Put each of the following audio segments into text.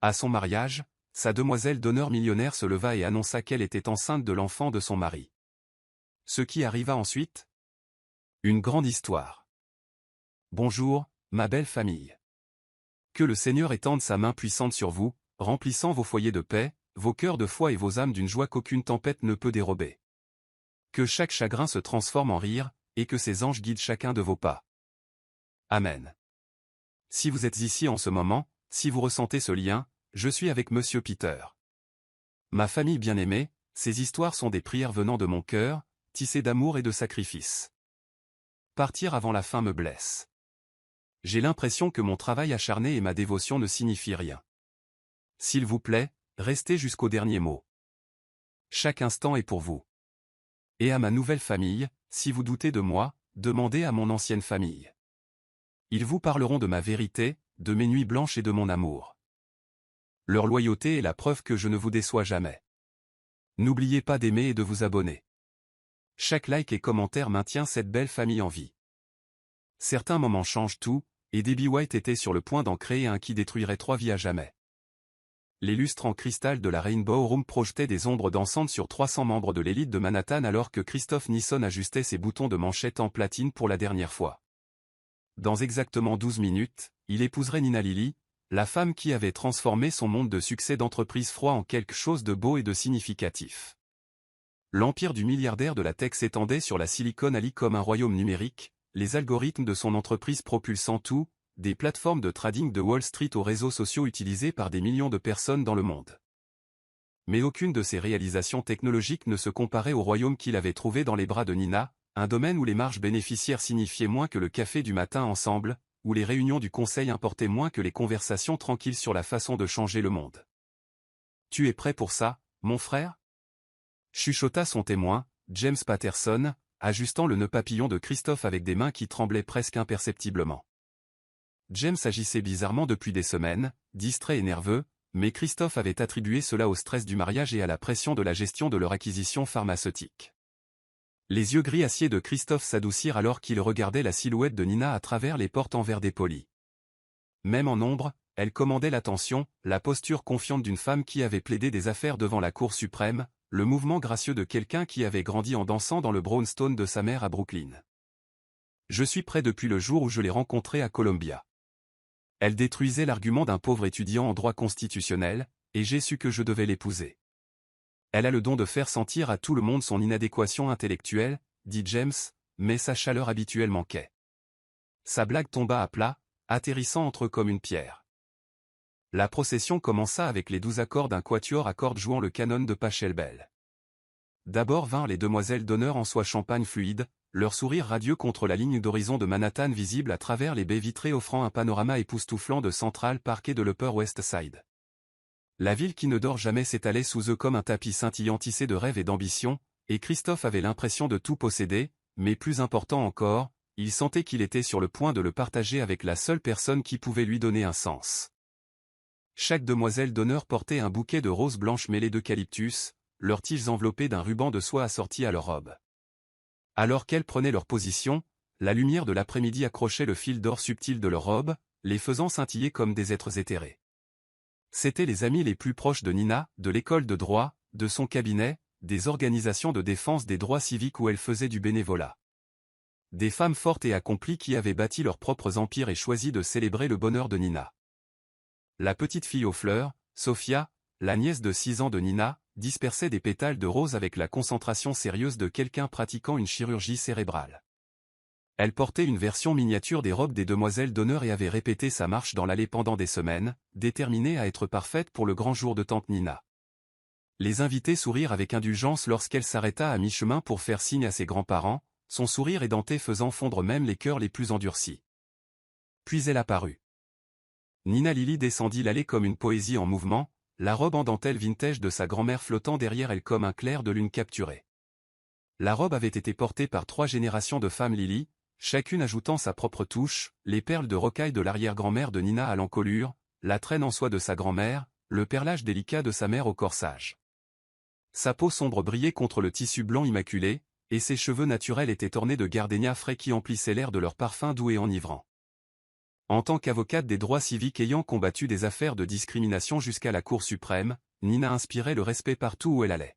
À son mariage, sa demoiselle d'honneur millionnaire se leva et annonça qu'elle était enceinte de l'enfant de son mari. Ce qui arriva ensuite? Une grande histoire. Bonjour, ma belle famille. Que le Seigneur étende sa main puissante sur vous, remplissant vos foyers de paix, vos cœurs de foi et vos âmes d'une joie qu'aucune tempête ne peut dérober. Que chaque chagrin se transforme en rire, et que ses anges guident chacun de vos pas. Amen. Si vous êtes ici en ce moment, si vous ressentez ce lien, je suis avec Monsieur Peter. Ma famille bien-aimée, ces histoires sont des prières venant de mon cœur, tissées d'amour et de sacrifice. Partir avant la fin me blesse. J'ai l'impression que mon travail acharné et ma dévotion ne signifient rien. S'il vous plaît, restez jusqu'au dernier mot. Chaque instant est pour vous. Et à ma nouvelle famille, si vous doutez de moi, demandez à mon ancienne famille. Ils vous parleront de ma vérité, de mes nuits blanches et de mon amour. Leur loyauté est la preuve que je ne vous déçois jamais. N'oubliez pas d'aimer et de vous abonner. Chaque like et commentaire maintient cette belle famille en vie. Certains moments changent tout, et Debbie White était sur le point d'en créer un qui détruirait 3 vies à jamais. Les lustres en cristal de la Rainbow Room projetaient des ombres dansantes sur 300 membres de l'élite de Manhattan alors que Christophe Nisson ajustait ses boutons de manchette en platine pour la dernière fois. Dans exactement 12 minutes, il épouserait Nina Lily, la femme qui avait transformé son monde de succès d'entreprise froid en quelque chose de beau et de significatif. L'empire du milliardaire de la tech s'étendait sur la Silicon Valley comme un royaume numérique, les algorithmes de son entreprise propulsant tout, des plateformes de trading de Wall Street aux réseaux sociaux utilisés par des millions de personnes dans le monde. Mais aucune de ces réalisations technologiques ne se comparait au royaume qu'il avait trouvé dans les bras de Nina, un domaine où les marges bénéficiaires signifiaient moins que le café du matin ensemble, où les réunions du conseil importaient moins que les conversations tranquilles sur la façon de changer le monde. « Tu es prêt pour ça, mon frère ?» chuchota son témoin, James Patterson, ajustant le nœud papillon de Christophe avec des mains qui tremblaient presque imperceptiblement. James agissait bizarrement depuis des semaines, distrait et nerveux, mais Christophe avait attribué cela au stress du mariage et à la pression de la gestion de leur acquisition pharmaceutique. Les yeux gris acier de Christophe s'adoucirent alors qu'il regardait la silhouette de Nina à travers les portes en verre dépoli. Même en ombre, elle commandait l'attention, la posture confiante d'une femme qui avait plaidé des affaires devant la Cour suprême, le mouvement gracieux de quelqu'un qui avait grandi en dansant dans le brownstone de sa mère à Brooklyn. Je suis prêt depuis le jour où je l'ai rencontrée à Columbia. Elle détruisait l'argument d'un pauvre étudiant en droit constitutionnel, et j'ai su que je devais l'épouser. Elle a le don de faire sentir à tout le monde son inadéquation intellectuelle, dit James, mais sa chaleur habituelle manquait. Sa blague tomba à plat, atterrissant entre eux comme une pierre. La procession commença avec les 12 accords d'un quatuor à cordes jouant le canon de Pachelbel. D'abord vinrent les demoiselles d'honneur en soie champagne fluide, leur sourire radieux contre la ligne d'horizon de Manhattan visible à travers les baies vitrées offrant un panorama époustouflant de Central Park et de l'Upper West Side. La ville qui ne dort jamais s'étalait sous eux comme un tapis scintillant tissé de rêves et d'ambition, et Christophe avait l'impression de tout posséder, mais plus important encore, il sentait qu'il était sur le point de le partager avec la seule personne qui pouvait lui donner un sens. Chaque demoiselle d'honneur portait un bouquet de roses blanches mêlées d'eucalyptus, leurs tiges enveloppées d'un ruban de soie assorti à leur robe. Alors qu'elles prenaient leur position, la lumière de l'après-midi accrochait le fil d'or subtil de leur robe, les faisant scintiller comme des êtres éthérés. C'étaient les amis les plus proches de Nina, de l'école de droit, de son cabinet, des organisations de défense des droits civiques où elle faisait du bénévolat. Des femmes fortes et accomplies qui avaient bâti leurs propres empires et choisi de célébrer le bonheur de Nina. La petite fille aux fleurs, Sophia, la nièce de 6 ans de Nina, dispersait des pétales de rose avec la concentration sérieuse de quelqu'un pratiquant une chirurgie cérébrale. Elle portait une version miniature des robes des demoiselles d'honneur et avait répété sa marche dans l'allée pendant des semaines, déterminée à être parfaite pour le grand jour de tante Nina. Les invités sourirent avec indulgence lorsqu'elle s'arrêta à mi-chemin pour faire signe à ses grands-parents, son sourire édenté faisant fondre même les cœurs les plus endurcis. Puis elle apparut. Nina Lily descendit l'allée comme une poésie en mouvement, la robe en dentelle vintage de sa grand-mère flottant derrière elle comme un clair de lune capturé. La robe avait été portée par 3 générations de femmes Lily, chacune ajoutant sa propre touche, les perles de rocaille de l'arrière-grand-mère de Nina à l'encolure, la traîne en soie de sa grand-mère, le perlage délicat de sa mère au corsage. Sa peau sombre brillait contre le tissu blanc immaculé, et ses cheveux naturels étaient ornés de gardénias frais qui emplissaient l'air de leur parfum doux et enivrant. En tant qu'avocate des droits civiques ayant combattu des affaires de discrimination jusqu'à la Cour suprême, Nina inspirait le respect partout où elle allait.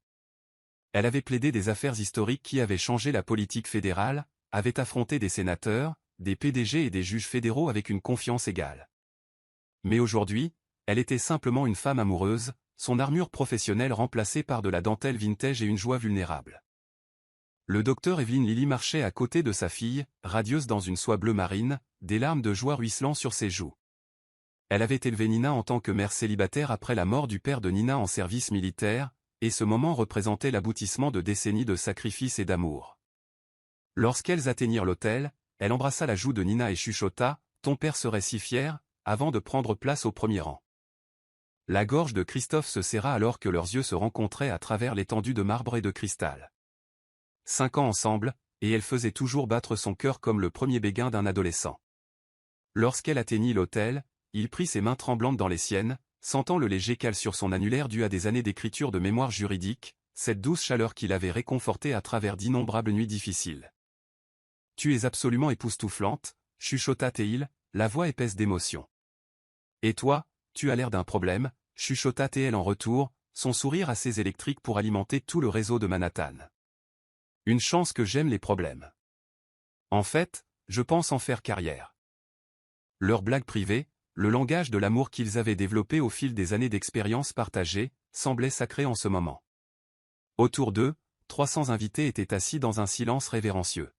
Elle avait plaidé des affaires historiques qui avaient changé la politique fédérale, avait affronté des sénateurs, des PDG et des juges fédéraux avec une confiance égale. Mais aujourd'hui, elle était simplement une femme amoureuse, son armure professionnelle remplacée par de la dentelle vintage et une joie vulnérable. Le docteur Evelyn Lilly marchait à côté de sa fille, radieuse dans une soie bleu marine, des larmes de joie ruisselant sur ses joues. Elle avait élevé Nina en tant que mère célibataire après la mort du père de Nina en service militaire, et ce moment représentait l'aboutissement de décennies de sacrifices et d'amour. Lorsqu'elles atteignirent l'hôtel, elle embrassa la joue de Nina et chuchota « Ton père serait si fier », avant de prendre place au premier rang. La gorge de Christophe se serra alors que leurs yeux se rencontraient à travers l'étendue de marbre et de cristal. 5 ans ensemble, et elle faisait toujours battre son cœur comme le premier béguin d'un adolescent. Lorsqu'elle atteignit l'hôtel, il prit ses mains tremblantes dans les siennes, sentant le léger cal sur son annulaire dû à des années d'écriture de mémoire juridique, cette douce chaleur qui l'avait réconforté à travers d'innombrables nuits difficiles. « Tu es absolument époustouflante », chuchota Théil, la voix épaisse d'émotion. « Et toi, tu as l'air d'un problème », chuchota Théil en retour, son sourire assez électrique pour alimenter tout le réseau de Manhattan. « Une chance que j'aime les problèmes. En fait, je pense en faire carrière. » Leur blague privée, le langage de l'amour qu'ils avaient développé au fil des années d'expérience partagée, semblait sacré en ce moment. Autour d'eux, 300 invités étaient assis dans un silence révérencieux.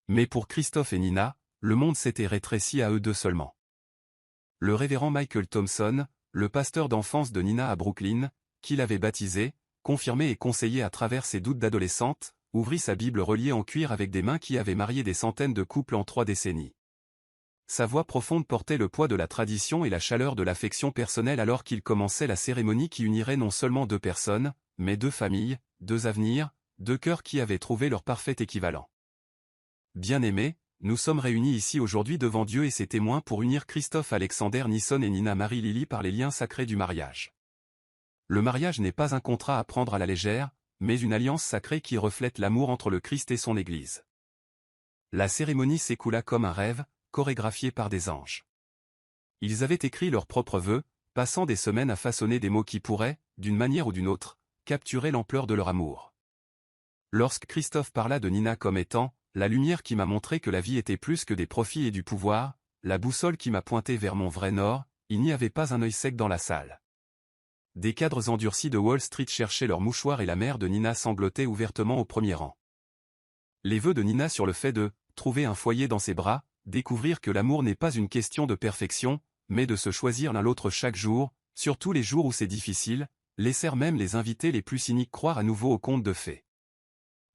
Mais pour Christophe et Nina, le monde s'était rétréci à eux deux seulement. Le révérend Michael Thompson, le pasteur d'enfance de Nina à Brooklyn, qui l'avait baptisé, confirmé et conseillé à travers ses doutes d'adolescente, ouvrit sa Bible reliée en cuir avec des mains qui avaient marié des centaines de couples en 3 décennies. Sa voix profonde portait le poids de la tradition et la chaleur de l'affection personnelle alors qu'il commençait la cérémonie qui unirait non seulement 2 personnes, mais 2 familles, 2 avenirs, 2 cœurs qui avaient trouvé leur parfait équivalent. Bien-aimés, nous sommes réunis ici aujourd'hui devant Dieu et ses témoins pour unir Christophe Alexander Nisson et Nina Marie Lilly par les liens sacrés du mariage. Le mariage n'est pas un contrat à prendre à la légère, mais une alliance sacrée qui reflète l'amour entre le Christ et son Église. La cérémonie s'écoula comme un rêve, chorégraphié par des anges. Ils avaient écrit leurs propres vœux, passant des semaines à façonner des mots qui pourraient, d'une manière ou d'une autre, capturer l'ampleur de leur amour. Lorsque Christophe parla de Nina comme étant « la lumière qui m'a montré que la vie était plus que des profits et du pouvoir, la boussole qui m'a pointé vers mon vrai nord », il n'y avait pas un œil sec dans la salle. Des cadres endurcis de Wall Street cherchaient leurs mouchoirs et la mère de Nina sanglotait ouvertement au premier rang. Les vœux de Nina sur le fait de « trouver un foyer dans ses bras », découvrir que l'amour n'est pas une question de perfection, mais de se choisir l'un l'autre chaque jour, surtout les jours où c'est difficile, laissèrent même les invités les plus cyniques croire à nouveau au conte de fées.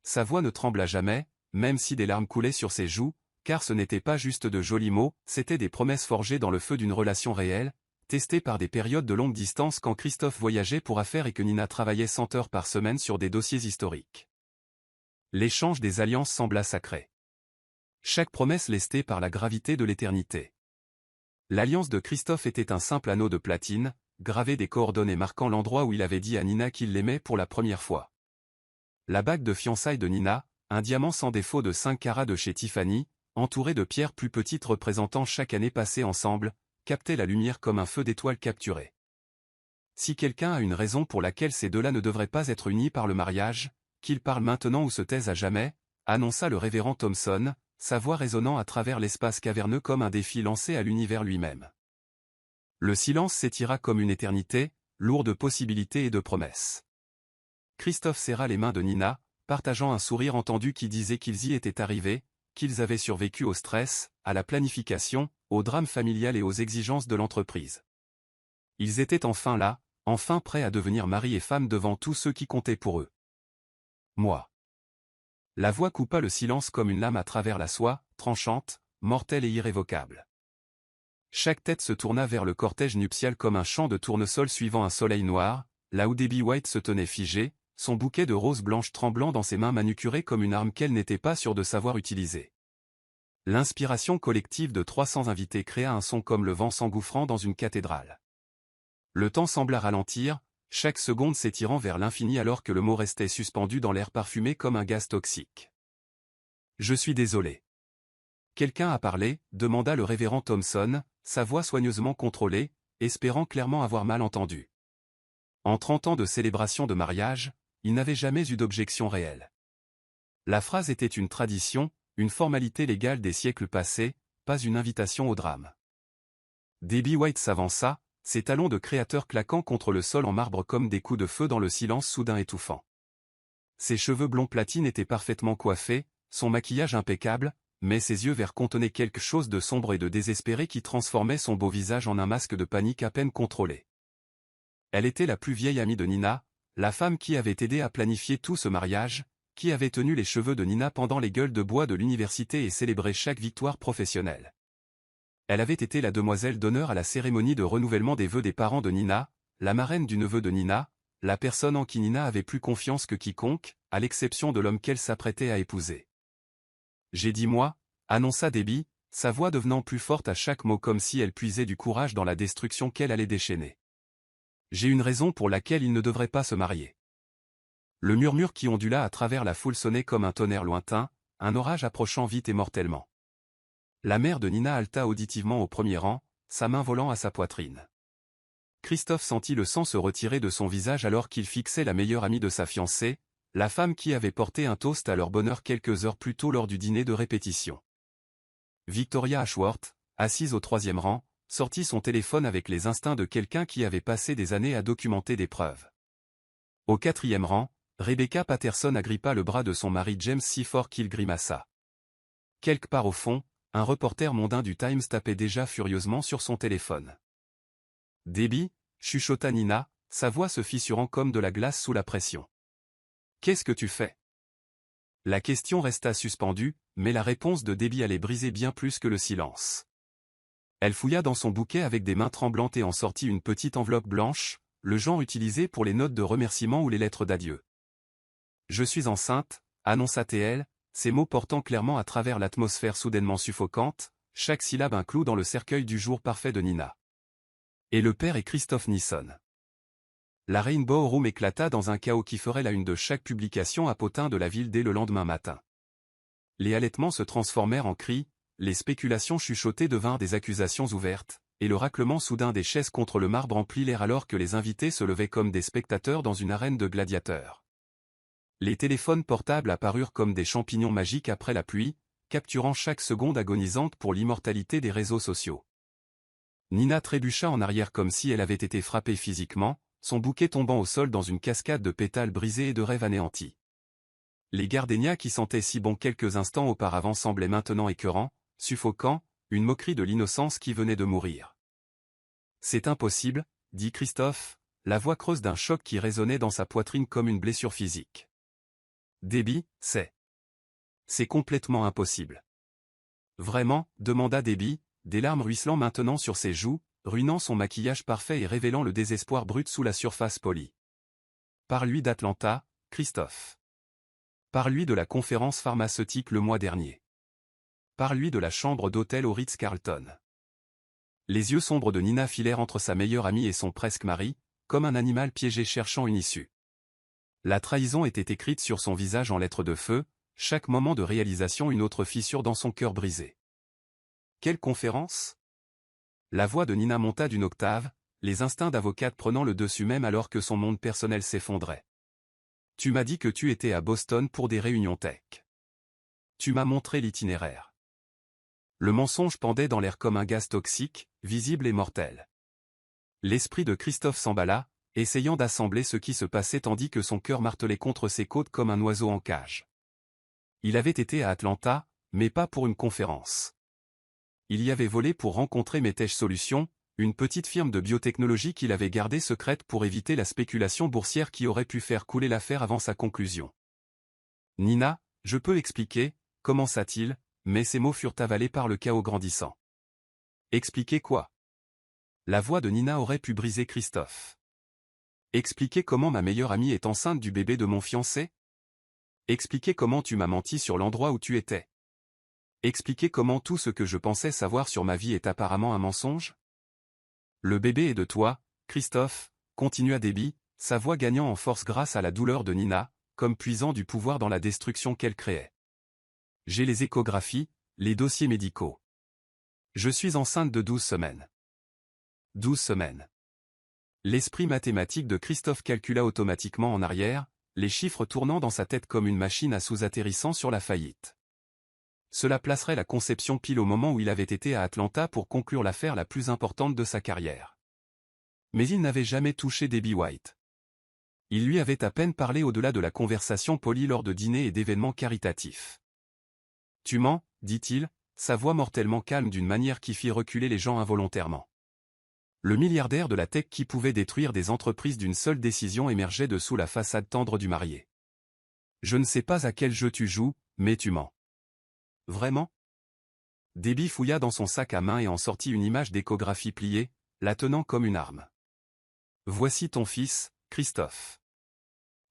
Sa voix ne trembla jamais, même si des larmes coulaient sur ses joues, car ce n'était pas juste de jolis mots, c'étaient des promesses forgées dans le feu d'une relation réelle, testée par des périodes de longue distance quand Christophe voyageait pour affaires et que Nina travaillait 100 heures par semaine sur des dossiers historiques. L'échange des alliances sembla sacré. Chaque promesse lestée par la gravité de l'éternité. L'alliance de Christophe était un simple anneau de platine, gravé des coordonnées marquant l'endroit où il avait dit à Nina qu'il l'aimait pour la première fois. La bague de fiançailles de Nina, un diamant sans défaut de 5 carats de chez Tiffany, entouré de pierres plus petites représentant chaque année passée ensemble, captait la lumière comme un feu d'étoile capturé. Si quelqu'un a une raison pour laquelle ces deux-là ne devraient pas être unis par le mariage, qu'ils parlent maintenant ou se taisent à jamais, annonça le révérend Thompson, sa voix résonnant à travers l'espace caverneux comme un défi lancé à l'univers lui-même. Le silence s'étira comme une éternité, lourd de possibilités et de promesses. Christophe serra les mains de Nina, partageant un sourire entendu qui disait qu'ils y étaient arrivés, qu'ils avaient survécu au stress, à la planification, au drame familial et aux exigences de l'entreprise. Ils étaient enfin là, enfin prêts à devenir mari et femme devant tous ceux qui comptaient pour eux. Moi. La voix coupa le silence comme une lame à travers la soie, tranchante, mortelle et irrévocable. Chaque tête se tourna vers le cortège nuptial comme un champ de tournesol suivant un soleil noir, là où Debbie White se tenait figée, son bouquet de roses blanches tremblant dans ses mains manucurées comme une arme qu'elle n'était pas sûre de savoir utiliser. L'inspiration collective de 300 invités créa un son comme le vent s'engouffrant dans une cathédrale. Le temps sembla ralentir, chaque seconde s'étirant vers l'infini alors que le mot restait suspendu dans l'air parfumé comme un gaz toxique. Je suis désolé. Quelqu'un a parlé, demanda le révérend Thompson, sa voix soigneusement contrôlée, espérant clairement avoir mal entendu. En 30 ans de célébration de mariage, il n'avait jamais eu d'objection réelle. La phrase était une tradition, une formalité légale des siècles passés, pas une invitation au drame. Debbie White s'avança, ses talons de créateur claquant contre le sol en marbre comme des coups de feu dans le silence soudain étouffant. Ses cheveux blonds platine étaient parfaitement coiffés, son maquillage impeccable, mais ses yeux verts contenaient quelque chose de sombre et de désespéré qui transformait son beau visage en un masque de panique à peine contrôlé. Elle était la plus vieille amie de Nina, la femme qui avait aidé à planifier tout ce mariage, qui avait tenu les cheveux de Nina pendant les gueules de bois de l'université et célébré chaque victoire professionnelle. Elle avait été la demoiselle d'honneur à la cérémonie de renouvellement des vœux des parents de Nina, la marraine du neveu de Nina, la personne en qui Nina avait plus confiance que quiconque, à l'exception de l'homme qu'elle s'apprêtait à épouser. J'ai dit moi, annonça Debbie, sa voix devenant plus forte à chaque mot comme si elle puisait du courage dans la destruction qu'elle allait déchaîner. J'ai une raison pour laquelle il ne devrait pas se marier. Le murmure qui ondula à travers la foule sonnait comme un tonnerre lointain, un orage approchant vite et mortellement. La mère de Nina halta auditivement au premier rang, sa main volant à sa poitrine. Christophe sentit le sang se retirer de son visage alors qu'il fixait la meilleure amie de sa fiancée, la femme qui avait porté un toast à leur bonheur quelques heures plus tôt lors du dîner de répétition. Victoria Ashworth, assise au troisième rang, sortit son téléphone avec les instincts de quelqu'un qui avait passé des années à documenter des preuves. Au quatrième rang, Rebecca Patterson agrippa le bras de son mari James si fort qu'il grimaça. Quelque part au fond, un reporter mondain du Times tapait déjà furieusement sur son téléphone. « Debbie » chuchota Nina, sa voix se fissurant comme de la glace sous la pression. « Qu'est-ce que tu fais » La question resta suspendue, mais la réponse de Debbie allait briser bien plus que le silence. Elle fouilla dans son bouquet avec des mains tremblantes et en sortit une petite enveloppe blanche, le genre utilisé pour les notes de remerciement ou les lettres d'adieu. « Je suis enceinte », annonça-t-elle, ces mots portant clairement à travers l'atmosphère soudainement suffocante, chaque syllabe un clou dans le cercueil du jour parfait de Nina. Et le père est Christophe Nisson. La Rainbow Room éclata dans un chaos qui ferait la une de chaque publication à potins de la ville dès le lendemain matin. Les halètements se transformèrent en cris, les spéculations chuchotées devinrent des accusations ouvertes, et le raclement soudain des chaises contre le marbre emplit l'air alors que les invités se levaient comme des spectateurs dans une arène de gladiateurs. Les téléphones portables apparurent comme des champignons magiques après la pluie, capturant chaque seconde agonisante pour l'immortalité des réseaux sociaux. Nina trébucha en arrière comme si elle avait été frappée physiquement, son bouquet tombant au sol dans une cascade de pétales brisés et de rêves anéantis. Les gardénias qui sentaient si bon quelques instants auparavant semblaient maintenant écœurants, suffocants, une moquerie de l'innocence qui venait de mourir. « C'est impossible », dit Christophe, la voix creuse d'un choc qui résonnait dans sa poitrine comme une blessure physique. « Debbie, c'est complètement impossible. »« Vraiment ?» demanda Debbie, des larmes ruisselant maintenant sur ses joues, ruinant son maquillage parfait et révélant le désespoir brut sous la surface polie. « Parle-lui d'Atlanta, Christophe. Parle-lui de la conférence pharmaceutique le mois dernier. Parle-lui de la chambre d'hôtel au Ritz-Carlton. » Les yeux sombres de Nina filèrent entre sa meilleure amie et son presque mari, comme un animal piégé cherchant une issue. La trahison était écrite sur son visage en lettres de feu, chaque moment de réalisation une autre fissure dans son cœur brisé. Quelle conférence ? La voix de Nina monta d'une octave, les instincts d'avocate prenant le dessus même alors que son monde personnel s'effondrait. Tu m'as dit que tu étais à Boston pour des réunions tech. Tu m'as montré l'itinéraire. Le mensonge pendait dans l'air comme un gaz toxique, visible et mortel. L'esprit de Christophe s'emballa, essayant d'assembler ce qui se passait tandis que son cœur martelait contre ses côtes comme un oiseau en cage. Il avait été à Atlanta, mais pas pour une conférence. Il y avait volé pour rencontrer Metesh Solutions, une petite firme de biotechnologie qu'il avait gardée secrète pour éviter la spéculation boursière qui aurait pu faire couler l'affaire avant sa conclusion. « Nina, je peux expliquer » commença-t-il, mais ses mots furent avalés par le chaos grandissant. « Expliquer quoi » La voix de Nina aurait pu briser Christophe. « Expliquer comment ma meilleure amie est enceinte du bébé de mon fiancé ? Expliquer comment tu m'as menti sur l'endroit où tu étais ? Expliquer comment tout ce que je pensais savoir sur ma vie est apparemment un mensonge ? Le bébé est de toi, Christophe, continua Debbie, sa voix gagnant en force grâce à la douleur de Nina, comme puisant du pouvoir dans la destruction qu'elle créait. J'ai les échographies, Les dossiers médicaux. Je suis enceinte de 12 semaines. 12 semaines. L'esprit mathématique de Christophe calcula automatiquement en arrière, les chiffres tournant dans sa tête comme une machine à sous-atterrissant sur la faillite. Cela placerait la conception pile au moment où il avait été à Atlanta pour conclure l'affaire la plus importante de sa carrière. Mais il n'avait jamais touché Debbie White. Il lui avait à peine parlé au-delà de la conversation polie lors de dîners et d'événements caritatifs. « Tu mens » dit-il, sa voix mortellement calme d'une manière qui fit reculer les gens involontairement. Le milliardaire de la tech qui pouvait détruire des entreprises d'une seule décision émergeait de sous la façade tendre du marié. « Je ne sais pas à quel jeu tu joues, mais tu mens. » « Vraiment ?» Debbie fouilla dans son sac à main et en sortit une image d'échographie pliée, la tenant comme une arme. « Voici ton fils, Christophe.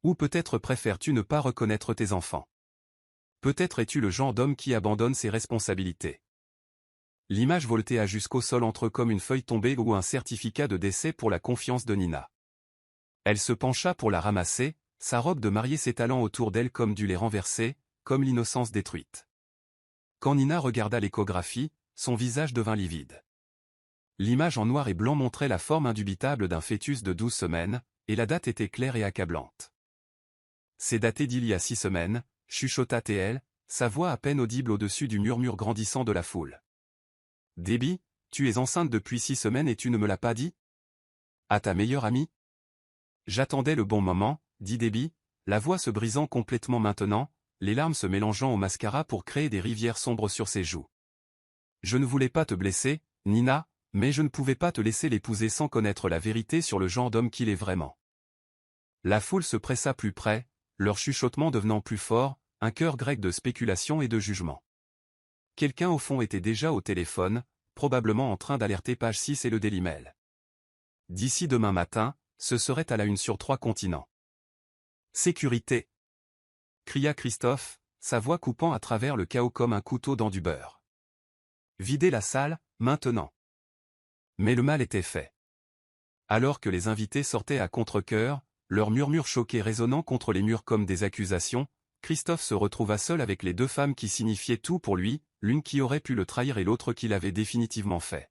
Ou peut-être préfères-tu ne pas reconnaître tes enfants. Peut-être es-tu le genre d'homme qui abandonne ses responsabilités. » L'image voltea jusqu'au sol entre comme une feuille tombée ou un certificat de décès pour la confiance de Nina. Elle se pencha pour la ramasser, sa robe de mariée s'étalant autour d'elle comme du lait renversé, comme l'innocence détruite. Quand Nina regarda l'échographie, son visage devint livide. L'image en noir et blanc montrait la forme indubitable d'un fœtus de 12 semaines, et la date était claire et accablante. « C'est daté d'il y a 6 semaines, chuchota TL, sa voix à peine audible au-dessus du murmure grandissant de la foule. « Debbie, tu es enceinte depuis 6 semaines et tu ne me l'as pas dit? À ta meilleure amie? » J'attendais le bon moment, dit Debbie, la voix se brisant complètement maintenant, les larmes se mélangeant au mascara pour créer des rivières sombres sur ses joues. Je ne voulais pas te blesser, Nina, mais je ne pouvais pas te laisser l'épouser sans connaître la vérité sur le genre d'homme qu'il est vraiment. La foule se pressa plus près, leur chuchotement devenant plus fort, un chœur grec de spéculation et de jugement. Quelqu'un au fond était déjà au téléphone, probablement en train d'alerter Page 6 et le Daily Mail. D'ici demain matin, ce serait à la une sur 3 continents. Sécurité! Cria Christophe, sa voix coupant à travers le chaos comme un couteau dans du beurre. Videz la salle, maintenant. Mais le mal était fait. Alors que les invités sortaient à contre-cœur, leurs murmures choqués résonnant contre les murs comme des accusations, Christophe se retrouva seul avec les 2 femmes qui signifiaient tout pour lui, l'une qui aurait pu le trahir et l'autre qui l'avait définitivement fait.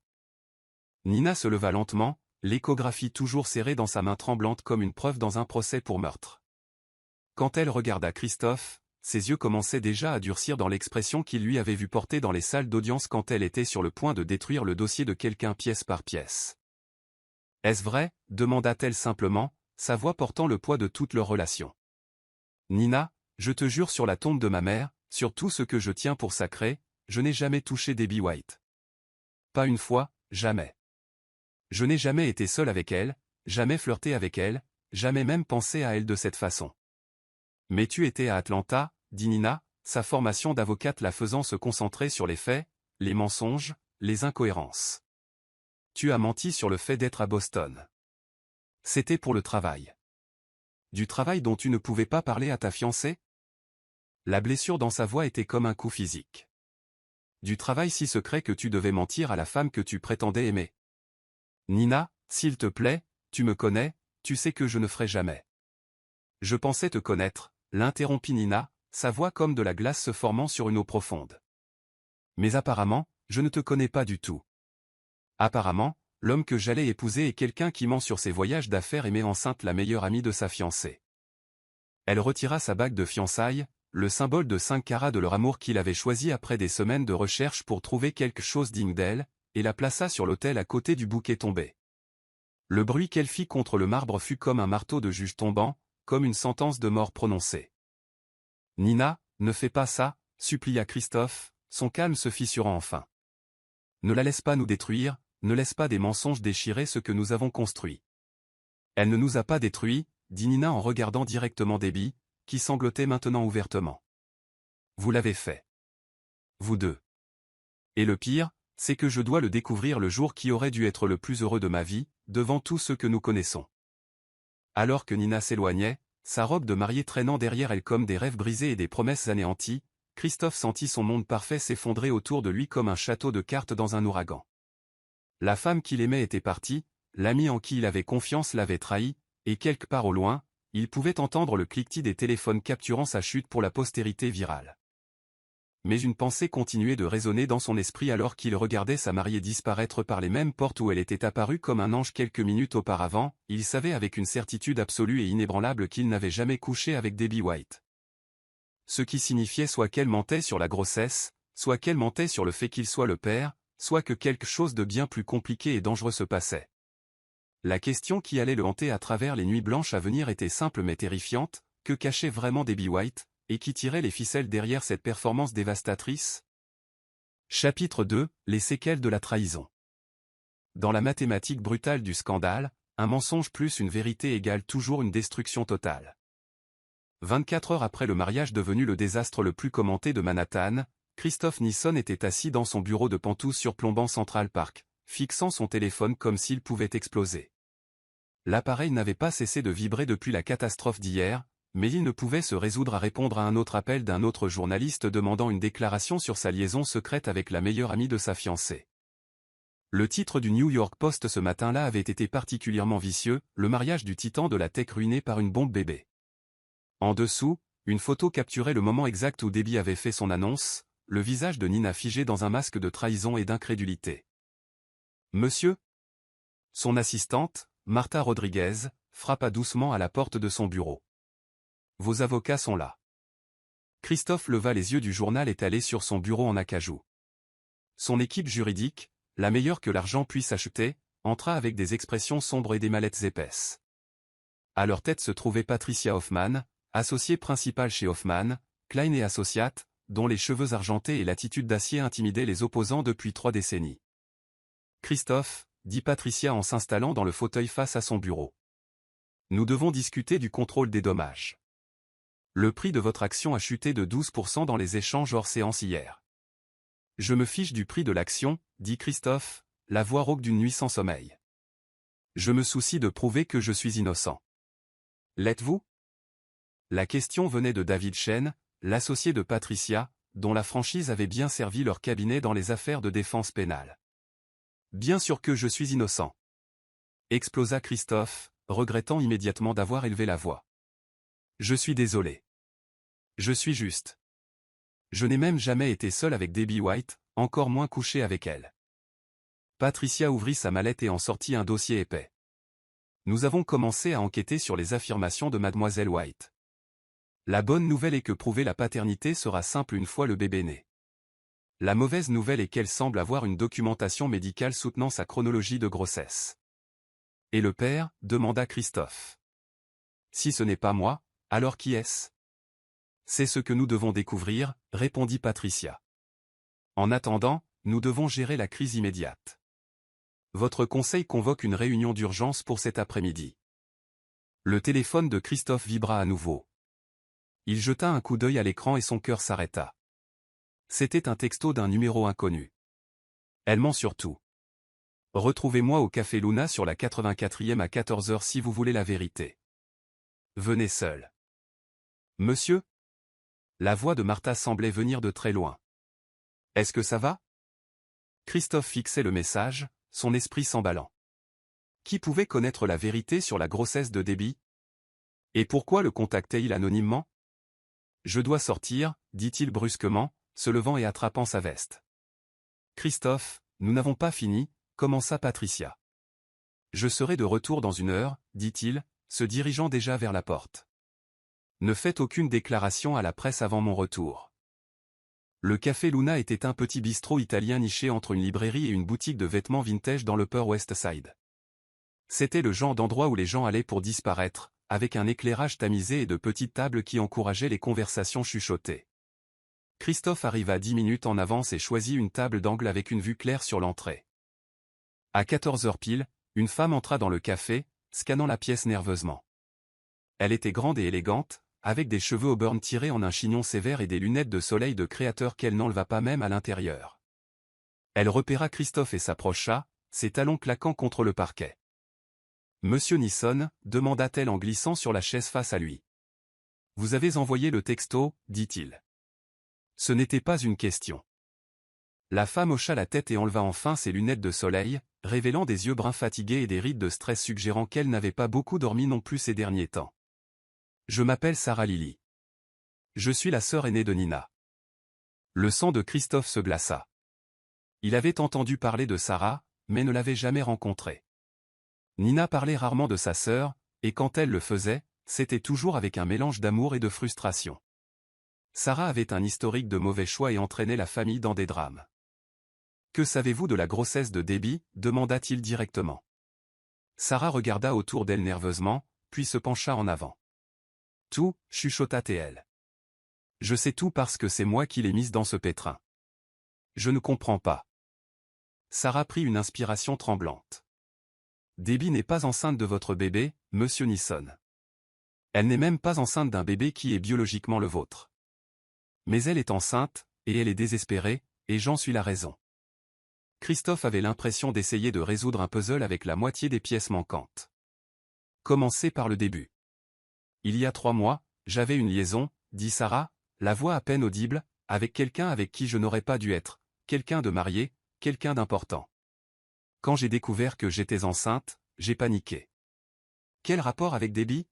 Nina se leva lentement, l'échographie toujours serrée dans sa main tremblante comme une preuve dans un procès pour meurtre. Quand elle regarda Christophe, ses yeux commençaient déjà à durcir dans l'expression qu'il lui avait vu porter dans les salles d'audience quand elle était sur le point de détruire le dossier de quelqu'un pièce par pièce. « Est-ce vrai ?» demanda-t-elle simplement, sa voix portant le poids de toute leur relation. « Nina, je te jure sur la tombe de ma mère, sur tout ce que je tiens pour sacré, je n'ai jamais touché Debbie White. Pas une fois, jamais. Je n'ai jamais été seul avec elle, jamais flirté avec elle, jamais même pensé à elle de cette façon. » Mais tu étais à Atlanta, dit Nina, sa formation d'avocate la faisant se concentrer sur les faits, les mensonges, les incohérences. Tu as menti sur le fait d'être à Boston. C'était pour le travail. Du travail dont tu ne pouvais pas parler à ta fiancée? La blessure dans sa voix était comme un coup physique. Du travail si secret que tu devais mentir à la femme que tu prétendais aimer. Nina, s'il te plaît, tu me connais, tu sais que je ne ferai jamais. Je pensais te connaître, l'interrompit Nina, sa voix comme de la glace se formant sur une eau profonde. Mais apparemment, je ne te connais pas du tout. Apparemment, l'homme que j'allais épouser est quelqu'un qui ment sur ses voyages d'affaires et met enceinte la meilleure amie de sa fiancée. Elle retira sa bague de fiançailles, le symbole de 5 carats de leur amour qu'il avait choisi après des semaines de recherche pour trouver quelque chose digne d'elle, et la plaça sur l'autel à côté du bouquet tombé. Le bruit qu'elle fit contre le marbre fut comme un marteau de juge tombant, comme une sentence de mort prononcée. « Nina, ne fais pas ça, supplia Christophe, son calme se fissurant enfin. Ne la laisse pas nous détruire, ne laisse pas des mensonges déchirer ce que nous avons construit. Elle ne nous a pas détruits, dit Nina en regardant directement Debbie, qui sanglotait maintenant ouvertement. Vous l'avez fait. Vous deux. Et le pire, c'est que je dois le découvrir le jour qui aurait dû être le plus heureux de ma vie, devant tous ceux que nous connaissons. Alors que Nina s'éloignait, sa robe de mariée traînant derrière elle comme des rêves brisés et des promesses anéanties, Christophe sentit son monde parfait s'effondrer autour de lui comme un château de cartes dans un ouragan. La femme qu'il aimait était partie, l'ami en qui il avait confiance l'avait trahi, et quelque part au loin, il pouvait entendre le cliquetis des téléphones capturant sa chute pour la postérité virale. Mais une pensée continuait de résonner dans son esprit alors qu'il regardait sa mariée disparaître par les mêmes portes où elle était apparue comme un ange quelques minutes auparavant. Il savait avec une certitude absolue et inébranlable qu'il n'avait jamais couché avec Debbie White. Ce qui signifiait soit qu'elle mentait sur la grossesse, soit qu'elle mentait sur le fait qu'il soit le père, soit que quelque chose de bien plus compliqué et dangereux se passait. La question qui allait le hanter à travers les nuits blanches à venir était simple mais terrifiante: que cachait vraiment Debbie White, et qui tirait les ficelles derrière cette performance dévastatrice? Chapitre 2, les séquelles de la trahison. Dans la mathématique brutale du scandale, un mensonge plus une vérité égale toujours une destruction totale. 24 heures après le mariage devenu le désastre le plus commenté de Manhattan, Christophe Nisson était assis dans son bureau de pentouse surplombant Central Park, fixant son téléphone comme s'il pouvait exploser. L'appareil n'avait pas cessé de vibrer depuis la catastrophe d'hier, mais il ne pouvait se résoudre à répondre à un autre appel d'un autre journaliste demandant une déclaration sur sa liaison secrète avec la meilleure amie de sa fiancée. Le titre du New York Post ce matin-là avait été particulièrement vicieux: le mariage du titan de la tech ruiné par une bombe bébé. En dessous, une photo capturait le moment exact où Debbie avait fait son annonce, le visage de Nina figé dans un masque de trahison et d'incrédulité. Monsieur? Son assistante, Martha Rodriguez, frappa doucement à la porte de son bureau. Vos avocats sont là. Christophe leva les yeux du journal étalé sur son bureau en acajou. Son équipe juridique, la meilleure que l'argent puisse acheter, entra avec des expressions sombres et des mallettes épaisses. À leur tête se trouvait Patricia Hoffman, associée principale chez Hoffman, Klein et Associates, dont les cheveux argentés et l'attitude d'acier intimidaient les opposants depuis 3 décennies. Christophe, dit Patricia en s'installant dans le fauteuil face à son bureau. Nous devons discuter du contrôle des dommages. Le prix de votre action a chuté de 12% dans les échanges hors séance hier. Je me fiche du prix de l'action, dit Christophe, la voix rauque d'une nuit sans sommeil. Je me soucie de prouver que je suis innocent. L'êtes-vous? La question venait de David Chen, l'associé de Patricia, dont la franchise avait bien servi leur cabinet dans les affaires de défense pénale. Bien sûr que je suis innocent. Explosa Christophe, regrettant immédiatement d'avoir élevé la voix. Je suis désolé. Je suis juste. Je n'ai même jamais été seul avec Debbie White, encore moins couché avec elle. Patricia ouvrit sa mallette et en sortit un dossier épais. Nous avons commencé à enquêter sur les affirmations de Mademoiselle White. La bonne nouvelle est que prouver la paternité sera simple une fois le bébé né. La mauvaise nouvelle est qu'elle semble avoir une documentation médicale soutenant sa chronologie de grossesse. Et le père? Demanda Christophe. Si ce n'est pas moi, alors qui est-ce? C'est ce que nous devons découvrir, répondit Patricia. En attendant, nous devons gérer la crise immédiate. Votre conseil convoque une réunion d'urgence pour cet après-midi. Le téléphone de Christophe vibra à nouveau. Il jeta un coup d'œil à l'écran et son cœur s'arrêta. C'était un texto d'un numéro inconnu. Elle ment surtout. Retrouvez-moi au Café Luna sur la 84e à 14 h si vous voulez la vérité. Venez seul. Monsieur? La voix de Martha semblait venir de très loin. Est-ce que ça va? Christophe fixait le message, son esprit s'emballant. Qui pouvait connaître la vérité sur la grossesse de Debbie? Et pourquoi le contactait-il anonymement? Je dois sortir, dit-il brusquement, se levant et attrapant sa veste. Christophe, nous n'avons pas fini, commença Patricia. Je serai de retour dans 1 heure, dit-il, se dirigeant déjà vers la porte. Ne faites aucune déclaration à la presse avant mon retour. Le Café Luna était un petit bistrot italien niché entre une librairie et une boutique de vêtements vintage dans l'Upper West Side. C'était le genre d'endroit où les gens allaient pour disparaître, avec un éclairage tamisé et de petites tables qui encourageaient les conversations chuchotées. Christophe arriva 10 minutes en avance et choisit une table d'angle avec une vue claire sur l'entrée. À 14 h pile, une femme entra dans le café, scannant la pièce nerveusement. Elle était grande et élégante, avec des cheveux auburn tirés en un chignon sévère et des lunettes de soleil de créateur qu'elle n'enleva pas même à l'intérieur. Elle repéra Christophe et s'approcha, ses talons claquant contre le parquet. « Monsieur Nisson » demanda-t-elle en glissant sur la chaise face à lui. « Vous avez envoyé le texto » dit-il. Ce n'était pas une question. La femme hocha la tête et enleva enfin ses lunettes de soleil, révélant des yeux bruns fatigués et des rides de stress suggérant qu'elle n'avait pas beaucoup dormi non plus ces derniers temps. « Je m'appelle Sarah Lily. Je suis la sœur aînée de Nina. Le sang de Christophe se glaça. Il avait entendu parler de Sarah, mais ne l'avait jamais rencontrée. Nina parlait rarement de sa sœur, et quand elle le faisait, c'était toujours avec un mélange d'amour et de frustration. Sarah avait un historique de mauvais choix et entraînait la famille dans des drames. « Que savez-vous de la grossesse de Debbie » demanda-t-il directement. Sarah regarda autour d'elle nerveusement, puis se pencha en avant. « Tout, chuchota-t-elle. Je sais tout parce que c'est moi qui l'ai mise dans ce pétrin. Je ne comprends pas. » Sarah prit une inspiration tremblante. « Debbie n'est pas enceinte de votre bébé, monsieur Nisson. Elle n'est même pas enceinte d'un bébé qui est biologiquement le vôtre. Mais elle est enceinte, et elle est désespérée, et j'en suis la raison. » Christophe avait l'impression d'essayer de résoudre un puzzle avec la moitié des pièces manquantes. Commencez par le début. « Il y a 3 mois, j'avais une liaison, » dit Sarah, la voix à peine audible, avec quelqu'un avec qui je n'aurais pas dû être, quelqu'un de marié, quelqu'un d'important. Quand j'ai découvert que j'étais enceinte, j'ai paniqué. Quel rapport avec Debbie?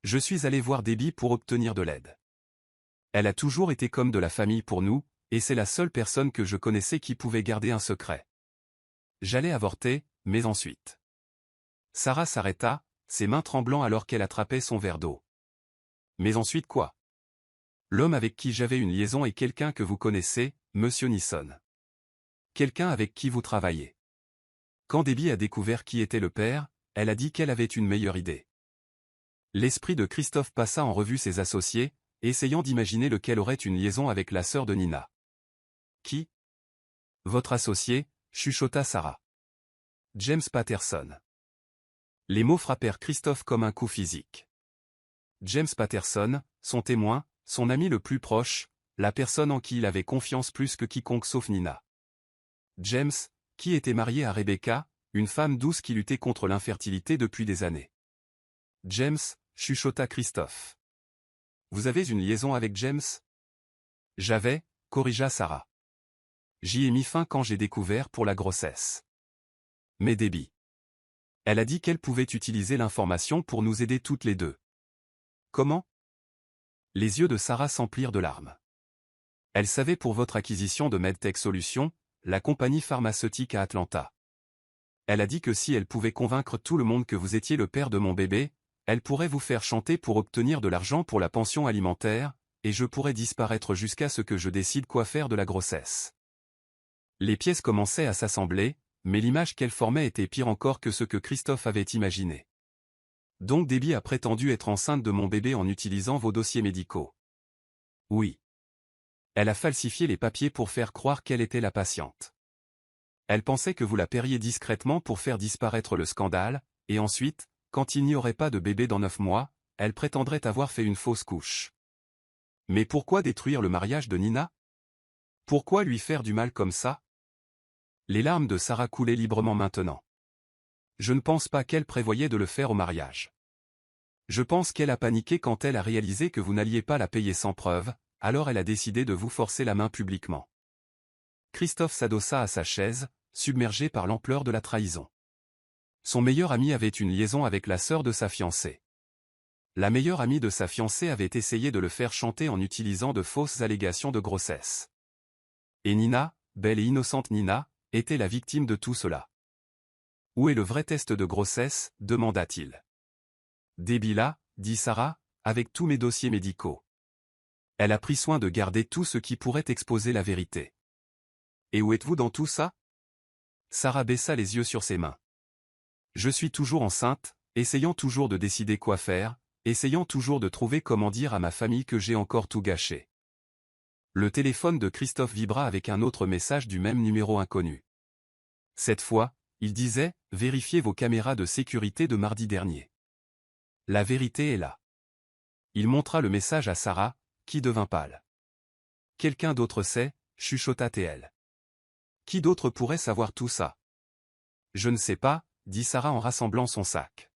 Je suis allé voir Debbie pour obtenir de l'aide. Elle a toujours été comme de la famille pour nous, et c'est la seule personne que je connaissais qui pouvait garder un secret. J'allais avorter, mais ensuite. Sarah s'arrêta, ses mains tremblant alors qu'elle attrapait son verre d'eau. Mais ensuite quoi? L'homme avec qui j'avais une liaison est quelqu'un que vous connaissez, monsieur Nisson. Quelqu'un avec qui vous travaillez. Quand Debbie a découvert qui était le père, elle a dit qu'elle avait une meilleure idée. L'esprit de Christophe passa en revue ses associés, essayant d'imaginer lequel aurait une liaison avec la sœur de Nina. Qui? Votre associé, chuchota Sarah. James Patterson. Les mots frappèrent Christophe comme un coup physique. James Patterson, son témoin, son ami le plus proche, la personne en qui il avait confiance plus que quiconque sauf Nina. James, qui était marié à Rebecca, une femme douce qui luttait contre l'infertilité depuis des années. James, chuchota Christophe. Vous avez une liaison avec James? J'avais, corrigea Sarah. J'y ai mis fin quand j'ai découvert pour la grossesse. Mais Debbie. Elle a dit qu'elle pouvait utiliser l'information pour nous aider toutes les deux. Comment? Les yeux de Sarah s'emplirent de larmes. Elle savait pour votre acquisition de MedTech Solutions, la compagnie pharmaceutique à Atlanta. Elle a dit que si elle pouvait convaincre tout le monde que vous étiez le père de mon bébé, elle pourrait vous faire chanter pour obtenir de l'argent pour la pension alimentaire, et je pourrais disparaître jusqu'à ce que je décide quoi faire de la grossesse. Les pièces commençaient à s'assembler, mais l'image qu'elle formait était pire encore que ce que Christophe avait imaginé. Donc Debbie a prétendu être enceinte de mon bébé en utilisant vos dossiers médicaux. Oui. Elle a falsifié les papiers pour faire croire qu'elle était la patiente. Elle pensait que vous la paieriez discrètement pour faire disparaître le scandale, et ensuite, quand il n'y aurait pas de bébé dans 9 mois, elle prétendrait avoir fait une fausse couche. Mais pourquoi détruire le mariage de Nina? Pourquoi lui faire du mal comme ça? Les larmes de Sarah coulaient librement maintenant. Je ne pense pas qu'elle prévoyait de le faire au mariage. Je pense qu'elle a paniqué quand elle a réalisé que vous n'alliez pas la payer sans preuve, alors elle a décidé de vous forcer la main publiquement. Christophe s'adossa à sa chaise, submergé par l'ampleur de la trahison. Son meilleur ami avait une liaison avec la sœur de sa fiancée. La meilleure amie de sa fiancée avait essayé de le faire chanter en utilisant de fausses allégations de grossesse. Et Nina, belle et innocente Nina, était la victime de tout cela. Où est le vrai test de grossesse? Demanda-t-il. Debbie là, dit Sarah, avec tous mes dossiers médicaux. Elle a pris soin de garder tout ce qui pourrait exposer la vérité. Et où êtes-vous dans tout ça? Sarah baissa les yeux sur ses mains. Je suis toujours enceinte, essayant toujours de décider quoi faire, essayant toujours de trouver comment dire à ma famille que j'ai encore tout gâché. Le téléphone de Christophe vibra avec un autre message du même numéro inconnu. Cette fois, il disait « Vérifiez vos caméras de sécurité de mardi dernier. » La vérité est là. Il montra le message à Sarah, qui devint pâle. Quelqu'un d'autre sait, chuchota-t-elle. Qui d'autre pourrait savoir tout ça? Je ne sais pas, dit Sarah en rassemblant son sac.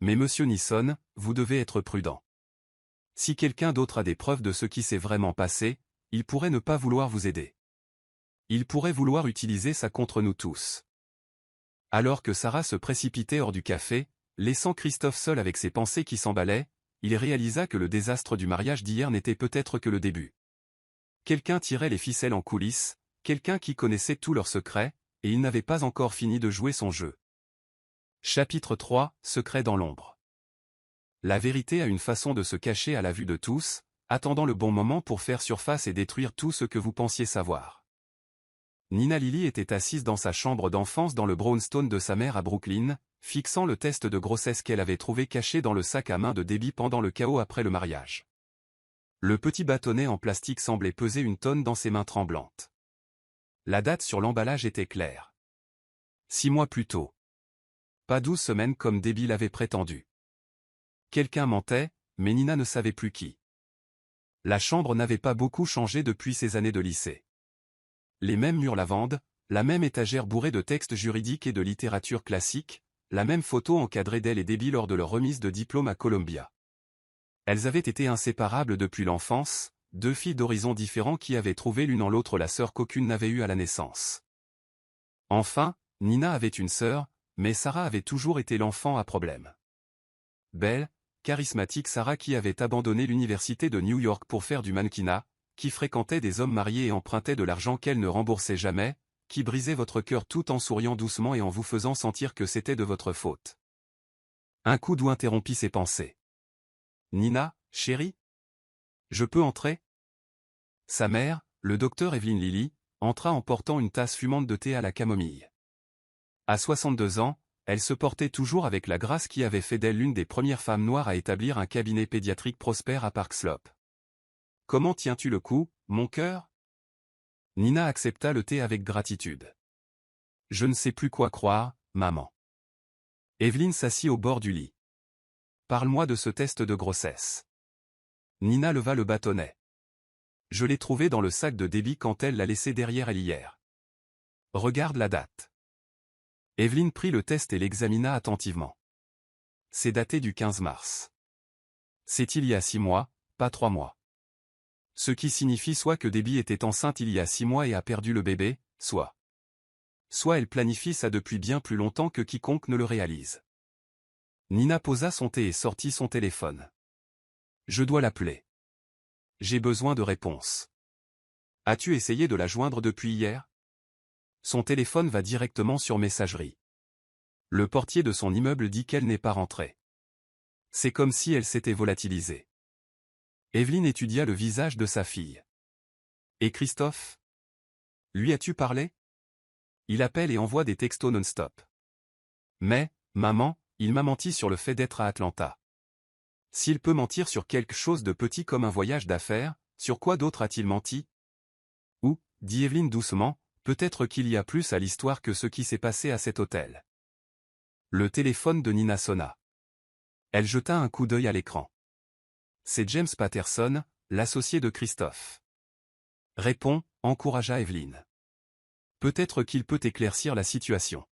Mais monsieur Nisson, vous devez être prudent. Si quelqu'un d'autre a des preuves de ce qui s'est vraiment passé, il pourrait ne pas vouloir vous aider. Il pourrait vouloir utiliser ça contre nous tous. Alors que Sarah se précipitait hors du café, laissant Christophe seul avec ses pensées qui s'emballaient, il réalisa que le désastre du mariage d'hier n'était peut-être que le début. Quelqu'un tirait les ficelles en coulisses, quelqu'un qui connaissait tous leurs secrets, et il n'avait pas encore fini de jouer son jeu. Chapitre 3, Secret dans l'ombre. La vérité a une façon de se cacher à la vue de tous, attendant le bon moment pour faire surface et détruire tout ce que vous pensiez savoir. Nina Lily était assise dans sa chambre d'enfance dans le brownstone de sa mère à Brooklyn, fixant le test de grossesse qu'elle avait trouvé caché dans le sac à main de Debbie pendant le chaos après le mariage. Le petit bâtonnet en plastique semblait peser une tonne dans ses mains tremblantes. La date sur l'emballage était claire. 6 mois plus tôt. Pas 12 semaines comme Debbie l'avait prétendu. Quelqu'un mentait, mais Nina ne savait plus qui. La chambre n'avait pas beaucoup changé depuis ses années de lycée. Les mêmes murs lavande, la même étagère bourrée de textes juridiques et de littérature classique, la même photo encadrée d'elle et Debbie lors de leur remise de diplôme à Columbia. Elles avaient été inséparables depuis l'enfance, deux filles d'horizons différents qui avaient trouvé l'une en l'autre la sœur qu'aucune n'avait eue à la naissance. Enfin, Nina avait une sœur, mais Sarah avait toujours été l'enfant à problème. Belle, charismatique Sarah qui avait abandonné l'université de New York pour faire du mannequinat, qui fréquentait des hommes mariés et empruntait de l'argent qu'elle ne remboursait jamais, qui brisait votre cœur tout en souriant doucement et en vous faisant sentir que c'était de votre faute. Un coup doux interrompit ses pensées. « Nina, chérie ? Je peux entrer ?» Sa mère, le docteur Evelyn Lily, entra en portant une tasse fumante de thé à la camomille. À 62 ans, elle se portait toujours avec la grâce qui avait fait d'elle l'une des premières femmes noires à établir un cabinet pédiatrique prospère à Park Slope. « Comment tiens-tu le coup, mon cœur ?» Nina accepta le thé avec gratitude. « Je ne sais plus quoi croire, maman. » Evelyn s'assit au bord du lit. « Parle-moi de ce test de grossesse. » Nina leva le bâtonnet. « Je l'ai trouvé dans le sac de Debbie quand elle l'a laissé derrière elle hier. Regarde la date. » Evelyn prit le test et l'examina attentivement. C'est daté du 15 mars. C'est il y a 6 mois, pas 3 mois. Ce qui signifie soit que Debbie était enceinte il y a 6 mois et a perdu le bébé, soit elle planifie ça depuis bien plus longtemps que quiconque ne le réalise. Nina posa son thé et sortit son téléphone. Je dois l'appeler. J'ai besoin de réponses. As-tu essayé de la joindre depuis hier ? Son téléphone va directement sur messagerie. Le portier de son immeuble dit qu'elle n'est pas rentrée. C'est comme si elle s'était volatilisée. Evelyn étudia le visage de sa fille. Et Christophe ? Lui as-tu parlé ? Il appelle et envoie des textos non-stop. Mais, maman, il m'a menti sur le fait d'être à Atlanta. S'il peut mentir sur quelque chose de petit comme un voyage d'affaires, sur quoi d'autre a-t-il menti ? Ou, dit Evelyn doucement, peut-être qu'il y a plus à l'histoire que ce qui s'est passé à cet hôtel. Le téléphone de Nina sonna. Elle jeta un coup d'œil à l'écran. C'est James Patterson, l'associé de Christophe. Réponds, encouragea Evelyn. Peut-être qu'il peut éclaircir la situation.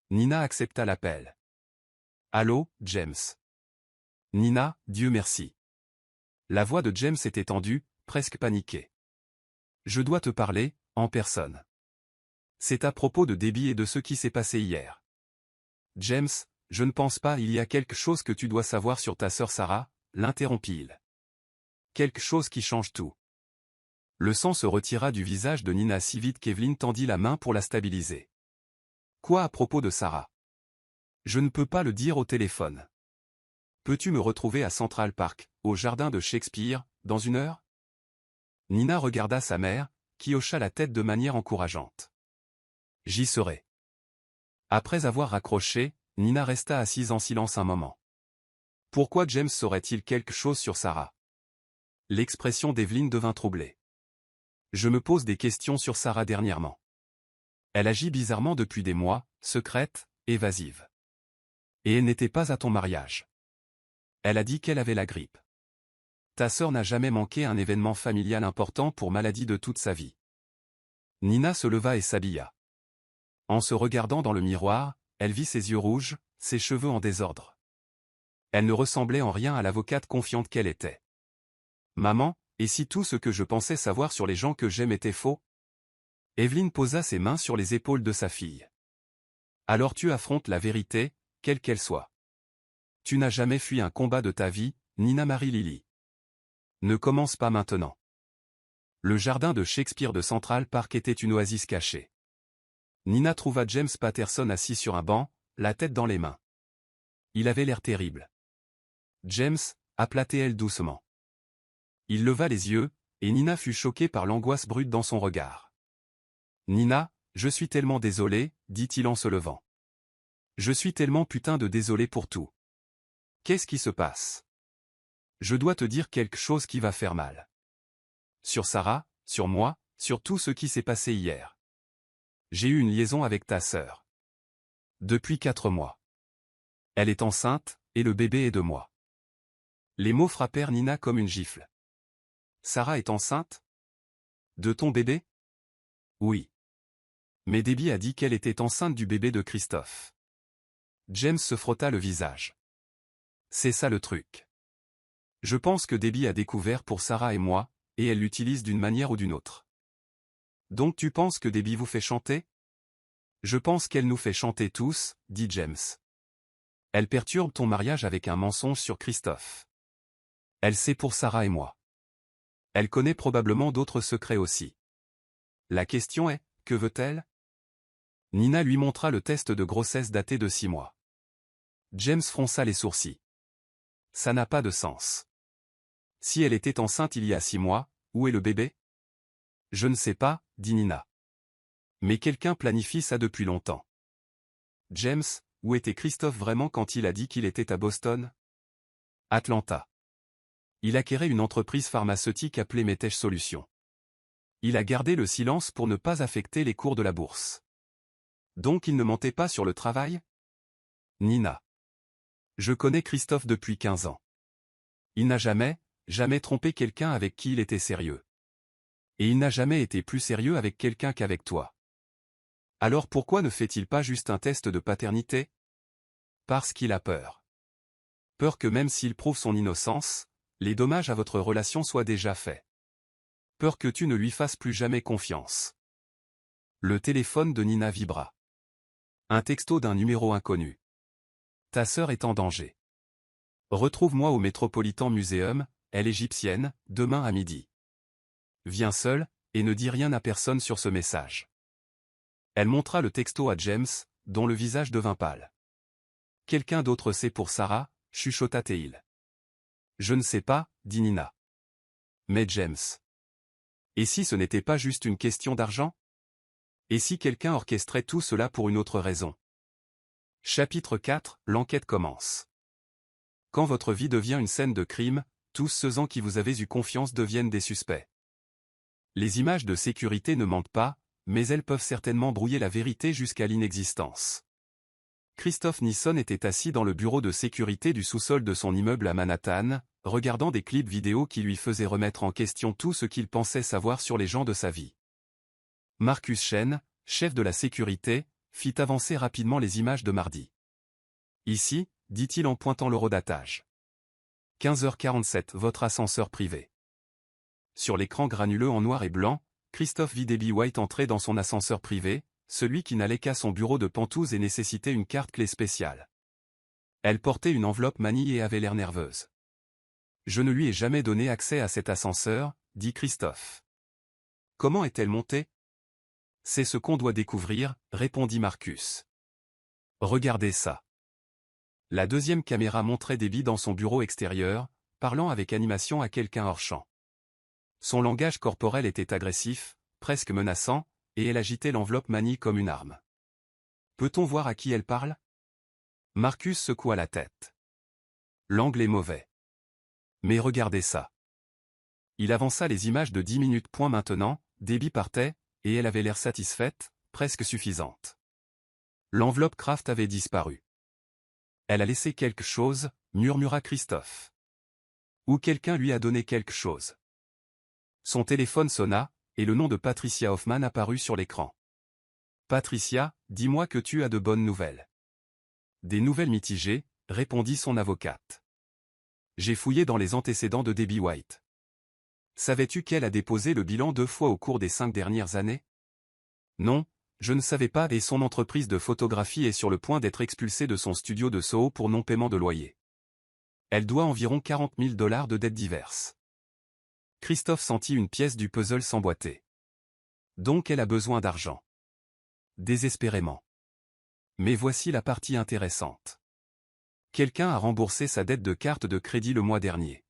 Nina accepta l'appel. Allô, James. Nina, Dieu merci. La voix de James était tendue, presque paniquée. Je dois te parler, en personne. C'est à propos de Debbie et de ce qui s'est passé hier. James, je ne pense pas il y a quelque chose que tu dois savoir sur ta sœur Sarah, l'interrompit-il. Quelque chose qui change tout. Le sang se retira du visage de Nina si vite qu'Evelyn tendit la main pour la stabiliser. Quoi à propos de Sarah ? Je ne peux pas le dire au téléphone. Peux-tu me retrouver à Central Park, au jardin de Shakespeare, dans 1 heure ? Nina regarda sa mère, qui hocha la tête de manière encourageante. J'y serai. Après avoir raccroché, Nina resta assise en silence un moment. Pourquoi James saurait-il quelque chose sur Sarah ? L'expression d'Evelyn devint troublée. Je me pose des questions sur Sarah dernièrement. Elle agit bizarrement depuis des mois, secrète, évasive. Et elle n'était pas à ton mariage. Elle a dit qu'elle avait la grippe. Ta sœur n'a jamais manqué un événement familial important pour maladie de toute sa vie. Nina se leva et s'habilla. En se regardant dans le miroir, elle vit ses yeux rouges, ses cheveux en désordre. Elle ne ressemblait en rien à l'avocate confiante qu'elle était. Maman, et si tout ce que je pensais savoir sur les gens que j'aime était faux ? Evelyn posa ses mains sur les épaules de sa fille. Alors tu affrontes la vérité, quelle qu'elle soit. Tu n'as jamais fui un combat de ta vie, Nina Marie Lily. Ne commence pas maintenant. Le jardin de Shakespeare de Central Park était une oasis cachée. Nina trouva James Patterson assis sur un banc, la tête dans les mains. Il avait l'air terrible. James, appela-t-elle doucement. Il leva les yeux, et Nina fut choquée par l'angoisse brute dans son regard. Nina, je suis tellement désolé, dit-il en se levant. Je suis tellement putain de désolé pour tout. Qu'est-ce qui se passe? Je dois te dire quelque chose qui va faire mal. Sur Sarah, sur moi, sur tout ce qui s'est passé hier. J'ai eu une liaison avec ta sœur. Depuis 4 mois. Elle est enceinte, et le bébé est de moi. Les mots frappèrent Nina comme une gifle. Sarah est enceinte? De ton bébé? Oui. Mais Debbie a dit qu'elle était enceinte du bébé de Christophe. James se frotta le visage. C'est ça le truc. Je pense que Debbie a découvert pour Sarah et moi, et elle l'utilise d'une manière ou d'une autre. Donc tu penses que Debbie vous fait chanter? Je pense qu'elle nous fait chanter tous, dit James. Elle perturbe ton mariage avec un mensonge sur Christophe. Elle sait pour Sarah et moi. Elle connaît probablement d'autres secrets aussi. La question est, que veut-elle? Nina lui montra le test de grossesse daté de 6 mois. James fronça les sourcils. Ça n'a pas de sens. Si elle était enceinte il y a 6 mois, où est le bébé? Je ne sais pas, dit Nina. Mais quelqu'un planifie ça depuis longtemps. James, où était Christophe vraiment quand il a dit qu'il était à Boston? Atlanta. Il acquérait une entreprise pharmaceutique appelée Metech Solutions. Il a gardé le silence pour ne pas affecter les cours de la bourse. Donc il ne mentait pas sur le travail? Nina. Je connais Christophe depuis 15 ans. Il n'a jamais trompé quelqu'un avec qui il était sérieux. Et il n'a jamais été plus sérieux avec quelqu'un qu'avec toi. Alors pourquoi ne fait-il pas juste un test de paternité? Parce qu'il a peur. Peur que même s'il prouve son innocence, les dommages à votre relation soient déjà faits. Peur que tu ne lui fasses plus jamais confiance. Le téléphone de Nina vibra. Un texto d'un numéro inconnu. Ta sœur est en danger. Retrouve-moi au Metropolitan Museum, elle est égyptienne, demain à midi. Viens seule, et ne dis rien à personne sur ce message. Elle montra le texto à James, dont le visage devint pâle. Quelqu'un d'autre sait pour Sarah, chuchota Théil. Je ne sais pas, dit Nina. Mais James. Et si ce n'était pas juste une question d'argent? Et si quelqu'un orchestrait tout cela pour une autre raison? Chapitre 4, l'enquête commence. Quand votre vie devient une scène de crime, tous ceux en qui vous avez eu confiance deviennent des suspects. Les images de sécurité ne mentent pas, mais elles peuvent certainement brouiller la vérité jusqu'à l'inexistence. Christophe Nisson était assis dans le bureau de sécurité du sous-sol de son immeuble à Manhattan, regardant des clips vidéo qui lui faisaient remettre en question tout ce qu'il pensait savoir sur les gens de sa vie. Marcus Chen, chef de la sécurité, fit avancer rapidement les images de mardi. Ici, dit-il en pointant l'horodatage. 15h47, votre ascenseur privé. Sur l'écran granuleux en noir et blanc, Christophe vit Debbie White entrer dans son ascenseur privé, celui qui n'allait qu'à son bureau de Penthouse et nécessitait une carte clé spéciale. Elle portait une enveloppe manie et avait l'air nerveuse. Je ne lui ai jamais donné accès à cet ascenseur, dit Christophe. Comment est-elle montée? C'est ce qu'on doit découvrir, répondit Marcus. Regardez ça. La deuxième caméra montrait Debbie dans son bureau extérieur, parlant avec animation à quelqu'un hors champ. Son langage corporel était agressif, presque menaçant, et elle agitait l'enveloppe manie comme une arme. Peut-on voir à qui elle parle? Marcus secoua la tête. L'angle est mauvais. Mais regardez ça. Il avança les images de 10 minutes. Maintenant, Debbie partait, et elle avait l'air satisfaite, presque suffisante. L'enveloppe Kraft avait disparu. Elle a laissé quelque chose, murmura Christophe. Ou quelqu'un lui a donné quelque chose. Son téléphone sonna, et le nom de Patricia Hoffman apparut sur l'écran. Patricia, dis-moi que tu as de bonnes nouvelles. Des nouvelles mitigées, répondit son avocate. J'ai fouillé dans les antécédents de Debbie White. Savais-tu qu'elle a déposé le bilan 2 fois au cours des 5 dernières années? Non, je ne savais pas et son entreprise de photographie est sur le point d'être expulsée de son studio de Soho pour non-paiement de loyer. Elle doit environ $40 000 de dettes diverses. Christophe sentit une pièce du puzzle s'emboîter. Donc elle a besoin d'argent. Désespérément. Mais voici la partie intéressante. Quelqu'un a remboursé sa dette de carte de crédit le mois dernier.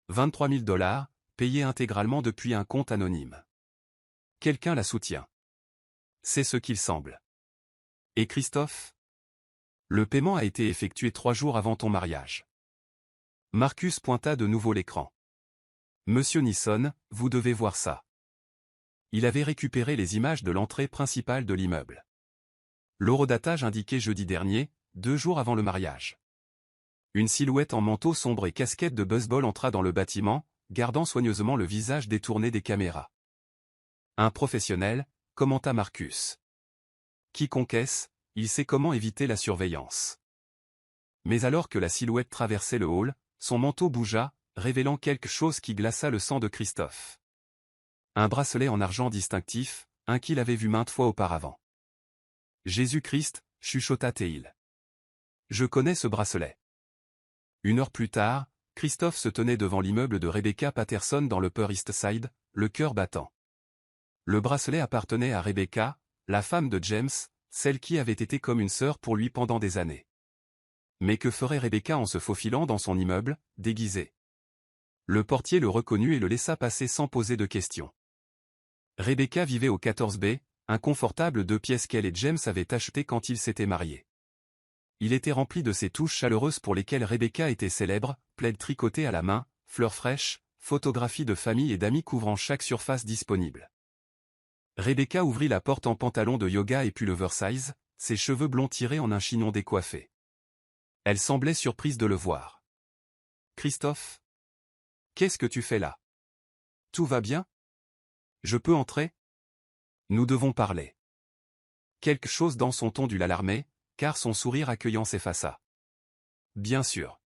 23 000 $, payé intégralement depuis un compte anonyme. Quelqu'un la soutient. C'est ce qu'il semble. Et Christophe? Le paiement a été effectué 3 jours avant ton mariage. Marcus pointa de nouveau l'écran. Monsieur Nisson, vous devez voir ça. Il avait récupéré les images de l'entrée principale de l'immeuble. L'horodatage indiquait jeudi dernier, 2 jours avant le mariage. Une silhouette en manteau sombre et casquette de baseball entra dans le bâtiment, gardant soigneusement le visage détourné des caméras. Un professionnel, commenta Marcus. Quiconque est-ce, il sait comment éviter la surveillance. Mais alors que la silhouette traversait le hall, son manteau bougea, révélant quelque chose qui glaça le sang de Christophe. Un bracelet en argent distinctif, un qu'il avait vu maintes fois auparavant. Jésus-Christ, chuchota Théil. Je connais ce bracelet. 1 heure plus tard, Christophe se tenait devant l'immeuble de Rebecca Patterson dans l'Upper East Side, le cœur battant. Le bracelet appartenait à Rebecca, la femme de James, celle qui avait été comme une sœur pour lui pendant des années. Mais que ferait Rebecca en se faufilant dans son immeuble, déguisée? Le portier le reconnut et le laissa passer sans poser de questions. Rebecca vivait au 14B, un confortable 2 pièces qu'elle et James avaient acheté quand ils s'étaient mariés. Il était rempli de ces touches chaleureuses pour lesquelles Rebecca était célèbre, plaid tricoté à la main, fleurs fraîches, photographies de famille et d'amis couvrant chaque surface disponible. Rebecca ouvrit la porte en pantalon de yoga et pull oversize, ses cheveux blonds tirés en un chignon décoiffé. Elle semblait surprise de le voir. « Christophe? Qu'est-ce que tu fais là? Tout va bien? Je peux entrer? Nous devons parler. » Quelque chose dans son ton dut l'alarmer, car son sourire accueillant s'effaça. « Bien sûr.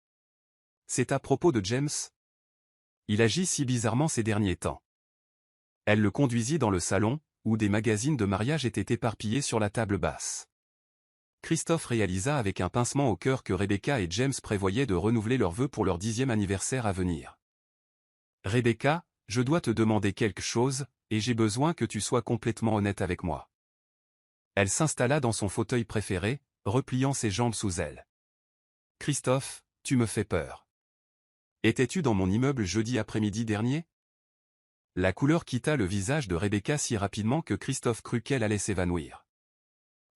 C'est à propos de James? Il agit si bizarrement ces derniers temps. » Elle le conduisit dans le salon, où des magazines de mariage étaient éparpillés sur la table basse. Christophe réalisa avec un pincement au cœur que Rebecca et James prévoyaient de renouveler leurs vœux pour leur 10e anniversaire à venir. « Rebecca, je dois te demander quelque chose, et j'ai besoin que tu sois complètement honnête avec moi. » Elle s'installa dans son fauteuil préféré, repliant ses jambes sous elle. « Christophe, tu me fais peur. Étais-tu dans mon immeuble jeudi après-midi dernier? » La couleur quitta le visage de Rebecca si rapidement que Christophe crut qu'elle allait s'évanouir.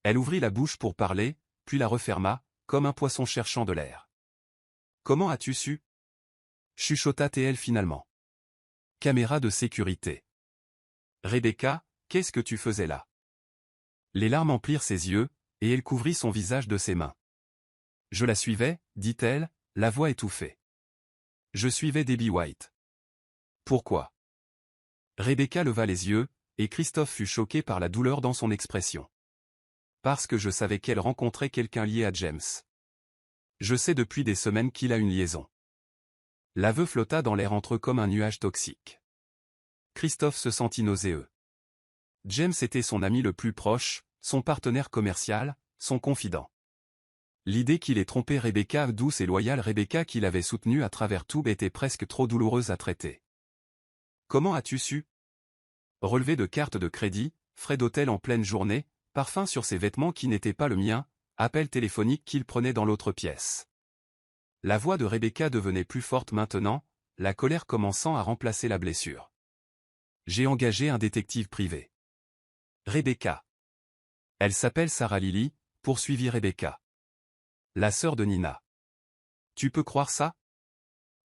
Elle ouvrit la bouche pour parler, puis la referma, comme un poisson cherchant de l'air. « Comment as-tu su? » chuchota Théil finalement. Caméra de sécurité. « Rebecca, qu'est-ce que tu faisais là? » Les larmes emplirent ses yeux, et elle couvrit son visage de ses mains. « Je la suivais, dit-elle, la voix étouffée. Je suivais Debbie White. » Pourquoi? Rebecca leva les yeux, et Christophe fut choqué par la douleur dans son expression. Parce que je savais qu'elle rencontrait quelqu'un lié à James. Je sais depuis des semaines qu'il a une liaison. L'aveu flotta dans l'air entre eux comme un nuage toxique. Christophe se sentit nauséeux. James était son ami le plus proche, son partenaire commercial, son confident. L'idée qu'il ait trompé Rebecca, douce et loyale Rebecca qu'il avait soutenue à travers tout, était presque trop douloureuse à traiter. Comment as-tu su? Relevé de carte de crédit, frais d'hôtel en pleine journée, parfum sur ses vêtements qui n'étaient pas le mien, appel téléphonique qu'il prenait dans l'autre pièce. La voix de Rebecca devenait plus forte maintenant, la colère commençant à remplacer la blessure. J'ai engagé un détective privé. Rebecca. Elle s'appelle Sarah Lily, poursuivit Rebecca. La sœur de Nina. Tu peux croire ça?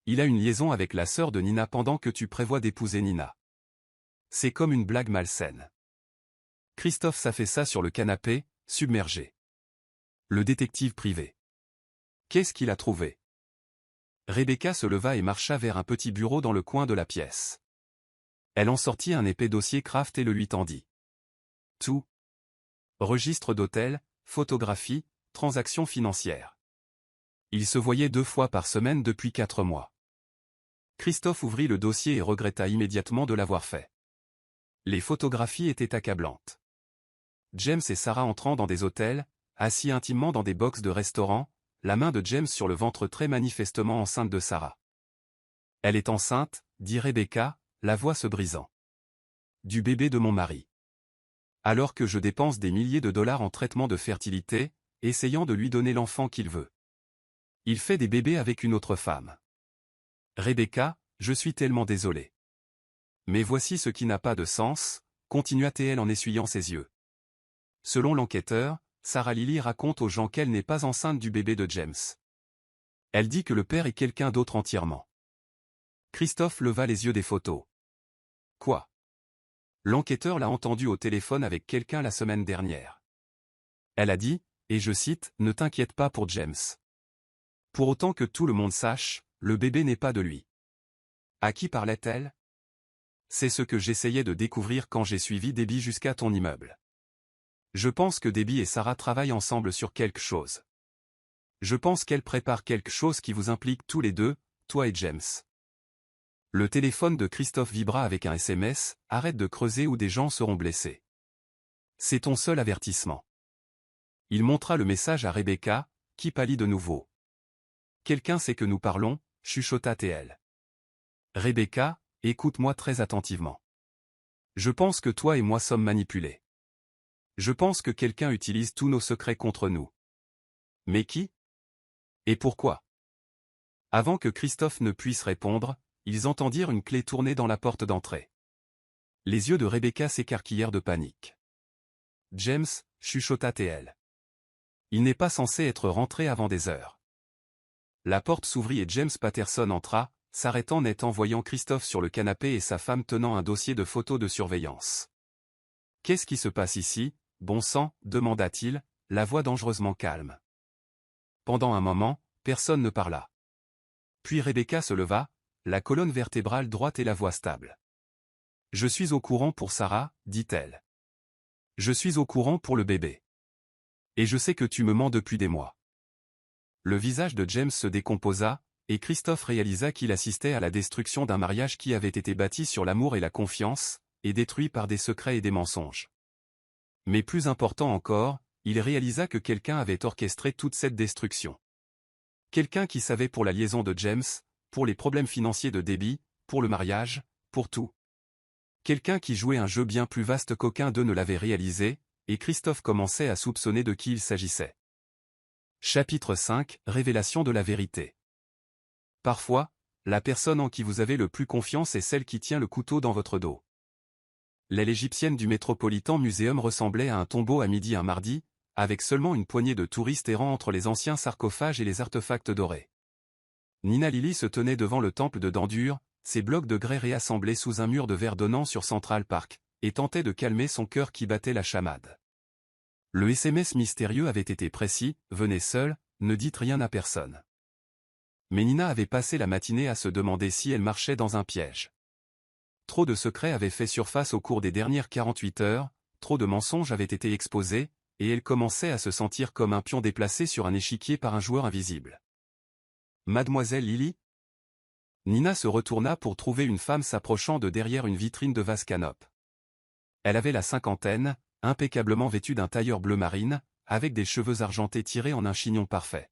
Il a une liaison avec la sœur de Nina pendant que tu prévois d'épouser Nina. C'est comme une blague malsaine. Christophe s'affaissa sur le canapé, submergé. Le détective privé. Qu'est-ce qu'il a trouvé? Rebecca se leva et marcha vers un petit bureau dans le coin de la pièce. Elle en sortit un épais dossier Kraft et le lui tendit. Tout. Registre d'hôtel, photographie, transactions financières. Il se voyait 2 fois par semaine depuis 4 mois. Christophe ouvrit le dossier et regretta immédiatement de l'avoir fait. Les photographies étaient accablantes. James et Sarah entrant dans des hôtels, assis intimement dans des box de restaurants, la main de James sur le ventre très manifestement enceinte de Sarah. Elle est enceinte, dit Rebecca, la voix se brisant. Du bébé de mon mari. Alors que je dépense des milliers de dollars en traitement de fertilité, essayant de lui donner l'enfant qu'il veut. Il fait des bébés avec une autre femme. Rebecca, je suis tellement désolé. Mais voici ce qui n'a pas de sens, continua-t-elle en essuyant ses yeux. Selon l'enquêteur, Sarah Lily raconte aux gens qu'elle n'est pas enceinte du bébé de James. Elle dit que le père est quelqu'un d'autre entièrement. Christophe leva les yeux des photos. Quoi? L'enquêteur l'a entendu au téléphone avec quelqu'un la semaine dernière. Elle a dit, et je cite, « Ne t'inquiète pas pour James. Pour autant que tout le monde sache, le bébé n'est pas de lui. » À qui parlait-elle? C'est ce que j'essayais de découvrir quand j'ai suivi Debbie jusqu'à ton immeuble. Je pense que Debbie et Sarah travaillent ensemble sur quelque chose. Je pense qu'elle prépare quelque chose qui vous implique tous les deux, toi et James. Le téléphone de Christophe vibra avec un SMS, « Arrête de creuser ou des gens seront blessés. » C'est ton seul avertissement. Il montra le message à Rebecca, qui pâlit de nouveau. Quelqu'un sait que nous parlons, chuchota-t-elle. Rebecca, écoute-moi très attentivement. Je pense que toi et moi sommes manipulés. Je pense que quelqu'un utilise tous nos secrets contre nous. Mais qui? Et pourquoi? Avant que Christophe ne puisse répondre, ils entendirent une clé tourner dans la porte d'entrée. Les yeux de Rebecca s'écarquillèrent de panique. James, chuchota-t-elle. Il n'est pas censé être rentré avant des heures. La porte s'ouvrit et James Patterson entra, s'arrêtant net en voyant Christophe sur le canapé et sa femme tenant un dossier de photos de surveillance. « Qu'est-ce qui se passe ici, bon sang » demanda-t-il, la voix dangereusement calme. Pendant un moment, personne ne parla. Puis Rebecca se leva, la colonne vertébrale droite et la voix stable. « Je suis au courant pour Sarah, dit-elle. Je suis au courant pour le bébé. Et je sais que tu me mens depuis des mois. » Le visage de James se décomposa, et Christophe réalisa qu'il assistait à la destruction d'un mariage qui avait été bâti sur l'amour et la confiance, et détruit par des secrets et des mensonges. Mais plus important encore, il réalisa que quelqu'un avait orchestré toute cette destruction. Quelqu'un qui savait pour la liaison de James, pour les problèmes financiers de Debbie, pour le mariage, pour tout. Quelqu'un qui jouait un jeu bien plus vaste qu'aucun d'eux ne l'avait réalisé, et Christophe commençait à soupçonner de qui il s'agissait. Chapitre 5, Révélation de la vérité. Parfois, la personne en qui vous avez le plus confiance est celle qui tient le couteau dans votre dos. L'aile égyptienne du Metropolitan Museum ressemblait à un tombeau à midi un mardi, avec seulement une poignée de touristes errant entre les anciens sarcophages et les artefacts dorés. Nina Lily se tenait devant le temple de Dendur, ses blocs de grès réassemblés sous un mur de verre donnant sur Central Park, et tentait de calmer son cœur qui battait la chamade. Le SMS mystérieux avait été précis, venez seul, ne dites rien à personne. Mais Nina avait passé la matinée à se demander si elle marchait dans un piège. Trop de secrets avaient fait surface au cours des dernières 48 heures, trop de mensonges avaient été exposés, et elle commençait à se sentir comme un pion déplacé sur un échiquier par un joueur invisible. Mademoiselle Lily? Nina se retourna pour trouver une femme s'approchant de derrière une vitrine de vase Canop. Elle avait la cinquantaine, impeccablement vêtue d'un tailleur bleu marine, avec des cheveux argentés tirés en un chignon parfait.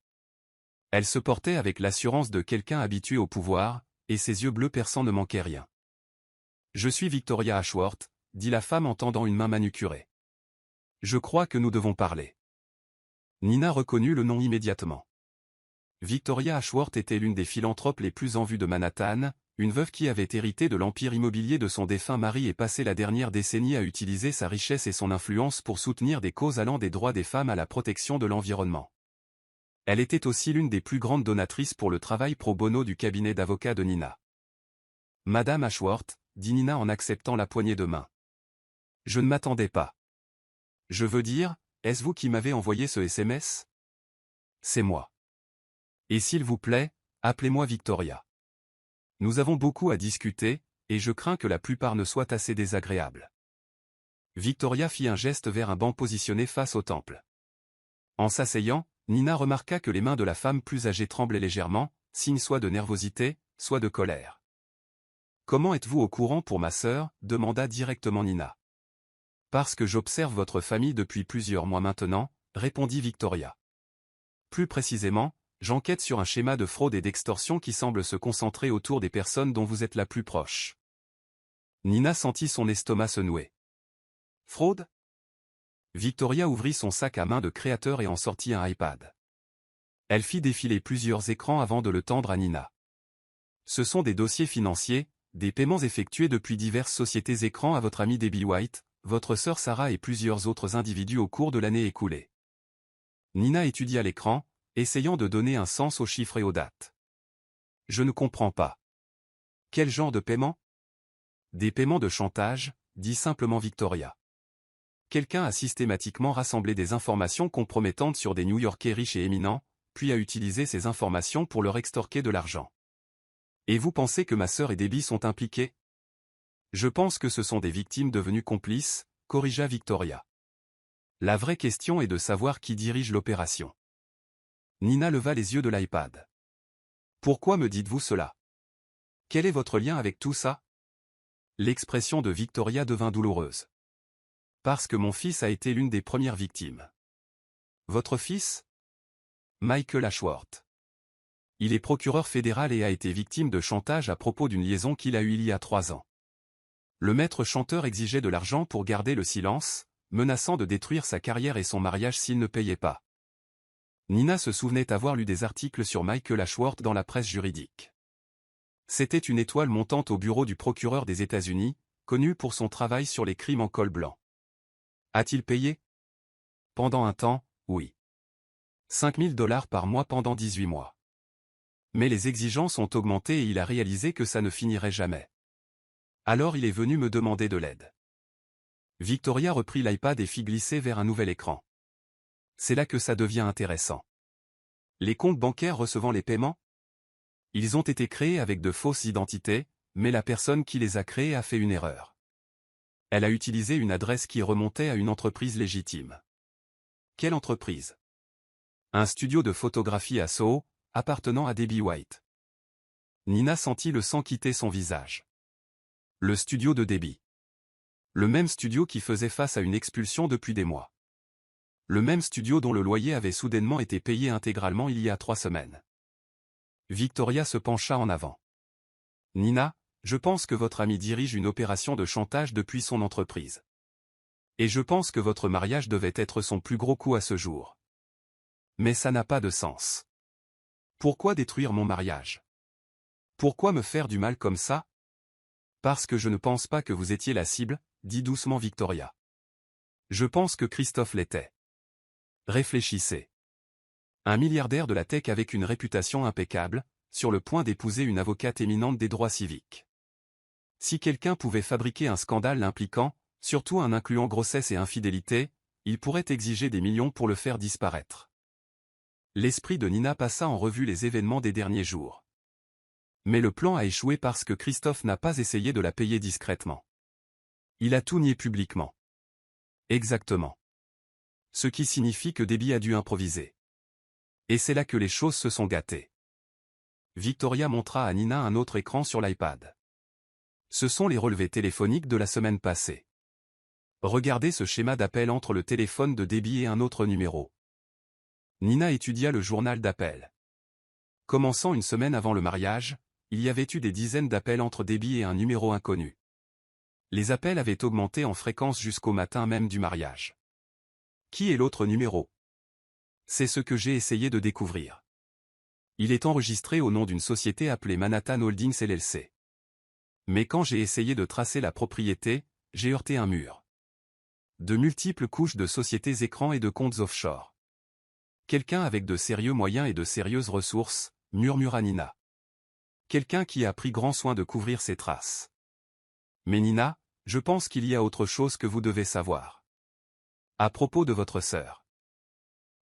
Elle se portait avec l'assurance de quelqu'un habitué au pouvoir, et ses yeux bleus perçants ne manquaient rien. « Je suis Victoria Ashworth », dit la femme en tendant une main manucurée. « Je crois que nous devons parler. » Nina reconnut le nom immédiatement. Victoria Ashworth était l'une des philanthropes les plus en vue de Manhattan, une veuve qui avait hérité de l'empire immobilier de son défunt mari et passé la dernière décennie à utiliser sa richesse et son influence pour soutenir des causes allant des droits des femmes à la protection de l'environnement. Elle était aussi l'une des plus grandes donatrices pour le travail pro bono du cabinet d'avocats de Nina. « Madame Ashworth », dit Nina en acceptant la poignée de main. « Je ne m'attendais pas. Je veux dire, est-ce vous qui m'avez envoyé ce SMS? C'est moi. Et s'il vous plaît, appelez-moi Victoria. Nous avons beaucoup à discuter, et je crains que la plupart ne soient assez désagréables. » Victoria fit un geste vers un banc positionné face au temple. En s'asseyant, Nina remarqua que les mains de la femme plus âgée tremblaient légèrement, signe soit de nervosité, soit de colère. « Comment êtes-vous au courant pour ma sœur » demanda directement Nina. « Parce que j'observe votre famille depuis plusieurs mois maintenant » répondit Victoria. « Plus précisément, J'enquête sur un schéma de fraude et d'extorsion qui semble se concentrer autour des personnes dont vous êtes la plus proche. Nina sentit son estomac se nouer. Fraude? Victoria ouvrit son sac à main de créateur et en sortit un iPad. Elle fit défiler plusieurs écrans avant de le tendre à Nina. Ce sont des dossiers financiers, des paiements effectués depuis diverses sociétés écrans à votre ami Debbie White, votre sœur Sarah et plusieurs autres individus au cours de l'année écoulée. Nina étudia l'écran, essayant de donner un sens aux chiffres et aux dates. Je ne comprends pas. Quel genre de paiement? Des paiements de chantage, dit simplement Victoria. Quelqu'un a systématiquement rassemblé des informations compromettantes sur des New-Yorkais riches et éminents, puis a utilisé ces informations pour leur extorquer de l'argent. Et vous pensez que ma sœur et Debbie sont impliqués? Je pense que ce sont des victimes devenues complices, corrigea Victoria. La vraie question est de savoir qui dirige l'opération. Nina leva les yeux de l'iPad. Pourquoi me dites-vous cela? Quel est votre lien avec tout ça? L'expression de Victoria devint douloureuse. Parce que mon fils a été l'une des premières victimes. Votre fils? Michael Ashworth. Il est procureur fédéral et a été victime de chantage à propos d'une liaison qu'il a eue il y a 3 ans. Le maître chanteur exigeait de l'argent pour garder le silence, menaçant de détruire sa carrière et son mariage s'il ne payait pas. Nina se souvenait avoir lu des articles sur Michael Ashworth dans la presse juridique. C'était une étoile montante au bureau du procureur des États-Unis, connu pour son travail sur les crimes en col blanc. A-t-il payé? Pendant un temps, oui. $5 000 par mois pendant 18 mois. Mais les exigences ont augmenté et il a réalisé que ça ne finirait jamais. Alors il est venu me demander de l'aide. Victoria reprit l'iPad et fit glisser vers un nouvel écran. C'est là que ça devient intéressant. Les comptes bancaires recevant les paiements? Ils ont été créés avec de fausses identités, mais la personne qui les a créés a fait une erreur. Elle a utilisé une adresse qui remontait à une entreprise légitime. Quelle entreprise? Un studio de photographie à Soho, appartenant à Debbie White. Nina sentit le sang quitter son visage. Le studio de Debbie. Le même studio qui faisait face à une expulsion depuis des mois. Le même studio dont le loyer avait soudainement été payé intégralement il y a 3 semaines. Victoria se pencha en avant. Nina, je pense que votre ami dirige une opération de chantage depuis son entreprise. Et je pense que votre mariage devait être son plus gros coup à ce jour. Mais ça n'a pas de sens. Pourquoi détruire mon mariage? Pourquoi me faire du mal comme ça? Parce que je ne pense pas que vous étiez la cible, dit doucement Victoria. Je pense que Christophe l'était. Réfléchissez. Un milliardaire de la tech avec une réputation impeccable, sur le point d'épouser une avocate éminente des droits civiques. Si quelqu'un pouvait fabriquer un scandale l'impliquant, surtout un incluant grossesse et infidélité, il pourrait exiger des millions pour le faire disparaître. L'esprit de Nina passa en revue les événements des derniers jours. Mais le plan a échoué parce que Christophe n'a pas essayé de la payer discrètement. Il a tout nié publiquement. Exactement. Ce qui signifie que Debbie a dû improviser. Et c'est là que les choses se sont gâtées. Victoria montra à Nina un autre écran sur l'iPad. Ce sont les relevés téléphoniques de la semaine passée. Regardez ce schéma d'appel entre le téléphone de Debbie et un autre numéro. Nina étudia le journal d'appel. Commençant une semaine avant le mariage, il y avait eu des dizaines d'appels entre Debbie et un numéro inconnu. Les appels avaient augmenté en fréquence jusqu'au matin même du mariage. Qui est l'autre numéro? C'est ce que j'ai essayé de découvrir. Il est enregistré au nom d'une société appelée Manhattan Holdings LLC. Mais quand j'ai essayé de tracer la propriété, j'ai heurté un mur. De multiples couches de sociétés écrans et de comptes offshore. Quelqu'un avec de sérieux moyens et de sérieuses ressources, murmura Nina. Quelqu'un qui a pris grand soin de couvrir ses traces. Mais Nina, je pense qu'il y a autre chose que vous devez savoir. À propos de votre sœur.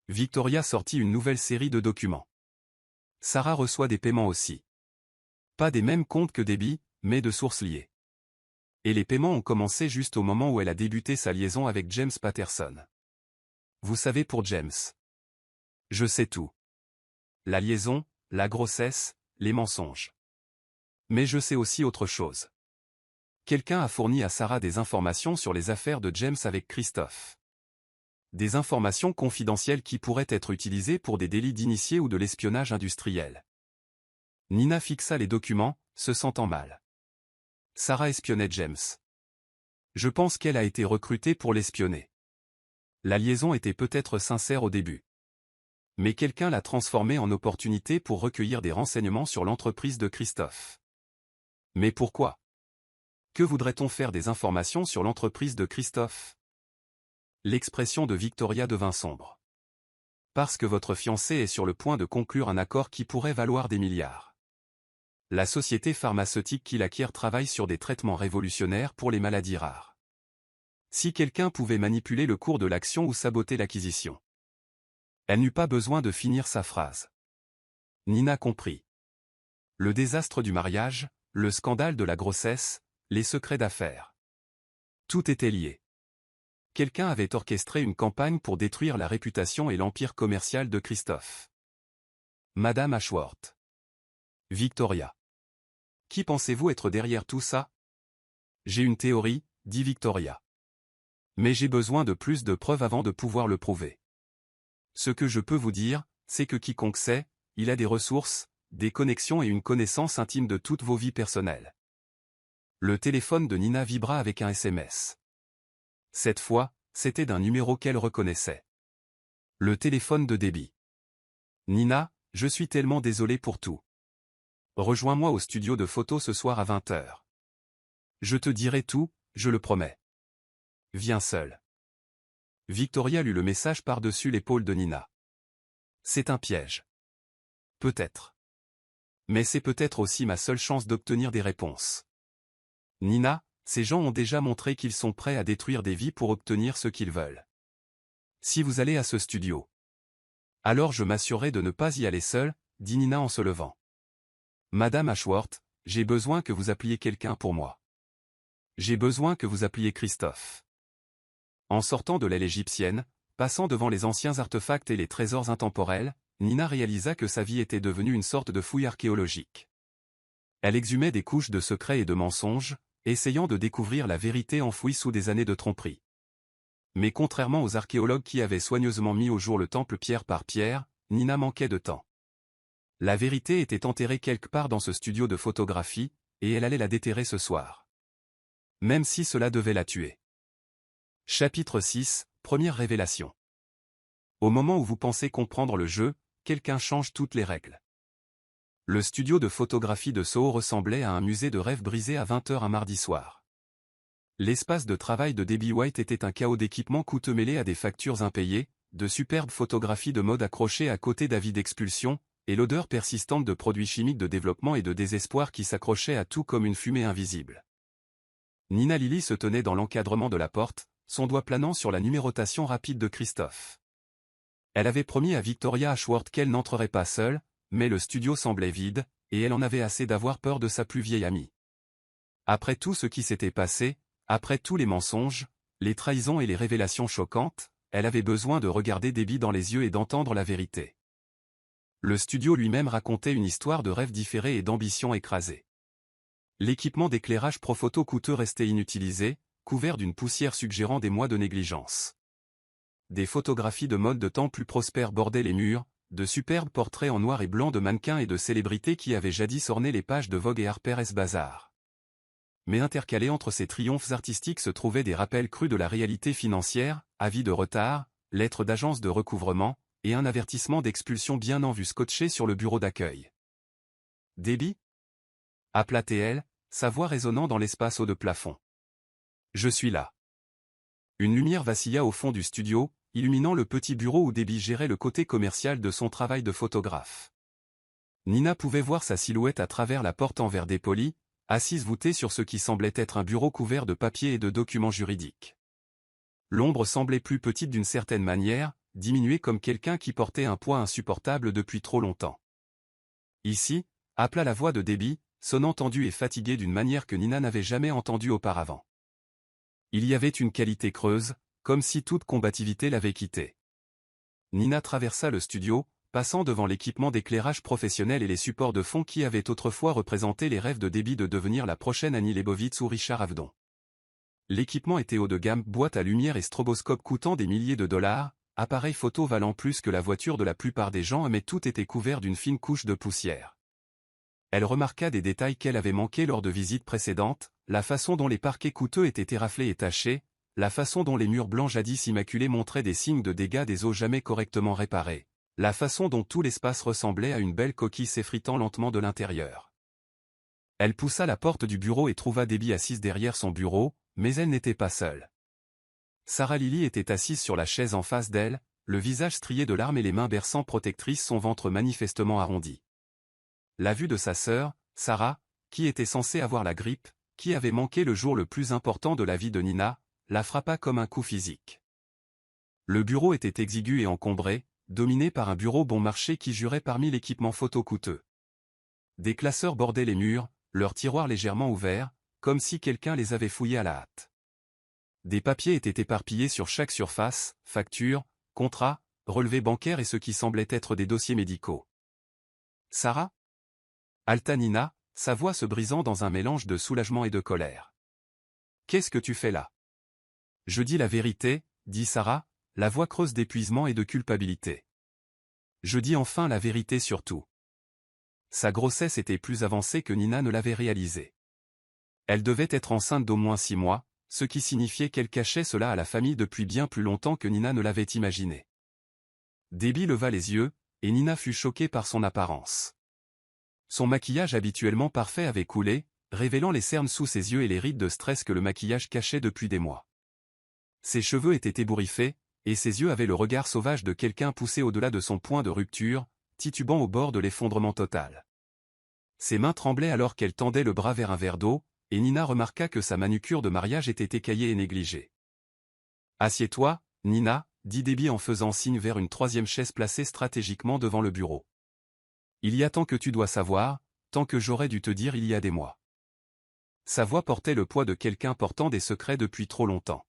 Victoria sortit une nouvelle série de documents. Sarah reçoit des paiements aussi. Pas des mêmes comptes que Debbie, mais de sources liées. Et les paiements ont commencé juste au moment où elle a débuté sa liaison avec James Patterson. Vous savez pour James. Je sais tout. La liaison, la grossesse, les mensonges. Mais je sais aussi autre chose. Quelqu'un a fourni à Sarah des informations sur les affaires de James avec Christophe. Des informations confidentielles qui pourraient être utilisées pour des délits d'initiés ou de l'espionnage industriel. Nina fixa les documents, se sentant mal. Sarah espionnait James. Je pense qu'elle a été recrutée pour l'espionner. La liaison était peut-être sincère au début. Mais quelqu'un l'a transformée en opportunité pour recueillir des renseignements sur l'entreprise de Christophe. Mais pourquoi? Que voudrait-on faire des informations sur l'entreprise de Christophe? L'expression de Victoria devint sombre. Parce que votre fiancé est sur le point de conclure un accord qui pourrait valoir des milliards. La société pharmaceutique qu'il acquiert travaille sur des traitements révolutionnaires pour les maladies rares. Si quelqu'un pouvait manipuler le cours de l'action ou saboter l'acquisition. Elle n'eut pas besoin de finir sa phrase. Nina comprit. Le désastre du mariage, le scandale de la grossesse, les secrets d'affaires. Tout était lié. Quelqu'un avait orchestré une campagne pour détruire la réputation et l'empire commercial de Christophe. Madame Ashworth. Victoria. Qui pensez-vous être derrière tout ça? J'ai une théorie, dit Victoria. Mais j'ai besoin de plus de preuves avant de pouvoir le prouver. Ce que je peux vous dire, c'est que quiconque sait, il a des ressources, des connexions et une connaissance intime de toutes vos vies personnelles. Le téléphone de Nina vibra avec un SMS. Cette fois, c'était d'un numéro qu'elle reconnaissait. Le téléphone de Debbie. Nina, je suis tellement désolé pour tout. Rejoins-moi au studio de photos ce soir à 20h. Je te dirai tout, je le promets. Viens seul. Victoria lut le message par-dessus l'épaule de Nina. C'est un piège. Peut-être. Mais c'est peut-être aussi ma seule chance d'obtenir des réponses. Nina, ces gens ont déjà montré qu'ils sont prêts à détruire des vies pour obtenir ce qu'ils veulent. Si vous allez à ce studio. Alors je m'assurerai de ne pas y aller seul, dit Nina en se levant. Madame Ashworth, j'ai besoin que vous appeliez quelqu'un pour moi. J'ai besoin que vous appeliez Christophe. En sortant de l'aile égyptienne, passant devant les anciens artefacts et les trésors intemporels, Nina réalisa que sa vie était devenue une sorte de fouille archéologique. Elle exhumait des couches de secrets et de mensonges, essayant de découvrir la vérité enfouie sous des années de tromperie. Mais contrairement aux archéologues qui avaient soigneusement mis au jour le temple pierre par pierre, Nina manquait de temps. La vérité était enterrée quelque part dans ce studio de photographie, et elle allait la déterrer ce soir. Même si cela devait la tuer. Chapitre 6, première révélation. Au moment où vous pensez comprendre le jeu, quelqu'un change toutes les règles. Le studio de photographie de Soho ressemblait à un musée de rêves brisés à 20h un mardi soir. L'espace de travail de Debbie White était un chaos d'équipements coûteux mêlés à des factures impayées, de superbes photographies de mode accrochées à côté d'avis d'expulsion, et l'odeur persistante de produits chimiques de développement et de désespoir qui s'accrochait à tout comme une fumée invisible. Nina Lily se tenait dans l'encadrement de la porte, son doigt planant sur la numérotation rapide de Christophe. Elle avait promis à Victoria Ashworth qu'elle n'entrerait pas seule, mais le studio semblait vide, et elle en avait assez d'avoir peur de sa plus vieille amie. Après tout ce qui s'était passé, après tous les mensonges, les trahisons et les révélations choquantes, elle avait besoin de regarder Debbie dans les yeux et d'entendre la vérité. Le studio lui-même racontait une histoire de rêves différés et d'ambitions écrasées. L'équipement d'éclairage Profoto coûteux restait inutilisé, couvert d'une poussière suggérant des mois de négligence. Des photographies de mode de temps plus prospères bordaient les murs, de superbes portraits en noir et blanc de mannequins et de célébrités qui avaient jadis orné les pages de Vogue et Harper's Bazaar. Mais intercalés entre ces triomphes artistiques se trouvaient des rappels crus de la réalité financière, avis de retard, lettres d'agence de recouvrement, et un avertissement d'expulsion bien en vue scotché sur le bureau d'accueil. « Debbie » appela-t-elle, sa voix résonnant dans l'espace haut de plafond. « Je suis là. » Une lumière vacilla au fond du studio, illuminant le petit bureau où Debbie gérait le côté commercial de son travail de photographe. Nina pouvait voir sa silhouette à travers la porte en verre dépoli, assise voûtée sur ce qui semblait être un bureau couvert de papiers et de documents juridiques. L'ombre semblait plus petite d'une certaine manière, diminuée comme quelqu'un qui portait un poids insupportable depuis trop longtemps. « Ici » appela la voix de Debbie, sonnant tendue et fatiguée d'une manière que Nina n'avait jamais entendue auparavant. Il y avait une qualité creuse, comme si toute combativité l'avait quittée. Nina traversa le studio, passant devant l'équipement d'éclairage professionnel et les supports de fond qui avaient autrefois représenté les rêves de Debbie de devenir la prochaine Annie Leibovitz ou Richard Avedon. L'équipement était haut de gamme, boîte à lumière et stroboscope coûtant des milliers de dollars, appareil photo valant plus que la voiture de la plupart des gens, mais tout était couvert d'une fine couche de poussière. Elle remarqua des détails qu'elle avait manqués lors de visites précédentes, la façon dont les parquets coûteux étaient éraflés et tachés, la façon dont les murs blancs jadis immaculés montraient des signes de dégâts des eaux jamais correctement réparés, la façon dont tout l'espace ressemblait à une belle coquille s'effritant lentement de l'intérieur. Elle poussa la porte du bureau et trouva Debbie assise derrière son bureau, mais elle n'était pas seule. Sarah Lily était assise sur la chaise en face d'elle, le visage strié de larmes et les mains berçant protectrices, son ventre manifestement arrondi. La vue de sa sœur, Sarah, qui était censée avoir la grippe, qui avait manqué le jour le plus important de la vie de Nina, la frappa comme un coup physique. Le bureau était exigu et encombré, dominé par un bureau bon marché qui jurait parmi l'équipement photo coûteux. Des classeurs bordaient les murs, leurs tiroirs légèrement ouverts, comme si quelqu'un les avait fouillés à la hâte. Des papiers étaient éparpillés sur chaque surface, factures, contrats, relevés bancaires et ce qui semblait être des dossiers médicaux. « Sarah » halta Nina, sa voix se brisant dans un mélange de soulagement et de colère. « Qu'est-ce que tu fais là ?»« Je dis la vérité, » dit Sarah, la voix creuse d'épuisement et de culpabilité. « Je dis enfin la vérité sur tout. » Sa grossesse était plus avancée que Nina ne l'avait réalisé. Elle devait être enceinte d'au moins 6 mois, ce qui signifiait qu'elle cachait cela à la famille depuis bien plus longtemps que Nina ne l'avait imaginé. Debbie leva les yeux, et Nina fut choquée par son apparence. Son maquillage habituellement parfait avait coulé, révélant les cernes sous ses yeux et les rides de stress que le maquillage cachait depuis des mois. Ses cheveux étaient ébouriffés, et ses yeux avaient le regard sauvage de quelqu'un poussé au-delà de son point de rupture, titubant au bord de l'effondrement total. Ses mains tremblaient alors qu'elle tendait le bras vers un verre d'eau, et Nina remarqua que sa manucure de mariage était écaillée et négligée. « Assieds-toi, Nina, » dit Debbie en faisant signe vers une 3e chaise placée stratégiquement devant le bureau. « Il y a tant que tu dois savoir, tant que j'aurais dû te dire il y a des mois. » Sa voix portait le poids de quelqu'un portant des secrets depuis trop longtemps.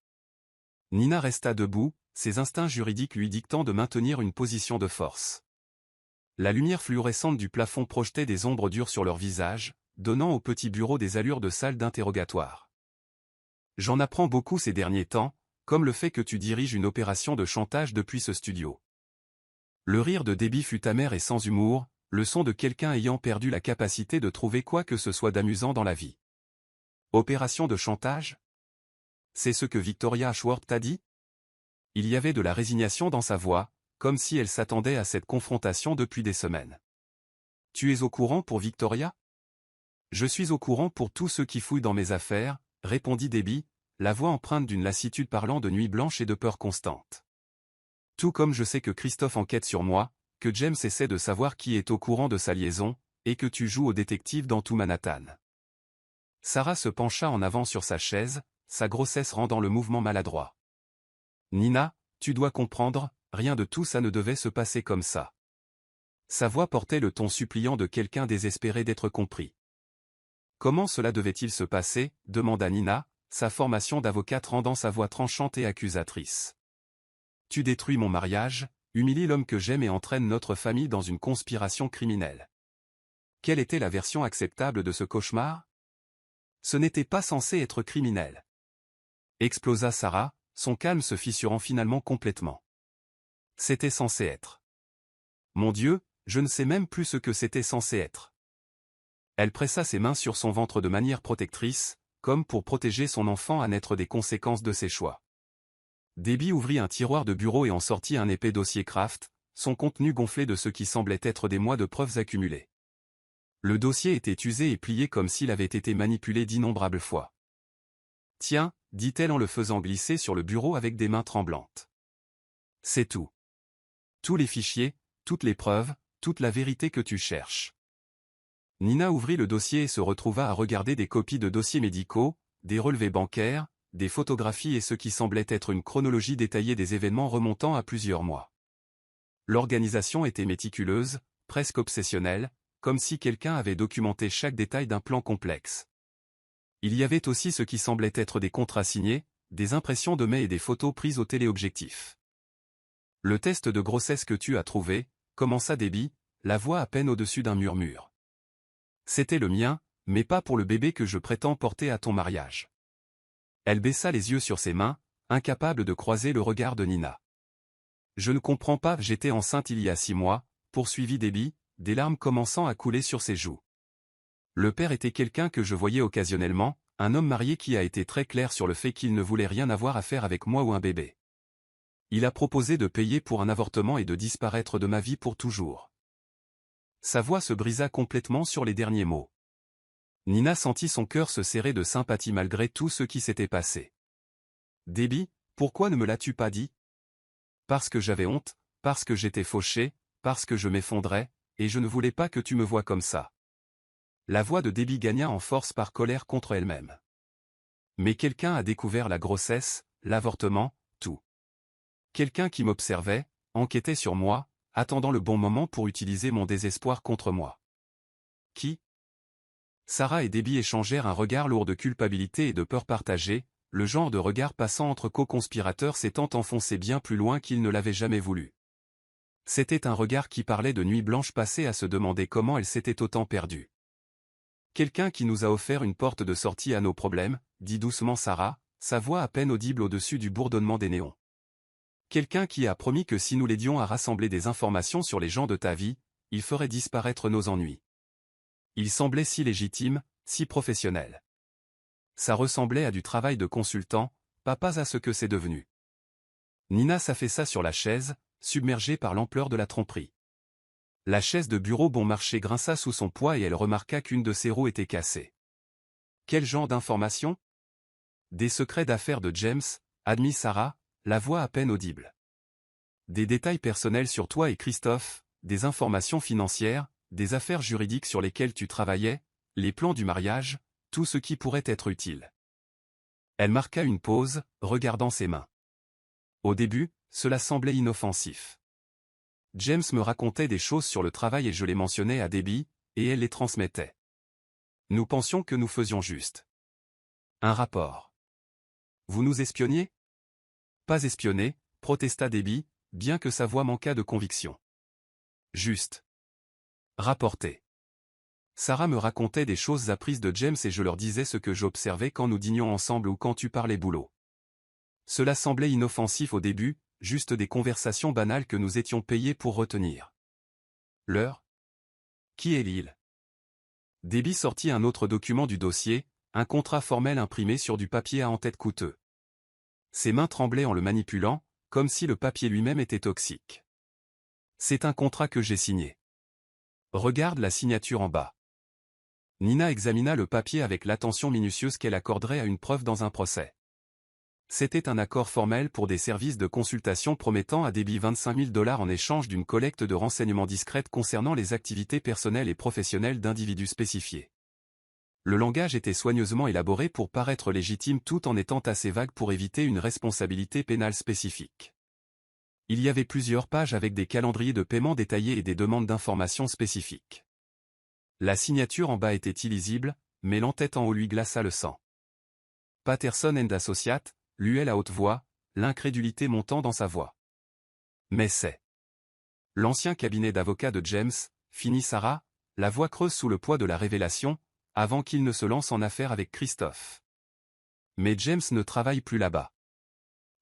Nina resta debout, ses instincts juridiques lui dictant de maintenir une position de force. La lumière fluorescente du plafond projetait des ombres dures sur leur visage, donnant au petit bureau des allures de salle d'interrogatoire. « J'en apprends beaucoup ces derniers temps, comme le fait que tu diriges une opération de chantage depuis ce studio. » Le rire de Debbie fut amer et sans humour, le son de quelqu'un ayant perdu la capacité de trouver quoi que ce soit d'amusant dans la vie. « Opération de chantage ? C'est ce que Victoria Ashworth t'a dit ? » Il y avait de la résignation dans sa voix, comme si elle s'attendait à cette confrontation depuis des semaines. « Tu es au courant pour Victoria ? » « Je suis au courant pour tous ceux qui fouillent dans mes affaires, » répondit Debbie, la voix empreinte d'une lassitude parlant de nuit blanche et de peur constante. « Tout comme je sais que Christophe enquête sur moi, que James essaie de savoir qui est au courant de sa liaison, et que tu joues au détective dans tout Manhattan. » Sarah se pencha en avant sur sa chaise, sa grossesse rendant le mouvement maladroit. « Nina, tu dois comprendre, rien de tout ça ne devait se passer comme ça. » Sa voix portait le ton suppliant de quelqu'un désespéré d'être compris. « Comment cela devait-il se passer ?» demanda Nina, sa formation d'avocate rendant sa voix tranchante et accusatrice. « Tu détruis mon mariage, humilie l'homme que j'aime et entraîne notre famille dans une conspiration criminelle. » Quelle était la version acceptable de ce cauchemar ? Ce n'était pas censé être criminel. Explosa Sarah, son calme se fissurant finalement complètement. C'était censé être. Mon Dieu, je ne sais même plus ce que c'était censé être. Elle pressa ses mains sur son ventre de manière protectrice, comme pour protéger son enfant à naître des conséquences de ses choix. Debbie ouvrit un tiroir de bureau et en sortit un épais dossier Kraft, son contenu gonflé de ce qui semblait être des mois de preuves accumulées. Le dossier était usé et plié comme s'il avait été manipulé d'innombrables fois. « Tiens, » dit-elle en le faisant glisser sur le bureau avec des mains tremblantes. « C'est tout. Tous les fichiers, toutes les preuves, toute la vérité que tu cherches. » Nina ouvrit le dossier et se retrouva à regarder des copies de dossiers médicaux, des relevés bancaires, des photographies et ce qui semblait être une chronologie détaillée des événements remontant à plusieurs mois. L'organisation était méticuleuse, presque obsessionnelle, comme si quelqu'un avait documenté chaque détail d'un plan complexe. Il y avait aussi ce qui semblait être des contrats signés, des impressions de mai et des photos prises au téléobjectif. « Le test de grossesse que tu as trouvé, » commença Debbie, la voix à peine au-dessus d'un murmure. « C'était le mien, mais pas pour le bébé que je prétends porter à ton mariage. » Elle baissa les yeux sur ses mains, incapable de croiser le regard de Nina. Je ne comprends pas, j'étais enceinte il y a 6 mois, poursuivit Debbie, des larmes commençant à couler sur ses joues. Le père était quelqu'un que je voyais occasionnellement, un homme marié qui a été très clair sur le fait qu'il ne voulait rien avoir à faire avec moi ou un bébé. Il a proposé de payer pour un avortement et de disparaître de ma vie pour toujours. Sa voix se brisa complètement sur les derniers mots. Nina sentit son cœur se serrer de sympathie malgré tout ce qui s'était passé. Debbie, pourquoi ne me l'as-tu pas dit? Parce que j'avais honte, parce que j'étais fauchée, parce que je m'effondrais, et je ne voulais pas que tu me vois comme ça. La voix de Debbie gagna en force par colère contre elle-même. Mais quelqu'un a découvert la grossesse, l'avortement, tout. Quelqu'un qui m'observait, enquêtait sur moi, attendant le bon moment pour utiliser mon désespoir contre moi. Qui? Sarah et Debbie échangèrent un regard lourd de culpabilité et de peur partagée, le genre de regard passant entre co-conspirateurs s'étant enfoncé bien plus loin qu'ils ne l'avaient jamais voulu. C'était un regard qui parlait de nuits blanches passées à se demander comment elle s'était autant perdue. Quelqu'un qui nous a offert une porte de sortie à nos problèmes, dit doucement Sarah, sa voix à peine audible au-dessus du bourdonnement des néons. Quelqu'un qui a promis que si nous l'aidions à rassembler des informations sur les gens de ta vie, il ferait disparaître nos ennuis. Il semblait si légitime, si professionnel. Ça ressemblait à du travail de consultant, pas à ce que c'est devenu. Nina s'affaissa sur la chaise, submergée par l'ampleur de la tromperie. La chaise de bureau bon marché grinça sous son poids et elle remarqua qu'une de ses roues était cassée. Quel genre d'informations? Des secrets d'affaires de James, admit Sarah, la voix à peine audible. Des détails personnels sur toi et Christophe, des informations financières, des affaires juridiques sur lesquelles tu travaillais, les plans du mariage, tout ce qui pourrait être utile. Elle marqua une pause, regardant ses mains. Au début, cela semblait inoffensif. James me racontait des choses sur le travail et je les mentionnais à Debbie, et elle les transmettait. Nous pensions que nous faisions juste un rapport. Vous nous espionniez? Pas espionner, protesta Debbie, bien que sa voix manquât de conviction. Juste rapporter. Sarah me racontait des choses apprises de James et je leur disais ce que j'observais quand nous dînions ensemble ou quand tu parlais boulot. Cela semblait inoffensif au début, juste des conversations banales que nous étions payés pour retenir. L'heure? Qui est Lyle? Debbie sortit un autre document du dossier, un contrat formel imprimé sur du papier à en-tête coûteux. Ses mains tremblaient en le manipulant, comme si le papier lui-même était toxique. C'est un contrat que j'ai signé. Regarde la signature en bas. Nina examina le papier avec l'attention minutieuse qu'elle accorderait à une preuve dans un procès. C'était un accord formel pour des services de consultation promettant à Debbie $25 000 en échange d'une collecte de renseignements discrètes concernant les activités personnelles et professionnelles d'individus spécifiés. Le langage était soigneusement élaboré pour paraître légitime tout en étant assez vague pour éviter une responsabilité pénale spécifique. Il y avait plusieurs pages avec des calendriers de paiement détaillés et des demandes d'informations spécifiques. La signature en bas était illisible, mais l'entête en haut lui glaça le sang. Patterson & Associates, lut-elle à haute voix, l'incrédulité montant dans sa voix. Mais c'est l'ancien cabinet d'avocats de James, finit Sarah, la voix creuse sous le poids de la révélation, avant qu'il ne se lance en affaire avec Christophe. Mais James ne travaille plus là-bas.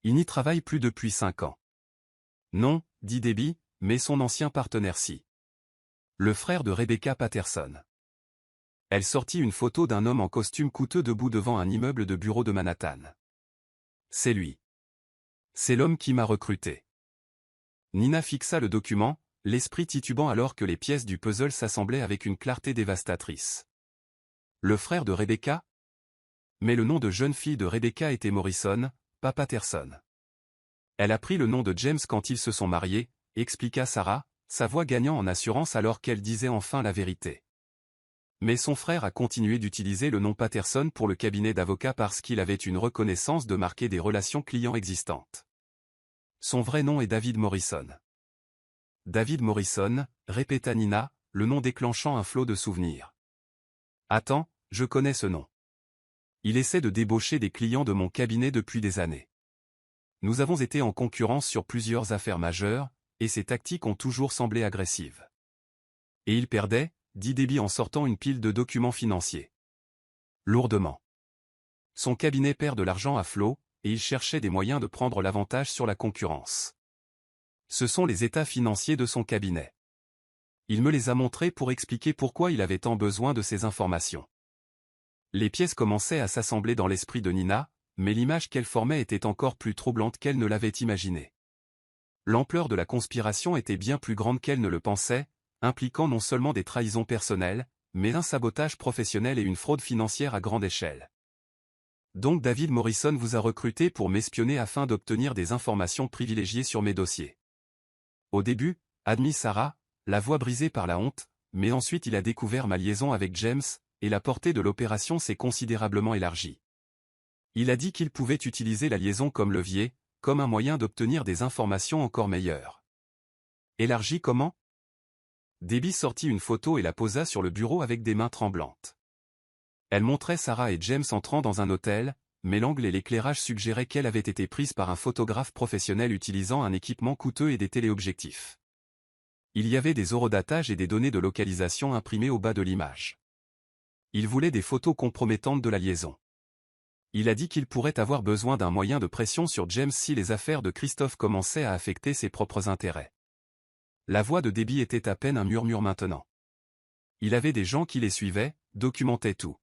Il n'y travaille plus depuis 5 ans. Non, dit Debbie, mais son ancien partenaire si. Le frère de Rebecca Patterson. Elle sortit une photo d'un homme en costume coûteux debout devant un immeuble de bureau de Manhattan. C'est lui. C'est l'homme qui m'a recruté. Nina fixa le document, l'esprit titubant alors que les pièces du puzzle s'assemblaient avec une clarté dévastatrice. Le frère de Rebecca? Mais le nom de jeune fille de Rebecca était Morrison, pas Patterson. Elle a pris le nom de James quand ils se sont mariés, expliqua Sarah, sa voix gagnant en assurance alors qu'elle disait enfin la vérité. Mais son frère a continué d'utiliser le nom Patterson pour le cabinet d'avocats parce qu'il avait une reconnaissance de marquer des relations clients existantes. Son vrai nom est David Morrison. David Morrison, répéta Nina, le nom déclenchant un flot de souvenirs. Attends, je connais ce nom. Il essaie de débaucher des clients de mon cabinet depuis des années. Nous avons été en concurrence sur plusieurs affaires majeures, et ses tactiques ont toujours semblé agressives. Et il perdait, dit Debbie en sortant une pile de documents financiers. Lourdement. Son cabinet perd de l'argent à flot, et il cherchait des moyens de prendre l'avantage sur la concurrence. Ce sont les états financiers de son cabinet. Il me les a montrés pour expliquer pourquoi il avait tant besoin de ces informations. Les pièces commençaient à s'assembler dans l'esprit de Nina, mais l'image qu'elle formait était encore plus troublante qu'elle ne l'avait imaginé. L'ampleur de la conspiration était bien plus grande qu'elle ne le pensait, impliquant non seulement des trahisons personnelles, mais un sabotage professionnel et une fraude financière à grande échelle. Donc David Morrison vous a recruté pour m'espionner afin d'obtenir des informations privilégiées sur mes dossiers. Au début, admit Sarah, la voix brisée par la honte, mais ensuite il a découvert ma liaison avec James, et la portée de l'opération s'est considérablement élargie. Il a dit qu'il pouvait utiliser la liaison comme levier, comme un moyen d'obtenir des informations encore meilleures. Élargie comment? Debbie sortit une photo et la posa sur le bureau avec des mains tremblantes. Elle montrait Sarah et James entrant dans un hôtel, mais l'angle et l'éclairage suggéraient qu'elle avait été prise par un photographe professionnel utilisant un équipement coûteux et des téléobjectifs. Il y avait des horodatages et des données de localisation imprimées au bas de l'image. Il voulait des photos compromettantes de la liaison. Il a dit qu'il pourrait avoir besoin d'un moyen de pression sur James si les affaires de Christophe commençaient à affecter ses propres intérêts. La voix de Debbie était à peine un murmure maintenant. Il avait des gens qui les suivaient, documentaient tout.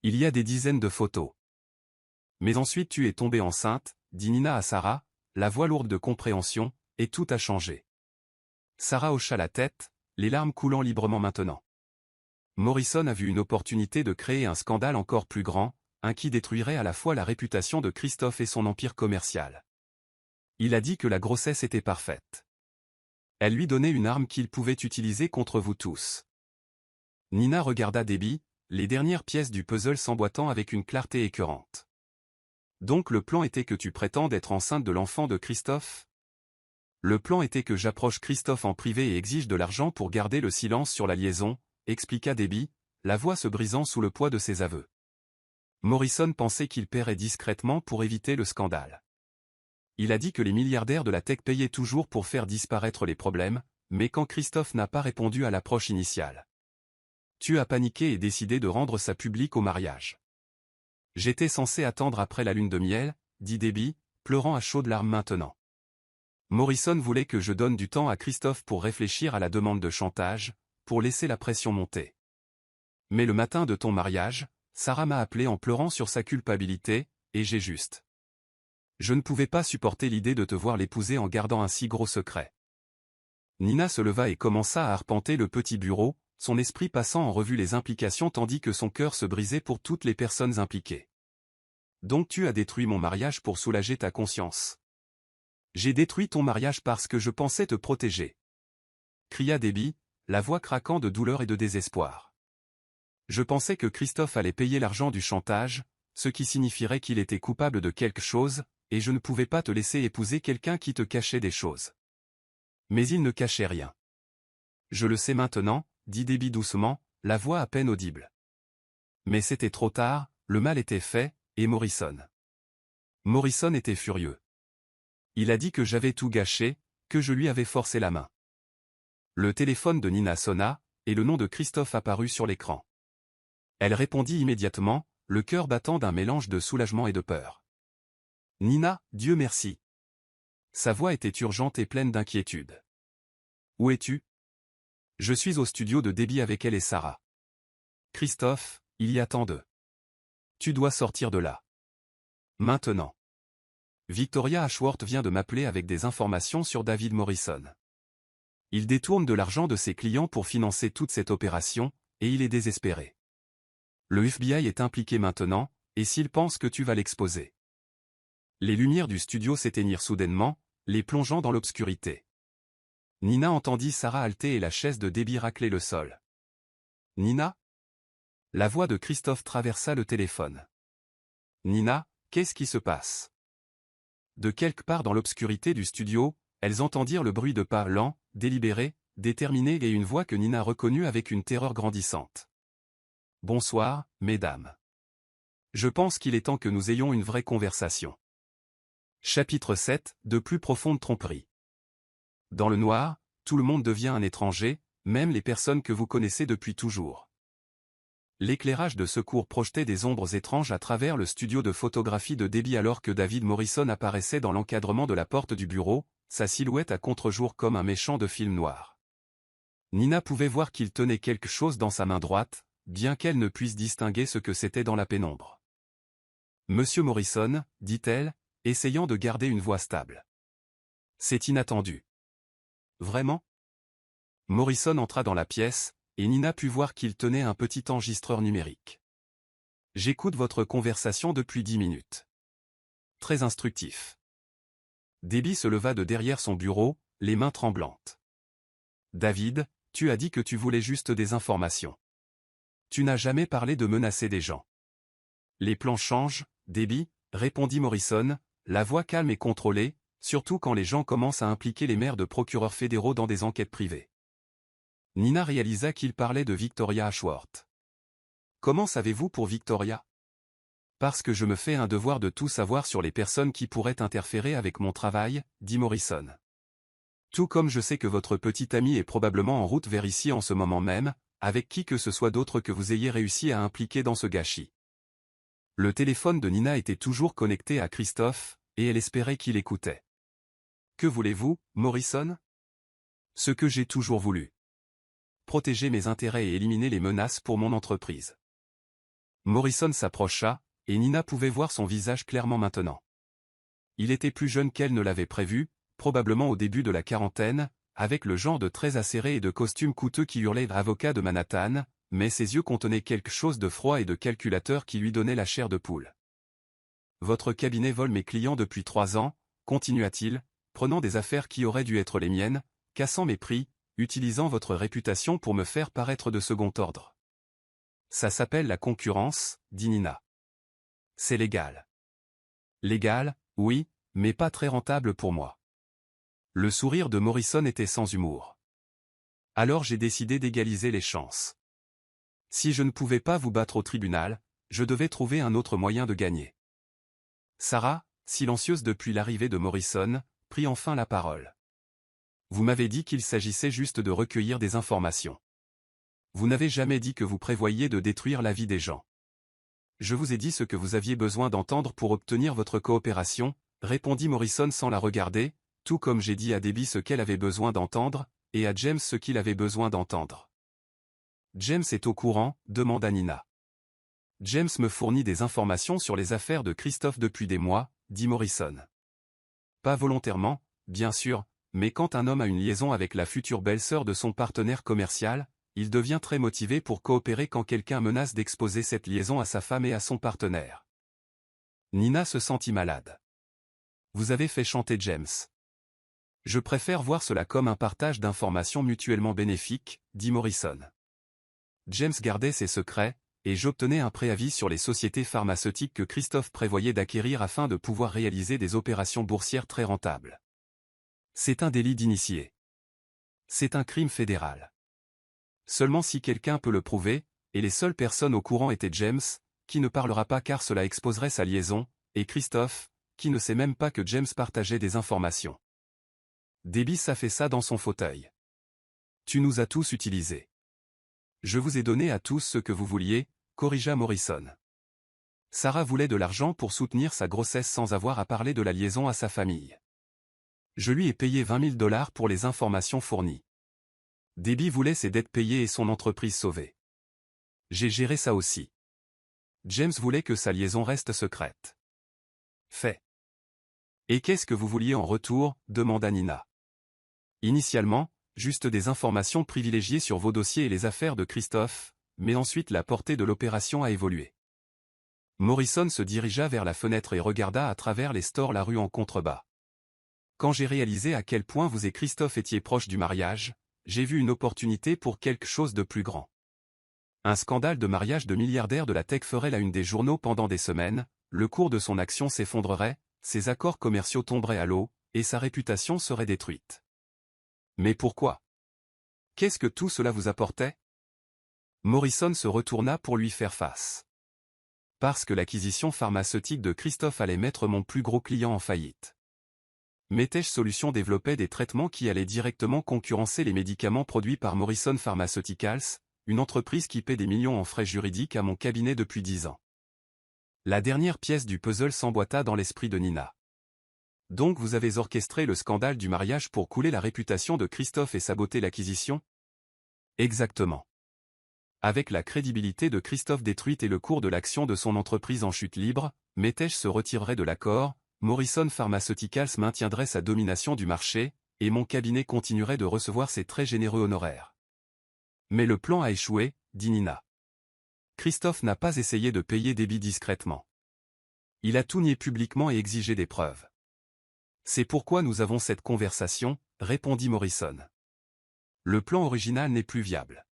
Il y a des dizaines de photos. Mais ensuite tu es tombée enceinte, dit Nina à Sarah, la voix lourde de compréhension, et tout a changé. Sarah hocha la tête, les larmes coulant librement maintenant. Morrison a vu une opportunité de créer un scandale encore plus grand, un qui détruirait à la fois la réputation de Christophe et son empire commercial. Il a dit que la grossesse était parfaite. Elle lui donnait une arme qu'il pouvait utiliser contre vous tous. Nina regarda Debbie, les dernières pièces du puzzle s'emboîtant avec une clarté écœurante. Donc le plan était que tu prétendes être enceinte de l'enfant de Christophe? Le plan était que j'approche Christophe en privé et exige de l'argent pour garder le silence sur la liaison, expliqua Debbie, la voix se brisant sous le poids de ses aveux. Morrison pensait qu'il paierait discrètement pour éviter le scandale. Il a dit que les milliardaires de la tech payaient toujours pour faire disparaître les problèmes, mais quand Christophe n'a pas répondu à l'approche initiale. Tu as paniqué et décidé de rendre ça public au mariage. J'étais censé attendre après la lune de miel, dit Debbie, pleurant à chaudes larmes maintenant. Morrison voulait que je donne du temps à Christophe pour réfléchir à la demande de chantage, pour laisser la pression monter. Mais le matin de ton mariage, Sarah m'a appelé en pleurant sur sa culpabilité, et j'ai juste. Je ne pouvais pas supporter l'idée de te voir l'épouser en gardant un si gros secret. Nina se leva et commença à arpenter le petit bureau, son esprit passant en revue les implications tandis que son cœur se brisait pour toutes les personnes impliquées. Donc tu as détruit mon mariage pour soulager ta conscience. J'ai détruit ton mariage parce que je pensais te protéger. Cria Debbie, la voix craquant de douleur et de désespoir. Je pensais que Christophe allait payer l'argent du chantage, ce qui signifierait qu'il était coupable de quelque chose, et je ne pouvais pas te laisser épouser quelqu'un qui te cachait des choses. Mais il ne cachait rien. Je le sais maintenant, dit Debbie doucement, la voix à peine audible. Mais c'était trop tard, le mal était fait, et Morrison était furieux. Il a dit que j'avais tout gâché, que je lui avais forcé la main. Le téléphone de Nina sonna, et le nom de Christophe apparut sur l'écran. Elle répondit immédiatement, le cœur battant d'un mélange de soulagement et de peur. Nina, Dieu merci. Sa voix était urgente et pleine d'inquiétude. Où es-tu? Je suis au studio de Debbie avec elle et Sarah. Christophe, il y a tant de. Tu dois sortir de là. Maintenant. Victoria Ashworth vient de m'appeler avec des informations sur David Morrison. Il détourne de l'argent de ses clients pour financer toute cette opération, et il est désespéré. Le FBI est impliqué maintenant, et s'il pense que tu vas l'exposer. Les lumières du studio s'éteignirent soudainement, les plongeant dans l'obscurité. Nina entendit Sarah halter et la chaise de Debbie racler le sol. Nina? La voix de Christophe traversa le téléphone. Nina, qu'est-ce qui se passe? De quelque part dans l'obscurité du studio, elles entendirent le bruit de pas lents, délibérés, déterminés et une voix que Nina reconnut avec une terreur grandissante. Bonsoir, mesdames. Je pense qu'il est temps que nous ayons une vraie conversation. Chapitre 7, de plus profonde tromperie. Dans le noir, tout le monde devient un étranger, même les personnes que vous connaissez depuis toujours. L'éclairage de secours projetait des ombres étranges à travers le studio de photographie de Debbie alors que David Morrison apparaissait dans l'encadrement de la porte du bureau, sa silhouette à contre-jour comme un méchant de film noir. Nina pouvait voir qu'il tenait quelque chose dans sa main droite, bien qu'elle ne puisse distinguer ce que c'était dans la pénombre. « Monsieur Morrison, dit-elle, essayant de garder une voix stable. C'est inattendu. Vraiment ? Morrison entra dans la pièce, et Nina put voir qu'il tenait un petit enregistreur numérique. J'écoute votre conversation depuis 10 minutes. Très instructif. Debbie se leva de derrière son bureau, les mains tremblantes. David, tu as dit que tu voulais juste des informations. Tu n'as jamais parlé de menacer des gens. Les plans changent, Debbie, répondit Morrison, la voix calme et contrôlée, surtout quand les gens commencent à impliquer les maires de procureurs fédéraux dans des enquêtes privées. Nina réalisa qu'il parlait de Victoria Ashworth. Comment savez-vous pour Victoria? Parce que je me fais un devoir de tout savoir sur les personnes qui pourraient interférer avec mon travail, dit Morrison. Tout comme je sais que votre petit ami est probablement en route vers ici en ce moment même, avec qui que ce soit d'autre que vous ayez réussi à impliquer dans ce gâchis. Le téléphone de Nina était toujours connecté à Christophe, et elle espérait qu'il écoutait. Que voulez-vous, Morrison? Ce que j'ai toujours voulu. Protéger mes intérêts et éliminer les menaces pour mon entreprise. Morrison s'approcha, et Nina pouvait voir son visage clairement maintenant. Il était plus jeune qu'elle ne l'avait prévu, probablement au début de la quarantaine, avec le genre de traits acérés et de costumes coûteux qui hurlait avocat de Manhattan, mais ses yeux contenaient quelque chose de froid et de calculateur qui lui donnait la chair de poule. Votre cabinet vole mes clients depuis 3 ans, continua-t-il, prenant des affaires qui auraient dû être les miennes, cassant mes prix, utilisant votre réputation pour me faire paraître de second ordre. Ça s'appelle la concurrence, dit Nina. C'est légal. Légal, oui, mais pas très rentable pour moi. Le sourire de Morrison était sans humour. Alors j'ai décidé d'égaliser les chances. Si je ne pouvais pas vous battre au tribunal, je devais trouver un autre moyen de gagner. Sarah, silencieuse depuis l'arrivée de Morrison, prit enfin la parole. Vous m'avez dit qu'il s'agissait juste de recueillir des informations. Vous n'avez jamais dit que vous prévoyiez de détruire la vie des gens. Je vous ai dit ce que vous aviez besoin d'entendre pour obtenir votre coopération, répondit Morrison sans la regarder, tout comme j'ai dit à Debbie ce qu'elle avait besoin d'entendre, et à James ce qu'il avait besoin d'entendre. James est au courant, demanda Nina. James me fournit des informations sur les affaires de Christophe depuis des mois, dit Morrison. Pas volontairement, bien sûr, mais quand un homme a une liaison avec la future belle-sœur de son partenaire commercial, il devient très motivé pour coopérer quand quelqu'un menace d'exposer cette liaison à sa femme et à son partenaire. Nina se sentit malade. Vous avez fait chanter James. Je préfère voir cela comme un partage d'informations mutuellement bénéfiques, dit Morrison. James gardait ses secrets, et j'obtenais un préavis sur les sociétés pharmaceutiques que Christophe prévoyait d'acquérir afin de pouvoir réaliser des opérations boursières très rentables. C'est un délit d'initié. C'est un crime fédéral. Seulement si quelqu'un peut le prouver, et les seules personnes au courant étaient James, qui ne parlera pas car cela exposerait sa liaison, et Christophe, qui ne sait même pas que James partageait des informations. Debbie s'affaissa dans son fauteuil. Tu nous as tous utilisés. Je vous ai donné à tous ce que vous vouliez, corrigea Morrison. Sarah voulait de l'argent pour soutenir sa grossesse sans avoir à parler de la liaison à sa famille. Je lui ai payé $20 000 pour les informations fournies. Debbie voulait ses dettes payées et son entreprise sauvée. J'ai géré ça aussi. James voulait que sa liaison reste secrète. Fait. Et qu'est-ce que vous vouliez en retour, demanda Nina. Initialement, juste des informations privilégiées sur vos dossiers et les affaires de Christophe, mais ensuite la portée de l'opération a évolué. Morrison se dirigea vers la fenêtre et regarda à travers les stores la rue en contrebas. Quand j'ai réalisé à quel point vous et Christophe étiez proches du mariage, j'ai vu une opportunité pour quelque chose de plus grand. Un scandale de mariage de milliardaires de la tech ferait la une des journaux pendant des semaines, le cours de son action s'effondrerait, ses accords commerciaux tomberaient à l'eau, et sa réputation serait détruite. Mais pourquoi? Qu'est-ce que tout cela vous apportait? Morrison se retourna pour lui faire face. Parce que l'acquisition pharmaceutique de Christophe allait mettre mon plus gros client en faillite. Metesh Solutions développait des traitements qui allaient directement concurrencer les médicaments produits par Morrison Pharmaceuticals, une entreprise qui paie des millions en frais juridiques à mon cabinet depuis 10 ans. La dernière pièce du puzzle s'emboîta dans l'esprit de Nina. Donc vous avez orchestré le scandale du mariage pour couler la réputation de Christophe et saboter l'acquisition? Exactement. Avec la crédibilité de Christophe détruite et le cours de l'action de son entreprise en chute libre, Metech se retirerait de l'accord, Morrison Pharmaceuticals maintiendrait sa domination du marché, et mon cabinet continuerait de recevoir ses très généreux honoraires. Mais le plan a échoué, dit Nina. Christophe n'a pas essayé de payer Debbie discrètement. Il a tout nié publiquement et exigé des preuves. C'est pourquoi nous avons cette conversation, répondit Morrison. Le plan original n'est plus viable.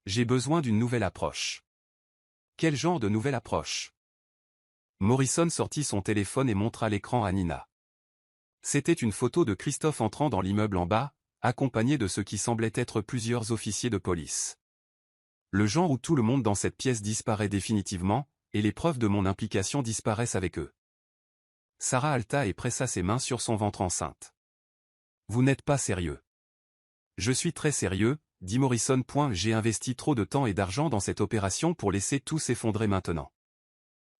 J'ai besoin d'une nouvelle approche. Quel genre de nouvelle approche? Morrison sortit son téléphone et montra l'écran à Nina. C'était une photo de Christophe entrant dans l'immeuble en bas, accompagné de ce qui semblait être plusieurs officiers de police. Le genre où tout le monde dans cette pièce disparaît définitivement, et les preuves de mon implication disparaissent avec eux. Sarah halta et pressa ses mains sur son ventre enceinte. Vous n'êtes pas sérieux. Je suis très sérieux, dit Morrison. J'ai investi trop de temps et d'argent dans cette opération pour laisser tout s'effondrer maintenant.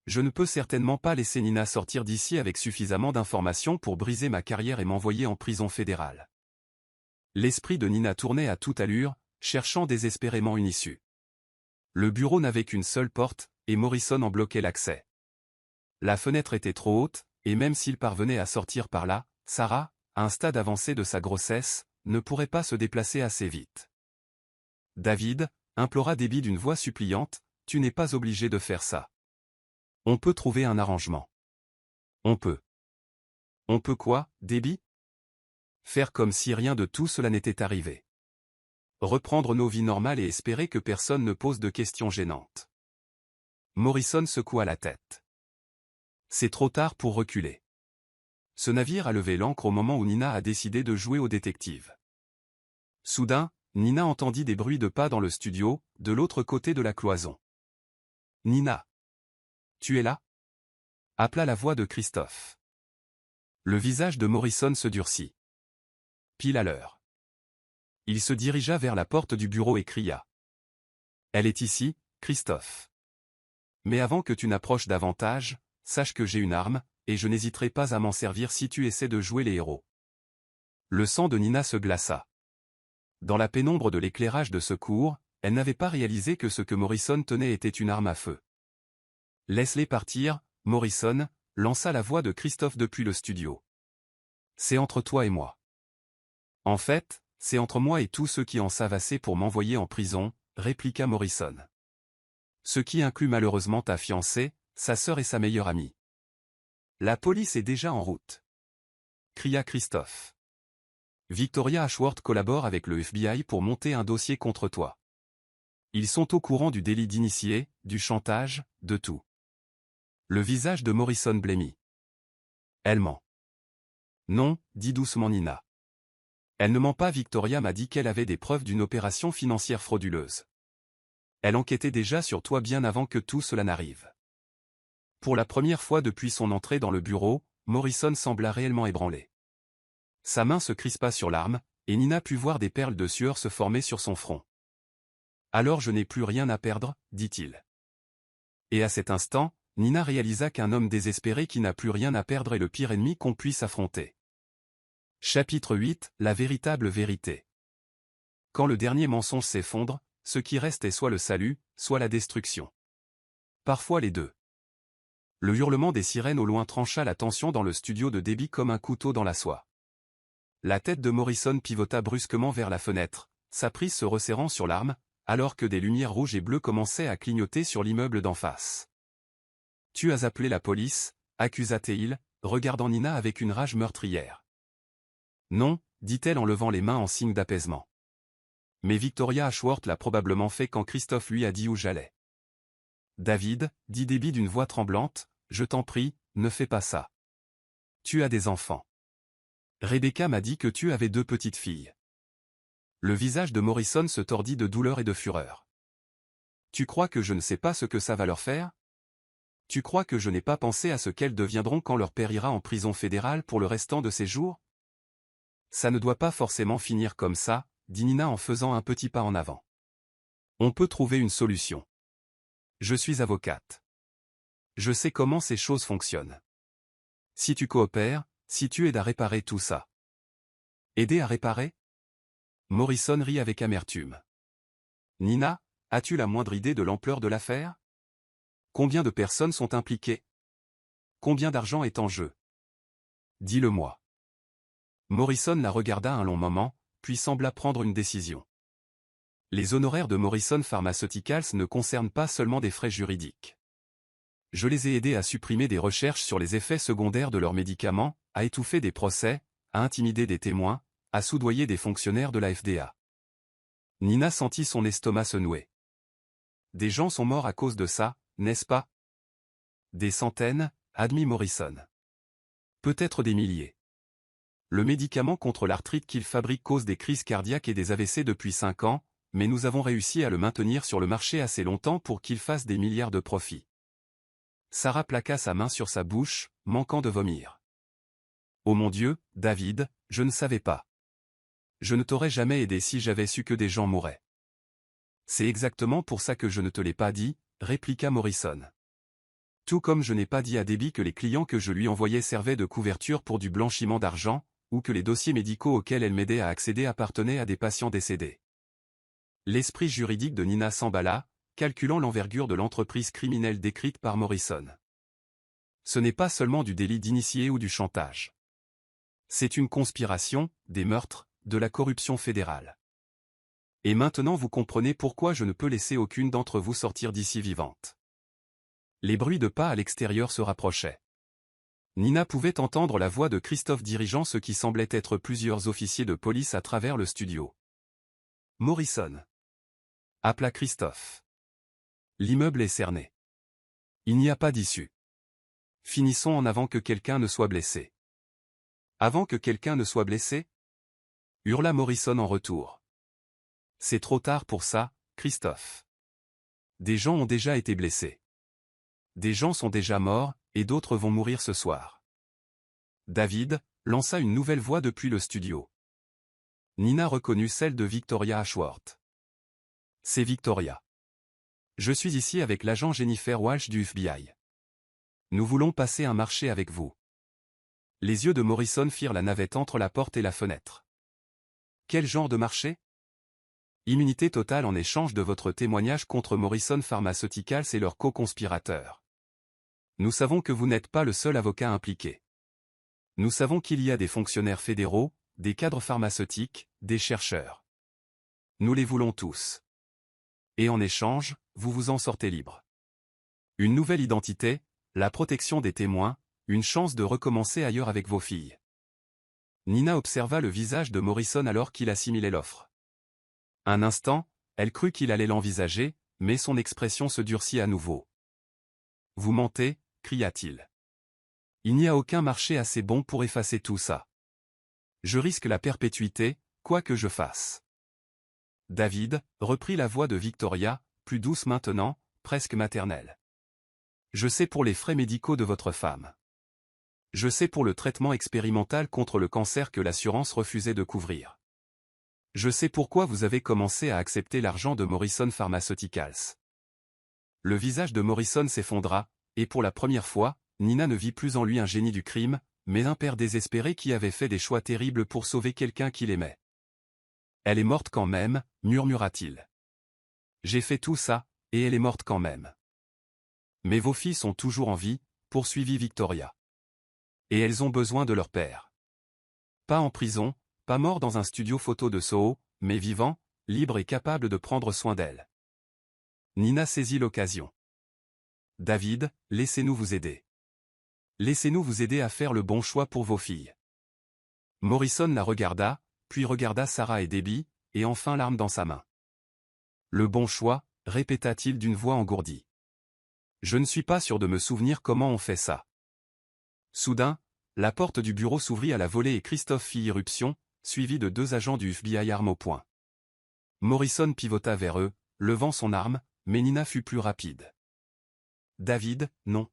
Je ne peux certainement pas laisser Nina sortir d'ici avec suffisamment d'informations pour briser ma carrière et m'envoyer en prison fédérale. L'esprit de Nina tournait à toute allure, cherchant désespérément une issue. Le bureau n'avait qu'une seule porte, et Morrison en bloquait l'accès. La fenêtre était trop haute, et même s'il parvenait à sortir par là, Sarah, à un stade avancé de sa grossesse, ne pourrait pas se déplacer assez vite. David, implora Debbie d'une voix suppliante, tu n'es pas obligé de faire ça. On peut trouver un arrangement. On peut. On peut quoi, Debbie? Faire comme si rien de tout cela n'était arrivé. Reprendre nos vies normales et espérer que personne ne pose de questions gênantes. Morrison secoua la tête. C'est trop tard pour reculer. Ce navire a levé l'ancre au moment où Nina a décidé de jouer au détective. Soudain, Nina entendit des bruits de pas dans le studio, de l'autre côté de la cloison. Nina. Tu es là? Appela la voix de Christophe. Le visage de Morrison se durcit. Pile à l'heure. Il se dirigea vers la porte du bureau et cria. Elle est ici, Christophe. Mais avant que tu n'approches davantage, sache que j'ai une arme, et je n'hésiterai pas à m'en servir si tu essaies de jouer les héros. Le sang de Nina se glaça. Dans la pénombre de l'éclairage de secours, elle n'avait pas réalisé que ce que Morrison tenait était une arme à feu. Laisse-les partir, Morrison, lança la voix de Christophe depuis le studio. C'est entre toi et moi. En fait, c'est entre moi et tous ceux qui en savent assez pour m'envoyer en prison, répliqua Morrison. Ce qui inclut malheureusement ta fiancée, sa sœur et sa meilleure amie. La police est déjà en route. Cria Christophe. Victoria Ashworth collabore avec le FBI pour monter un dossier contre toi. Ils sont au courant du délit d'initié, du chantage, de tout. Le visage de Morrison blêmit. Elle ment. Non, dit doucement Nina. Elle ne ment pas. Victoria m'a dit qu'elle avait des preuves d'une opération financière frauduleuse. Elle enquêtait déjà sur toi bien avant que tout cela n'arrive. Pour la première fois depuis son entrée dans le bureau, Morrison sembla réellement ébranlé. Sa main se crispa sur l'arme, et Nina put voir des perles de sueur se former sur son front. Alors je n'ai plus rien à perdre, dit-il. Et à cet instant, Nina réalisa qu'un homme désespéré qui n'a plus rien à perdre est le pire ennemi qu'on puisse affronter. Chapitre 8, la véritable vérité. Quand le dernier mensonge s'effondre, ce qui reste est soit le salut, soit la destruction. Parfois les deux. Le hurlement des sirènes au loin trancha la tension dans le studio de Debbie comme un couteau dans la soie. La tête de Morrison pivota brusquement vers la fenêtre, sa prise se resserrant sur l'arme, alors que des lumières rouges et bleues commençaient à clignoter sur l'immeuble d'en face. « Tu as appelé la police » accusa-t-il, regardant Nina avec une rage meurtrière. « Non » dit-elle en levant les mains en signe d'apaisement. « Mais Victoria Ashworth l'a probablement fait quand Christophe lui a dit où j'allais. »« David, » dit Debbie d'une voix tremblante, « je t'en prie, ne fais pas ça. Tu as des enfants. Rebecca m'a dit que tu avais 2 petites filles. » Le visage de Morrison se tordit de douleur et de fureur. « Tu crois que je ne sais pas ce que ça va leur faire? Tu crois que je n'ai pas pensé à ce qu'elles deviendront quand leur père ira en prison fédérale pour le restant de ses jours? Ça ne doit pas forcément finir comme ça, dit Nina en faisant un petit pas en avant. On peut trouver une solution. Je suis avocate. Je sais comment ces choses fonctionnent. Si tu coopères, si tu aides à réparer tout ça. Aider à réparer? Morrison rit avec amertume. Nina, as-tu la moindre idée de l'ampleur de l'affaire? Combien de personnes sont impliquées? Combien d'argent est en jeu? Dis-le-moi. Morrison la regarda un long moment, puis sembla prendre une décision. Les honoraires de Morrison Pharmaceuticals ne concernent pas seulement des frais juridiques. Je les ai aidés à supprimer des recherches sur les effets secondaires de leurs médicaments, à étouffer des procès, à intimider des témoins, à soudoyer des fonctionnaires de la FDA. Nina sentit son estomac se nouer. Des gens sont morts à cause de ça, n'est-ce pas? Des centaines, admit Morrison. Peut-être des milliers. Le médicament contre l'arthrite qu'il fabrique cause des crises cardiaques et des AVC depuis 5 ans, mais nous avons réussi à le maintenir sur le marché assez longtemps pour qu'il fasse des milliards de profits. Sarah plaqua sa main sur sa bouche, manquant de vomir. Oh mon Dieu, David, je ne savais pas. Je ne t'aurais jamais aidé si j'avais su que des gens mouraient. C'est exactement pour ça que je ne te l'ai pas dit, répliqua Morrison. Tout comme je n'ai pas dit à Debbie que les clients que je lui envoyais servaient de couverture pour du blanchiment d'argent, ou que les dossiers médicaux auxquels elle m'aidait à accéder appartenaient à des patients décédés. L'esprit juridique de Nina s'emballa, calculant l'envergure de l'entreprise criminelle décrite par Morrison. Ce n'est pas seulement du délit d'initié ou du chantage. C'est une conspiration, des meurtres, de la corruption fédérale. Et maintenant vous comprenez pourquoi je ne peux laisser aucune d'entre vous sortir d'ici vivante. Les bruits de pas à l'extérieur se rapprochaient. Nina pouvait entendre la voix de Christophe dirigeant ce qui semblait être plusieurs officiers de police à travers le studio. Morrison. Appela Christophe. L'immeuble est cerné. Il n'y a pas d'issue. Finissons en avant que quelqu'un ne soit blessé. Avant que quelqu'un ne soit blessé? Hurla Morrison en retour. C'est trop tard pour ça, Christophe. Des gens ont déjà été blessés. Des gens sont déjà morts, et d'autres vont mourir ce soir. David lança une nouvelle voix depuis le studio. Nina reconnut celle de Victoria Ashworth. C'est Victoria. Je suis ici avec l'agent Jennifer Walsh du FBI. Nous voulons passer un marché avec vous. Les yeux de Morrison firent la navette entre la porte et la fenêtre. Quel genre de marché? Immunité totale en échange de votre témoignage contre Morrison Pharmaceuticals et leurs co-conspirateurs. Nous savons que vous n'êtes pas le seul avocat impliqué. Nous savons qu'il y a des fonctionnaires fédéraux, des cadres pharmaceutiques, des chercheurs. Nous les voulons tous. Et en échange, vous vous en sortez libre. Une nouvelle identité, la protection des témoins, une chance de recommencer ailleurs avec vos filles. Nina observa le visage de Morrison alors qu'il assimilait l'offre. Un instant, elle crut qu'il allait l'envisager, mais son expression se durcit à nouveau. Vous mentez, cria-t-il. Il n'y a aucun marché assez bon pour effacer tout ça. Je risque la perpétuité, quoi que je fasse. David reprit la voix de Victoria, plus douce maintenant, presque maternelle. Je sais pour les frais médicaux de votre femme. Je sais pour le traitement expérimental contre le cancer que l'assurance refusait de couvrir. Je sais pourquoi vous avez commencé à accepter l'argent de Morrison Pharmaceuticals. Le visage de Morrison s'effondra, et pour la première fois, Nina ne vit plus en lui un génie du crime, mais un père désespéré qui avait fait des choix terribles pour sauver quelqu'un qu'il aimait. Elle est morte quand même, murmura-t-il. J'ai fait tout ça, et elle est morte quand même. Mais vos filles sont toujours en vie, poursuivit Victoria. Et elles ont besoin de leur père. Pas en prison, pas mort dans un studio photo de Soho, mais vivant, libre et capable de prendre soin d'elles. Nina saisit l'occasion. David, laissez-nous vous aider. Laissez-nous vous aider à faire le bon choix pour vos filles. Morrison la regarda, puis regarda Sarah et Debbie, et enfin l'arme dans sa main. Le bon choix, répéta-t-il d'une voix engourdie. Je ne suis pas sûr de me souvenir comment on fait ça. Soudain, la porte du bureau s'ouvrit à la volée et Christophe fit irruption, suivi de 2 agents du FBI armes au poing. Morrison pivota vers eux, levant son arme, mais Nina fut plus rapide. David, non.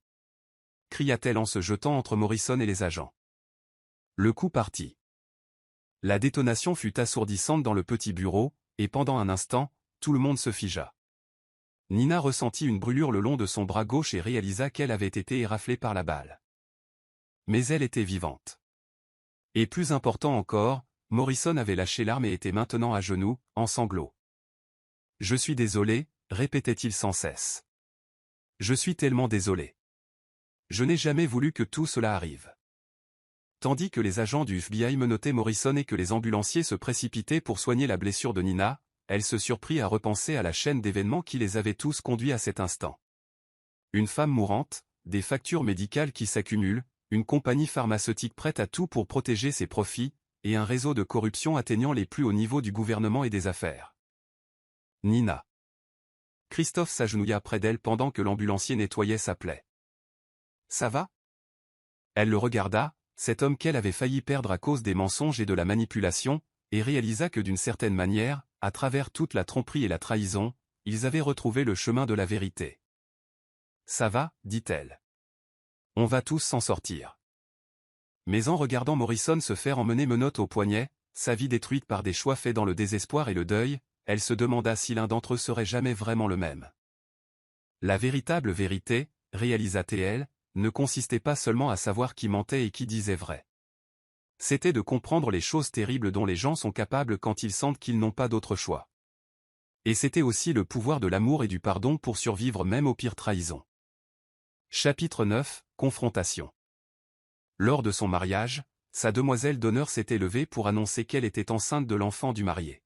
Cria-t-elle en se jetant entre Morrison et les agents. Le coup partit. La détonation fut assourdissante dans le petit bureau, et pendant un instant, tout le monde se figea. Nina ressentit une brûlure le long de son bras gauche et réalisa qu'elle avait été éraflée par la balle. Mais elle était vivante. Et plus important encore, Morrison avait lâché l'arme et était maintenant à genoux, en sanglots. « Je suis désolé », répétait-il sans cesse. « Je suis tellement désolé. Je n'ai jamais voulu que tout cela arrive. » Tandis que les agents du FBI menottaient Morrison et que les ambulanciers se précipitaient pour soigner la blessure de Nina, elle se surprit à repenser à la chaîne d'événements qui les avait tous conduits à cet instant. Une femme mourante, des factures médicales qui s'accumulent, une compagnie pharmaceutique prête à tout pour protéger ses profits, et un réseau de corruption atteignant les plus hauts niveaux du gouvernement et des affaires. Nina. Christophe s'agenouilla près d'elle pendant que l'ambulancier nettoyait sa plaie. « Ça va ?» Elle le regarda, cet homme qu'elle avait failli perdre à cause des mensonges et de la manipulation, et réalisa que d'une certaine manière, à travers toute la tromperie et la trahison, ils avaient retrouvé le chemin de la vérité. « Ça va ?» dit-elle. « On va tous s'en sortir. » Mais en regardant Morrison se faire emmener menottes au poignet, sa vie détruite par des choix faits dans le désespoir et le deuil, elle se demanda si l'un d'entre eux serait jamais vraiment le même. La véritable vérité, réalisa-t-elle, ne consistait pas seulement à savoir qui mentait et qui disait vrai. C'était de comprendre les choses terribles dont les gens sont capables quand ils sentent qu'ils n'ont pas d'autre choix. Et c'était aussi le pouvoir de l'amour et du pardon pour survivre même aux pires trahisons. Chapitre 9, Confrontation. Lors de son mariage, sa demoiselle d'honneur s'était levée pour annoncer qu'elle était enceinte de l'enfant du marié.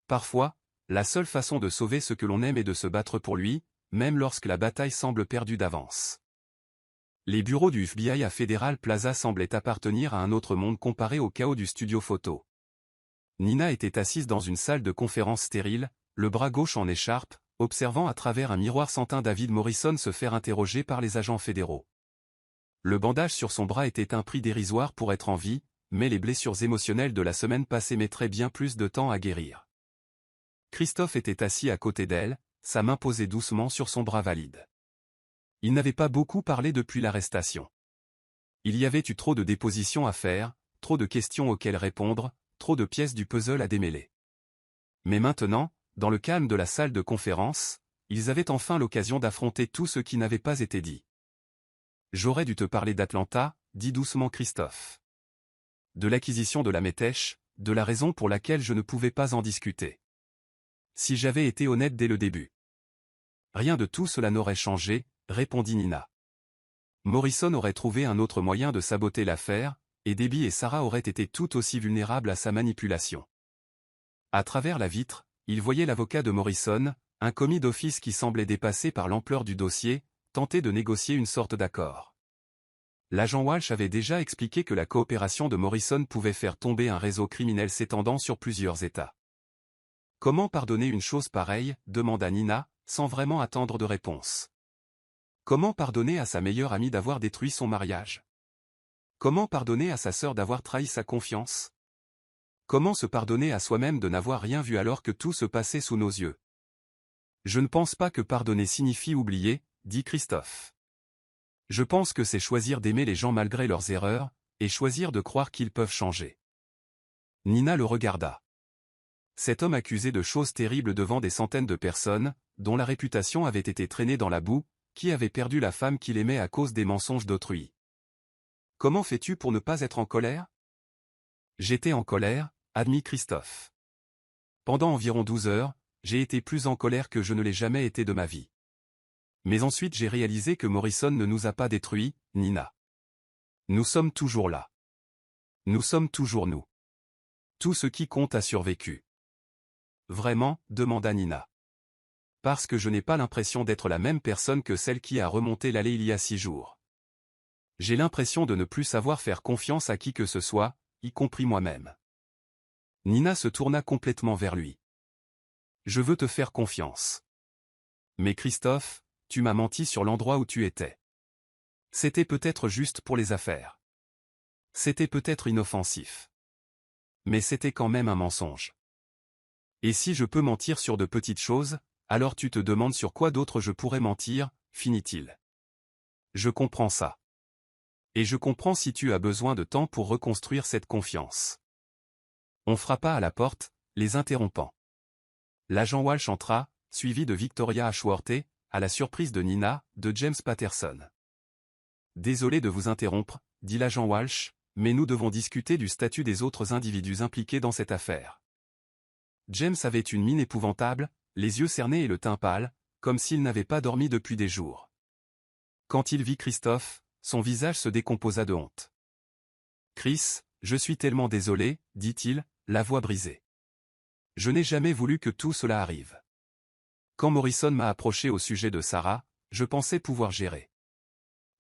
Parfois, la seule façon de sauver ce que l'on aime est de se battre pour lui, même lorsque la bataille semble perdue d'avance. Les bureaux du FBI à Federal Plaza semblaient appartenir à un autre monde comparé au chaos du studio photo. Nina était assise dans une salle de conférence stérile, le bras gauche en écharpe, observant à travers un miroir sans teint David Morrison se faire interroger par les agents fédéraux. Le bandage sur son bras était un prix dérisoire pour être en vie, mais les blessures émotionnelles de la semaine passée mettraient bien plus de temps à guérir. Christophe était assis à côté d'elle, sa main posée doucement sur son bras valide. Il n'avait pas beaucoup parlé depuis l'arrestation. Il y avait eu trop de dépositions à faire, trop de questions auxquelles répondre, trop de pièces du puzzle à démêler. Mais maintenant, dans le calme de la salle de conférence, ils avaient enfin l'occasion d'affronter tout ce qui n'avait pas été dit. « J'aurais dû te parler d'Atlanta, » dit doucement Christophe. « De l'acquisition de la métèche, de la raison pour laquelle je ne pouvais pas en discuter. Si j'avais été honnête dès le début. » Rien de tout cela n'aurait changé, répondit Nina. Morrison aurait trouvé un autre moyen de saboter l'affaire, et Debbie et Sarah auraient été tout aussi vulnérables à sa manipulation. À travers la vitre, il voyait l'avocat de Morrison, un commis d'office qui semblait dépassé par l'ampleur du dossier, tenter de négocier une sorte d'accord. L'agent Walsh avait déjà expliqué que la coopération de Morrison pouvait faire tomber un réseau criminel s'étendant sur plusieurs États. « Comment pardonner une chose pareille ?» demanda Nina, sans vraiment attendre de réponse. Comment pardonner à sa meilleure amie d'avoir détruit son mariage? Comment pardonner à sa sœur d'avoir trahi sa confiance? Comment se pardonner à soi-même de n'avoir rien vu alors que tout se passait sous nos yeux? Je ne pense pas que pardonner signifie oublier, dit Christophe. Je pense que c'est choisir d'aimer les gens malgré leurs erreurs, et choisir de croire qu'ils peuvent changer. Nina le regarda. Cet homme accusé de choses terribles devant des centaines de personnes, dont la réputation avait été traînée dans la boue, qui avait perdu la femme qu'il aimait à cause des mensonges d'autrui. Comment fais-tu pour ne pas être en colère? J'étais en colère, admit Christophe. Pendant environ 12 heures, j'ai été plus en colère que je ne l'ai jamais été de ma vie. Mais ensuite j'ai réalisé que Morrison ne nous a pas détruits, Nina. Nous sommes toujours là. Nous sommes toujours nous. Tout ce qui compte a survécu. Vraiment, demanda Nina. Parce que je n'ai pas l'impression d'être la même personne que celle qui a remonté l'allée il y a 6 jours. J'ai l'impression de ne plus savoir faire confiance à qui que ce soit, y compris moi-même. Nina se tourna complètement vers lui. Je veux te faire confiance. Mais Christophe, tu m'as menti sur l'endroit où tu étais. C'était peut-être juste pour les affaires. C'était peut-être inoffensif. Mais c'était quand même un mensonge. Et si je peux mentir sur de petites choses, alors tu te demandes sur quoi d'autre je pourrais mentir, finit-il. Je comprends ça. Et je comprends si tu as besoin de temps pour reconstruire cette confiance. On frappa à la porte, les interrompant. L'agent Walsh entra, suivi de Victoria Ashworth, à la surprise de Nina, de James Patterson. Désolé de vous interrompre, dit l'agent Walsh, mais nous devons discuter du statut des autres individus impliqués dans cette affaire. James avait une mine épouvantable, les yeux cernés et le teint pâle, comme s'il n'avait pas dormi depuis des jours. Quand il vit Christophe, son visage se décomposa de honte. « Chris, je suis tellement désolé, dit-il, la voix brisée. Je n'ai jamais voulu que tout cela arrive. Quand Morrison m'a approché au sujet de Sarah, je pensais pouvoir gérer.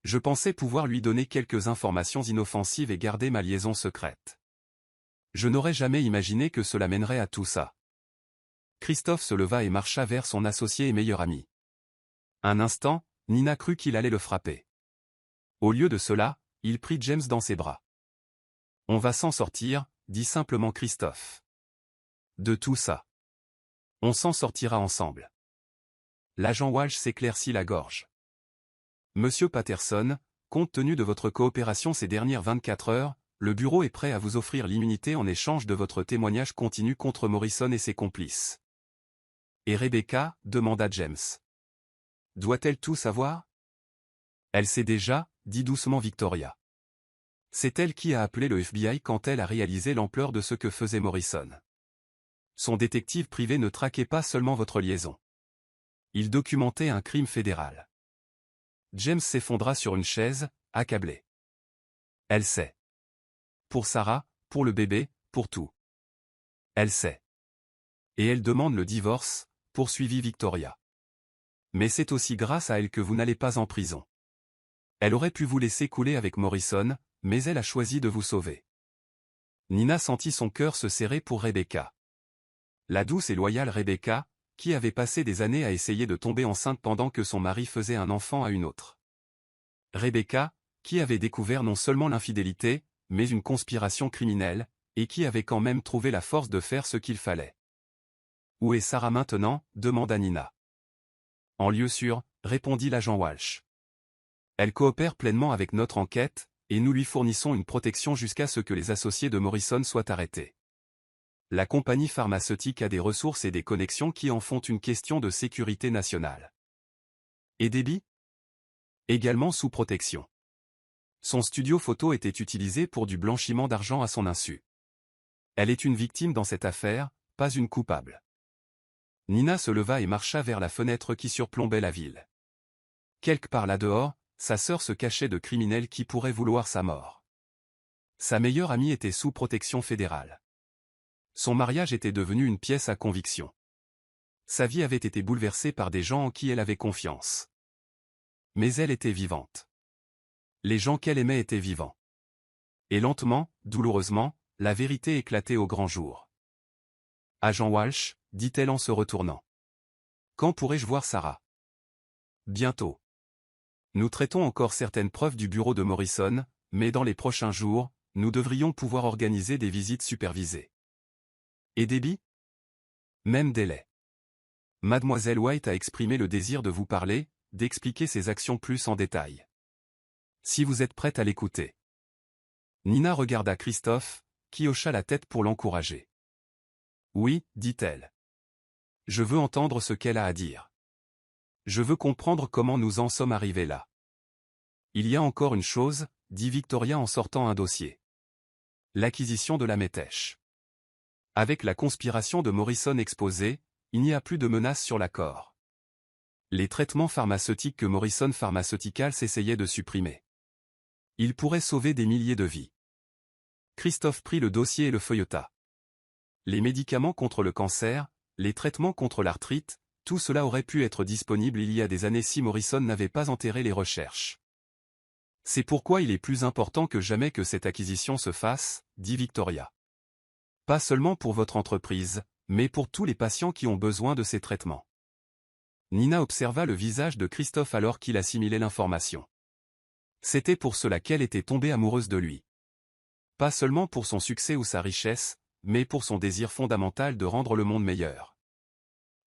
Je pensais pouvoir lui donner quelques informations inoffensives et garder ma liaison secrète. Je n'aurais jamais imaginé que cela mènerait à tout ça. » Christophe se leva et marcha vers son associé et meilleur ami. Un instant, Nina crut qu'il allait le frapper. Au lieu de cela, il prit James dans ses bras. « On va s'en sortir, » dit simplement Christophe. « De tout ça. On s'en sortira ensemble. » L'agent Walsh s'éclaircit la gorge. « Monsieur Patterson, compte tenu de votre coopération ces dernières 24 heures, le bureau est prêt à vous offrir l'immunité en échange de votre témoignage continu contre Morrison et ses complices. » « Et Rebecca ?» demanda James. « Doit-elle tout savoir ? » « Elle sait déjà, » dit doucement Victoria. « C'est elle qui a appelé le FBI quand elle a réalisé l'ampleur de ce que faisait Morrison. Son détective privé ne traquait pas seulement votre liaison. Il documentait un crime fédéral. » James s'effondra sur une chaise, accablé. « Elle sait. Pour Sarah, pour le bébé, pour tout. Elle sait. Et elle demande le divorce, » poursuivit Victoria. « Mais c'est aussi grâce à elle que vous n'allez pas en prison. Elle aurait pu vous laisser couler avec Morrison, mais elle a choisi de vous sauver. » Nina sentit son cœur se serrer pour Rebecca. La douce et loyale Rebecca, qui avait passé des années à essayer de tomber enceinte pendant que son mari faisait un enfant à une autre. Rebecca, qui avait découvert non seulement l'infidélité, mais une conspiration criminelle, et qui avait quand même trouvé la force de faire ce qu'il fallait. « Où est Sarah maintenant ?» demanda Nina. « En lieu sûr, » répondit l'agent Walsh. « Elle coopère pleinement avec notre enquête, et nous lui fournissons une protection jusqu'à ce que les associés de Morrison soient arrêtés. La compagnie pharmaceutique a des ressources et des connexions qui en font une question de sécurité nationale. » Et Debbie ? Également sous protection. Son studio photo était utilisé pour du blanchiment d'argent à son insu. Elle est une victime dans cette affaire, pas une coupable. Nina se leva et marcha vers la fenêtre qui surplombait la ville. Quelque part là-dehors, sa sœur se cachait de criminels qui pourraient vouloir sa mort. Sa meilleure amie était sous protection fédérale. Son mariage était devenu une pièce à conviction. Sa vie avait été bouleversée par des gens en qui elle avait confiance. Mais elle était vivante. Les gens qu'elle aimait étaient vivants. Et lentement, douloureusement, la vérité éclatait au grand jour. « Agent Walsh » dit-elle en se retournant. « Quand pourrai-je voir Sarah ? » « Bientôt. Nous traitons encore certaines preuves du bureau de Morrison, mais dans les prochains jours, nous devrions pouvoir organiser des visites supervisées. » Et Debbie ? Même délai. Mademoiselle White a exprimé le désir de vous parler, d'expliquer ses actions plus en détail. Si vous êtes prête à l'écouter. Nina regarda Christophe, qui hocha la tête pour l'encourager. Oui, dit-elle. Je veux entendre ce qu'elle a à dire. Je veux comprendre comment nous en sommes arrivés là. Il y a encore une chose, dit Victoria en sortant un dossier. L'acquisition de la métèche. Avec la conspiration de Morrison exposée, il n'y a plus de menace sur l'accord. Les traitements pharmaceutiques que Morrison Pharmaceuticals essayait de supprimer. Ils pourraient sauver des milliers de vies. Christophe prit le dossier et le feuilleta. Les médicaments contre le cancer, les traitements contre l'arthrite, tout cela aurait pu être disponible il y a des années si Morrison n'avait pas enterré les recherches. C'est pourquoi il est plus important que jamais que cette acquisition se fasse, dit Victoria. Pas seulement pour votre entreprise, mais pour tous les patients qui ont besoin de ces traitements. Nina observa le visage de Christophe alors qu'il assimilait l'information. C'était pour cela qu'elle était tombée amoureuse de lui. Pas seulement pour son succès ou sa richesse, mais pour son désir fondamental de rendre le monde meilleur.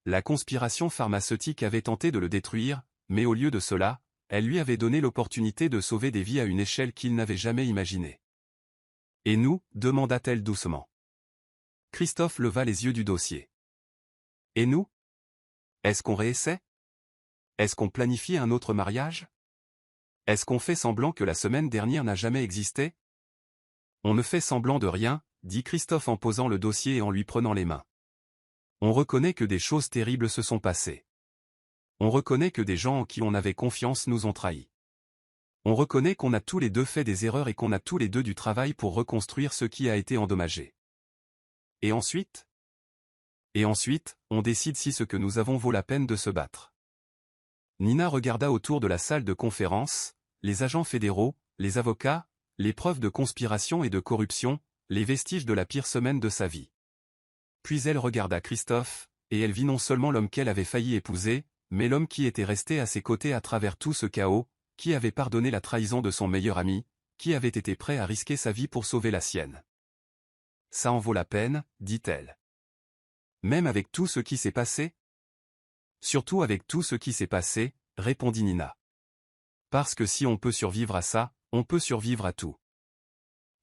La conspiration pharmaceutique avait tenté de le détruire, mais au lieu de cela, elle lui avait donné l'opportunité de sauver des vies à une échelle qu'il n'avait jamais imaginée. « Et nous ?» demanda-t-elle doucement. Christophe leva les yeux du dossier. « Et nous ? Est-ce qu'on réessaie? Est-ce qu'on planifie un autre mariage? Est-ce qu'on fait semblant que la semaine dernière n'a jamais existé? On ne fait semblant de rien, dit Christophe en posant le dossier et en lui prenant les mains. On reconnaît que des choses terribles se sont passées. On reconnaît que des gens en qui on avait confiance nous ont trahis. On reconnaît qu'on a tous les deux fait des erreurs et qu'on a tous les deux du travail pour reconstruire ce qui a été endommagé. Et ensuite? Et ensuite, on décide si ce que nous avons vaut la peine de se battre. Nina regarda autour de la salle de conférence, les agents fédéraux, les avocats, les preuves de conspiration et de corruption, les vestiges de la pire semaine de sa vie. Puis elle regarda Christophe, et elle vit non seulement l'homme qu'elle avait failli épouser, mais l'homme qui était resté à ses côtés à travers tout ce chaos, qui avait pardonné la trahison de son meilleur ami, qui avait été prêt à risquer sa vie pour sauver la sienne. Ça en vaut la peine, dit-elle. Même avec tout ce qui s'est passé? Surtout avec tout ce qui s'est passé, répondit Nina. Parce que si on peut survivre à ça, on peut survivre à tout.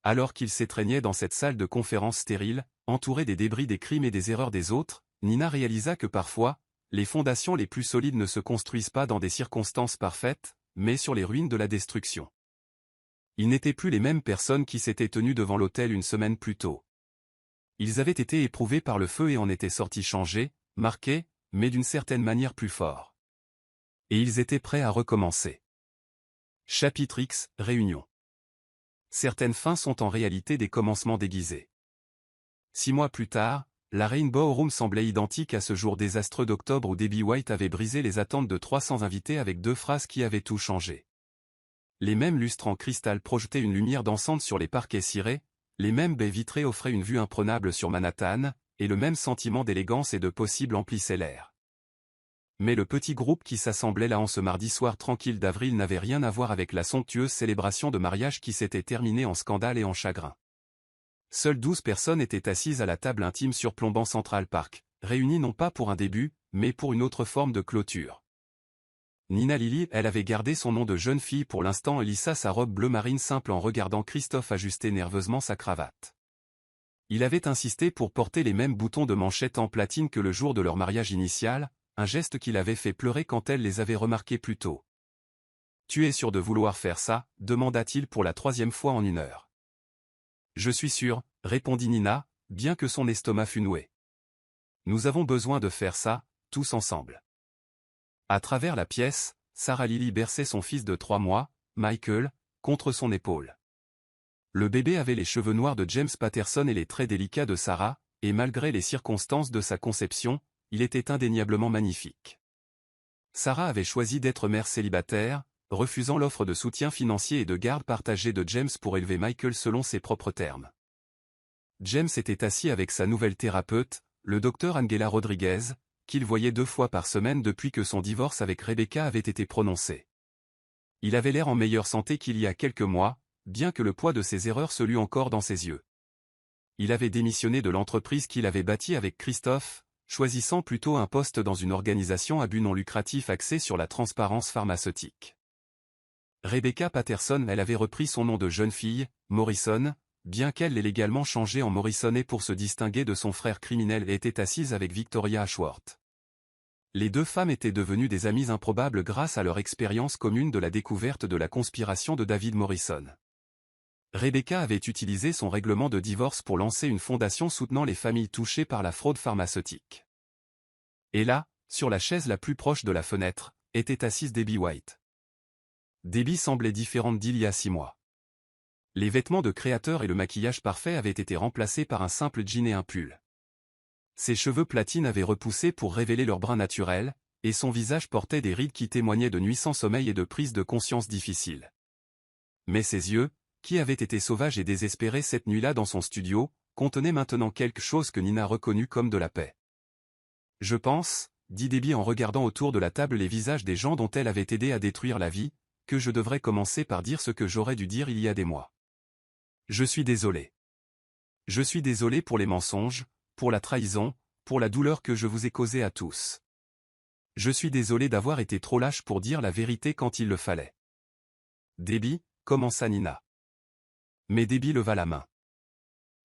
Alors qu'il s'étreignait dans cette salle de conférence stérile, entouré des débris des crimes et des erreurs des autres, Nina réalisa que parfois, les fondations les plus solides ne se construisent pas dans des circonstances parfaites, mais sur les ruines de la destruction. Ils n'étaient plus les mêmes personnes qui s'étaient tenues devant l'autel une semaine plus tôt. Ils avaient été éprouvés par le feu et en étaient sortis changés, marqués, mais d'une certaine manière plus forts. Et ils étaient prêts à recommencer. Chapitre X, Réunion. Certaines fins sont en réalité des commencements déguisés. 6 mois plus tard, la Rainbow Room semblait identique à ce jour désastreux d'octobre où Debbie White avait brisé les attentes de 300 invités avec 2 phrases qui avaient tout changé. Les mêmes lustres en cristal projetaient une lumière dansante sur les parquets cirés, les mêmes baies vitrées offraient une vue imprenable sur Manhattan, et le même sentiment d'élégance et de possible emplissait l'air. Mais le petit groupe qui s'assemblait là en ce mardi soir tranquille d'avril n'avait rien à voir avec la somptueuse célébration de mariage qui s'était terminée en scandale et en chagrin. Seules 12 personnes étaient assises à la table intime surplombant Central Park, réunies non pas pour un début, mais pour une autre forme de clôture. Nina Lily, elle avait gardé son nom de jeune fille pour l'instant et lissa sa robe bleu marine simple en regardant Christophe ajuster nerveusement sa cravate. Il avait insisté pour porter les mêmes boutons de manchette en platine que le jour de leur mariage initial, un geste qui l'avait fait pleurer quand elle les avait remarqués plus tôt. « Tu es sûr de vouloir faire ça ?» demanda-t-il pour la 3e fois en 1 heure. « Je suis sûr », répondit Nina, bien que son estomac fût noué. « Nous avons besoin de faire ça, tous ensemble. » À travers la pièce, Sarah Lily berçait son fils de 3 mois, Michael, contre son épaule. Le bébé avait les cheveux noirs de James Patterson et les traits délicats de Sarah, et malgré les circonstances de sa conception, il était indéniablement magnifique. Sarah avait choisi d'être mère célibataire, refusant l'offre de soutien financier et de garde partagée de James pour élever Michael selon ses propres termes. James était assis avec sa nouvelle thérapeute, le docteur Angela Rodriguez, qu'il voyait 2 fois par semaine depuis que son divorce avec Rebecca avait été prononcé. Il avait l'air en meilleure santé qu'il y a quelques mois, bien que le poids de ses erreurs se lût encore dans ses yeux. Il avait démissionné de l'entreprise qu'il avait bâtie avec Christophe, choisissant plutôt un poste dans une organisation à but non lucratif axée sur la transparence pharmaceutique. Rebecca Patterson, elle avait repris son nom de jeune fille, Morrison, bien qu'elle l'ait légalement changé en Morrison pour se distinguer de son frère criminel et était assise avec Victoria Ashworth. Les 2 femmes étaient devenues des amies improbables grâce à leur expérience commune de la découverte de la conspiration de David Morrison. Rebecca avait utilisé son règlement de divorce pour lancer une fondation soutenant les familles touchées par la fraude pharmaceutique. Et là, sur la chaise la plus proche de la fenêtre, était assise Debbie White. Debbie semblait différente d'il y a 6 mois. Les vêtements de créateur et le maquillage parfait avaient été remplacés par un simple jean et un pull. Ses cheveux platines avaient repoussé pour révéler leur brun naturel, et son visage portait des rides qui témoignaient de nuits sans sommeil et de prises de conscience difficiles. Mais ses yeux, qui avaient été sauvages et désespérés cette nuit-là dans son studio, contenaient maintenant quelque chose que Nina reconnut comme de la paix. « Je pense, » dit Debbie en regardant autour de la table les visages des gens dont elle avait aidé à détruire la vie, que je devrais commencer par dire ce que j'aurais dû dire il y a des mois. Je suis désolé. Je suis désolé pour les mensonges, pour la trahison, pour la douleur que je vous ai causée à tous. Je suis désolé d'avoir été trop lâche pour dire la vérité quand il le fallait. Debbie, commença Nina. Mais Debbie leva la main.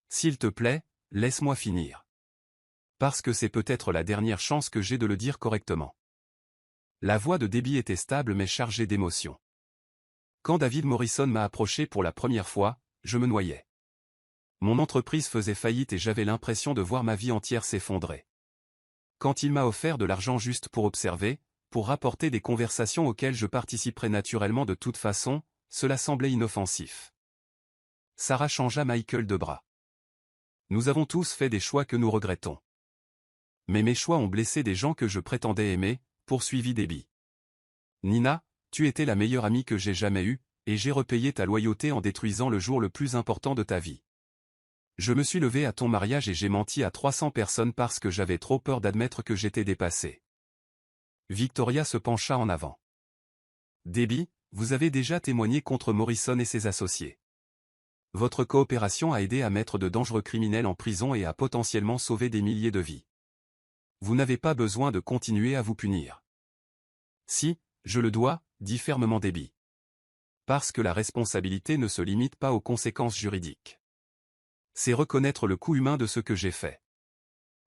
S'il te plaît, laisse-moi finir. Parce que c'est peut-être la dernière chance que j'ai de le dire correctement. La voix de Debbie était stable mais chargée d'émotion. Quand David Morrison m'a approché pour la première fois, je me noyais. Mon entreprise faisait faillite et j'avais l'impression de voir ma vie entière s'effondrer. Quand il m'a offert de l'argent juste pour observer, pour rapporter des conversations auxquelles je participerais naturellement de toute façon, cela semblait inoffensif. Sarah changea Michael de bras. Nous avons tous fait des choix que nous regrettons. Mais mes choix ont blessé des gens que je prétendais aimer, poursuivit Debbie. Nina, tu étais la meilleure amie que j'ai jamais eue, et j'ai repayé ta loyauté en détruisant le jour le plus important de ta vie. Je me suis levé à ton mariage et j'ai menti à 300 personnes parce que j'avais trop peur d'admettre que j'étais dépassé. Victoria se pencha en avant. Debbie, vous avez déjà témoigné contre Morrison et ses associés. Votre coopération a aidé à mettre de dangereux criminels en prison et a potentiellement sauvé des milliers de vies. Vous n'avez pas besoin de continuer à vous punir. Si, je le dois, dit fermement Debbie. Parce que la responsabilité ne se limite pas aux conséquences juridiques. C'est reconnaître le coût humain de ce que j'ai fait.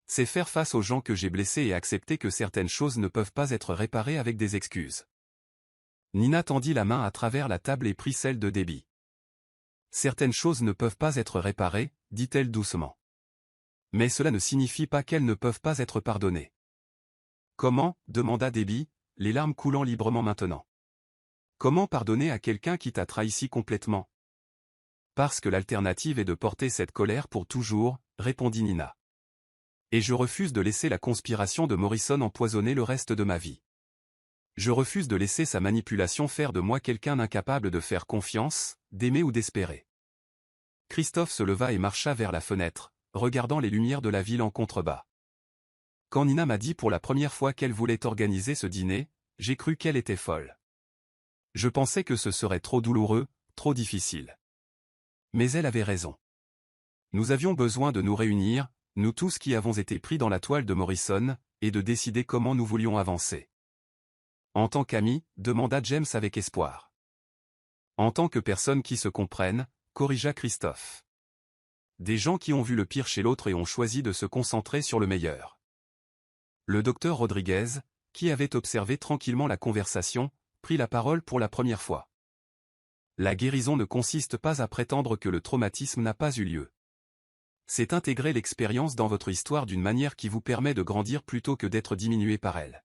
C'est faire face aux gens que j'ai blessés et accepter que certaines choses ne peuvent pas être réparées avec des excuses. Nina tendit la main à travers la table et prit celle de Debbie. Certaines choses ne peuvent pas être réparées, dit-elle doucement. Mais cela ne signifie pas qu'elles ne peuvent pas être pardonnées. Comment, demanda Debbie, les larmes coulant librement maintenant. Comment pardonner à quelqu'un qui t'a trahi si complètement? Parce que l'alternative est de porter cette colère pour toujours, répondit Nina. Et je refuse de laisser la conspiration de Morrison empoisonner le reste de ma vie. Je refuse de laisser sa manipulation faire de moi quelqu'un d'incapable de faire confiance, d'aimer ou d'espérer. Christophe se leva et marcha vers la fenêtre, regardant les lumières de la ville en contrebas. Quand Nina m'a dit pour la première fois qu'elle voulait organiser ce dîner, j'ai cru qu'elle était folle. Je pensais que ce serait trop douloureux, trop difficile. Mais elle avait raison. Nous avions besoin de nous réunir, nous tous qui avons été pris dans la toile de Morrison, et de décider comment nous voulions avancer. En tant qu'amis, demanda James avec espoir. En tant que personnes qui se comprennent, corrigea Christophe. Des gens qui ont vu le pire chez l'autre et ont choisi de se concentrer sur le meilleur. Le docteur Rodriguez, qui avait observé tranquillement la conversation, prit la parole pour la première fois. La guérison ne consiste pas à prétendre que le traumatisme n'a pas eu lieu. C'est intégrer l'expérience dans votre histoire d'une manière qui vous permet de grandir plutôt que d'être diminué par elle.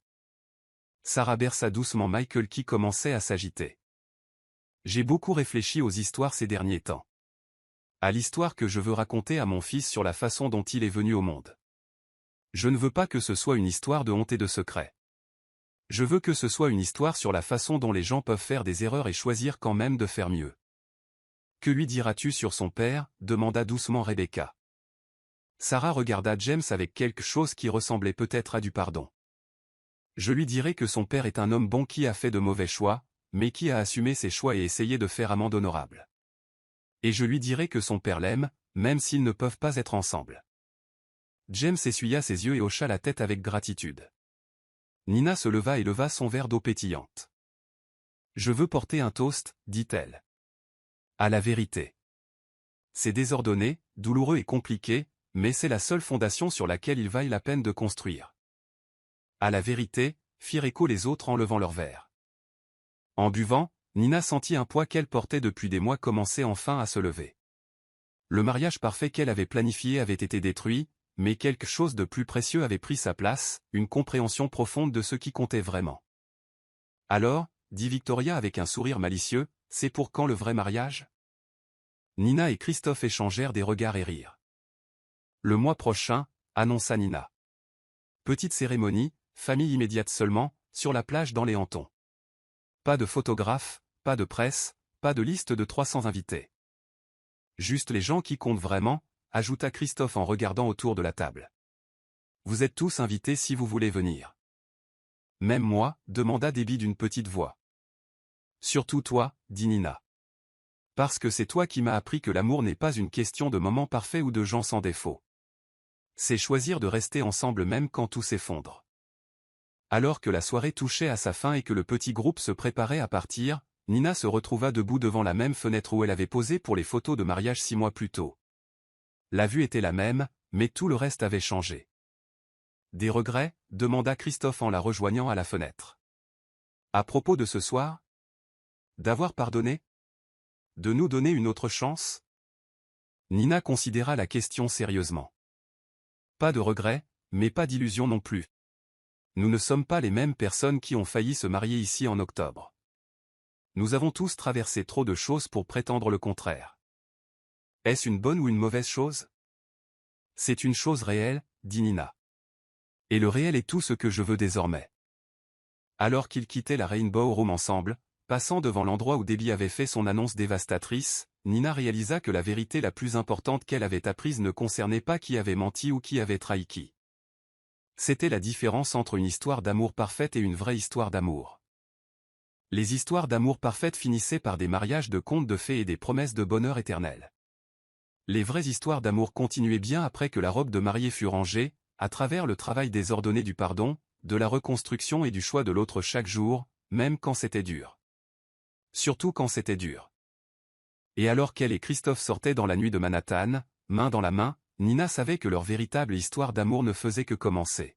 Sarah berça doucement Michael qui commençait à s'agiter. J'ai beaucoup réfléchi aux histoires ces derniers temps. À l'histoire que je veux raconter à mon fils sur la façon dont il est venu au monde. Je ne veux pas que ce soit une histoire de honte et de secret. Je veux que ce soit une histoire sur la façon dont les gens peuvent faire des erreurs et choisir quand même de faire mieux. Que lui diras-tu sur son père? Demanda doucement Rebecca. Sarah regarda James avec quelque chose qui ressemblait peut-être à du pardon. Je lui dirai que son père est un homme bon qui a fait de mauvais choix, mais qui a assumé ses choix et essayé de faire amende honorable. Et je lui dirai que son père l'aime, même s'ils ne peuvent pas être ensemble. James essuya ses yeux et hocha la tête avec gratitude. Nina se leva et leva son verre d'eau pétillante. Je veux porter un toast, dit-elle. À la vérité. C'est désordonné, douloureux et compliqué, mais c'est la seule fondation sur laquelle il vaille la peine de construire. À la vérité, firent écho les autres en levant leur verre. En buvant, Nina sentit un poids qu'elle portait depuis des mois commencer enfin à se lever. Le mariage parfait qu'elle avait planifié avait été détruit, mais quelque chose de plus précieux avait pris sa place, une compréhension profonde de ce qui comptait vraiment. Alors, dit Victoria avec un sourire malicieux, c'est pour quand le vrai mariage? Nina et Christophe échangèrent des regards et rirent. Le mois prochain, annonça Nina. Petite cérémonie, famille immédiate seulement, sur la plage dans les Hantons. Pas de photographes, pas de presse, pas de liste de 300 invités. Juste les gens qui comptent vraiment, ajouta Christophe en regardant autour de la table. Vous êtes tous invités si vous voulez venir. Même moi, demanda Debbie d'une petite voix. Surtout toi, dit Nina. Parce que c'est toi qui m'as appris que l'amour n'est pas une question de moments parfaits ou de gens sans défaut. C'est choisir de rester ensemble même quand tout s'effondre. Alors que la soirée touchait à sa fin et que le petit groupe se préparait à partir, Nina se retrouva debout devant la même fenêtre où elle avait posé pour les photos de mariage 6 mois plus tôt. La vue était la même, mais tout le reste avait changé. Des regrets, demanda Christophe en la rejoignant à la fenêtre. À propos de ce soir? D'avoir pardonné? De nous donner une autre chance? Nina considéra la question sérieusement. Pas de regrets, mais pas d'illusions non plus. Nous ne sommes pas les mêmes personnes qui ont failli se marier ici en octobre. Nous avons tous traversé trop de choses pour prétendre le contraire. Est-ce une bonne ou une mauvaise chose? C'est une chose réelle, dit Nina. Et le réel est tout ce que je veux désormais. Alors qu'ils quittaient la Rainbow Room ensemble, passant devant l'endroit où Debbie avait fait son annonce dévastatrice, Nina réalisa que la vérité la plus importante qu'elle avait apprise ne concernait pas qui avait menti ou qui avait trahi qui. C'était la différence entre une histoire d'amour parfaite et une vraie histoire d'amour. Les histoires d'amour parfaites finissaient par des mariages de contes de fées et des promesses de bonheur éternel. Les vraies histoires d'amour continuaient bien après que la robe de mariée fut rangée, à travers le travail désordonné du pardon, de la reconstruction et du choix de l'autre chaque jour, même quand c'était dur. Surtout quand c'était dur. Et alors qu'elle et Christophe sortaient dans la nuit de Manhattan, main dans la main, Nina savait que leur véritable histoire d'amour ne faisait que commencer.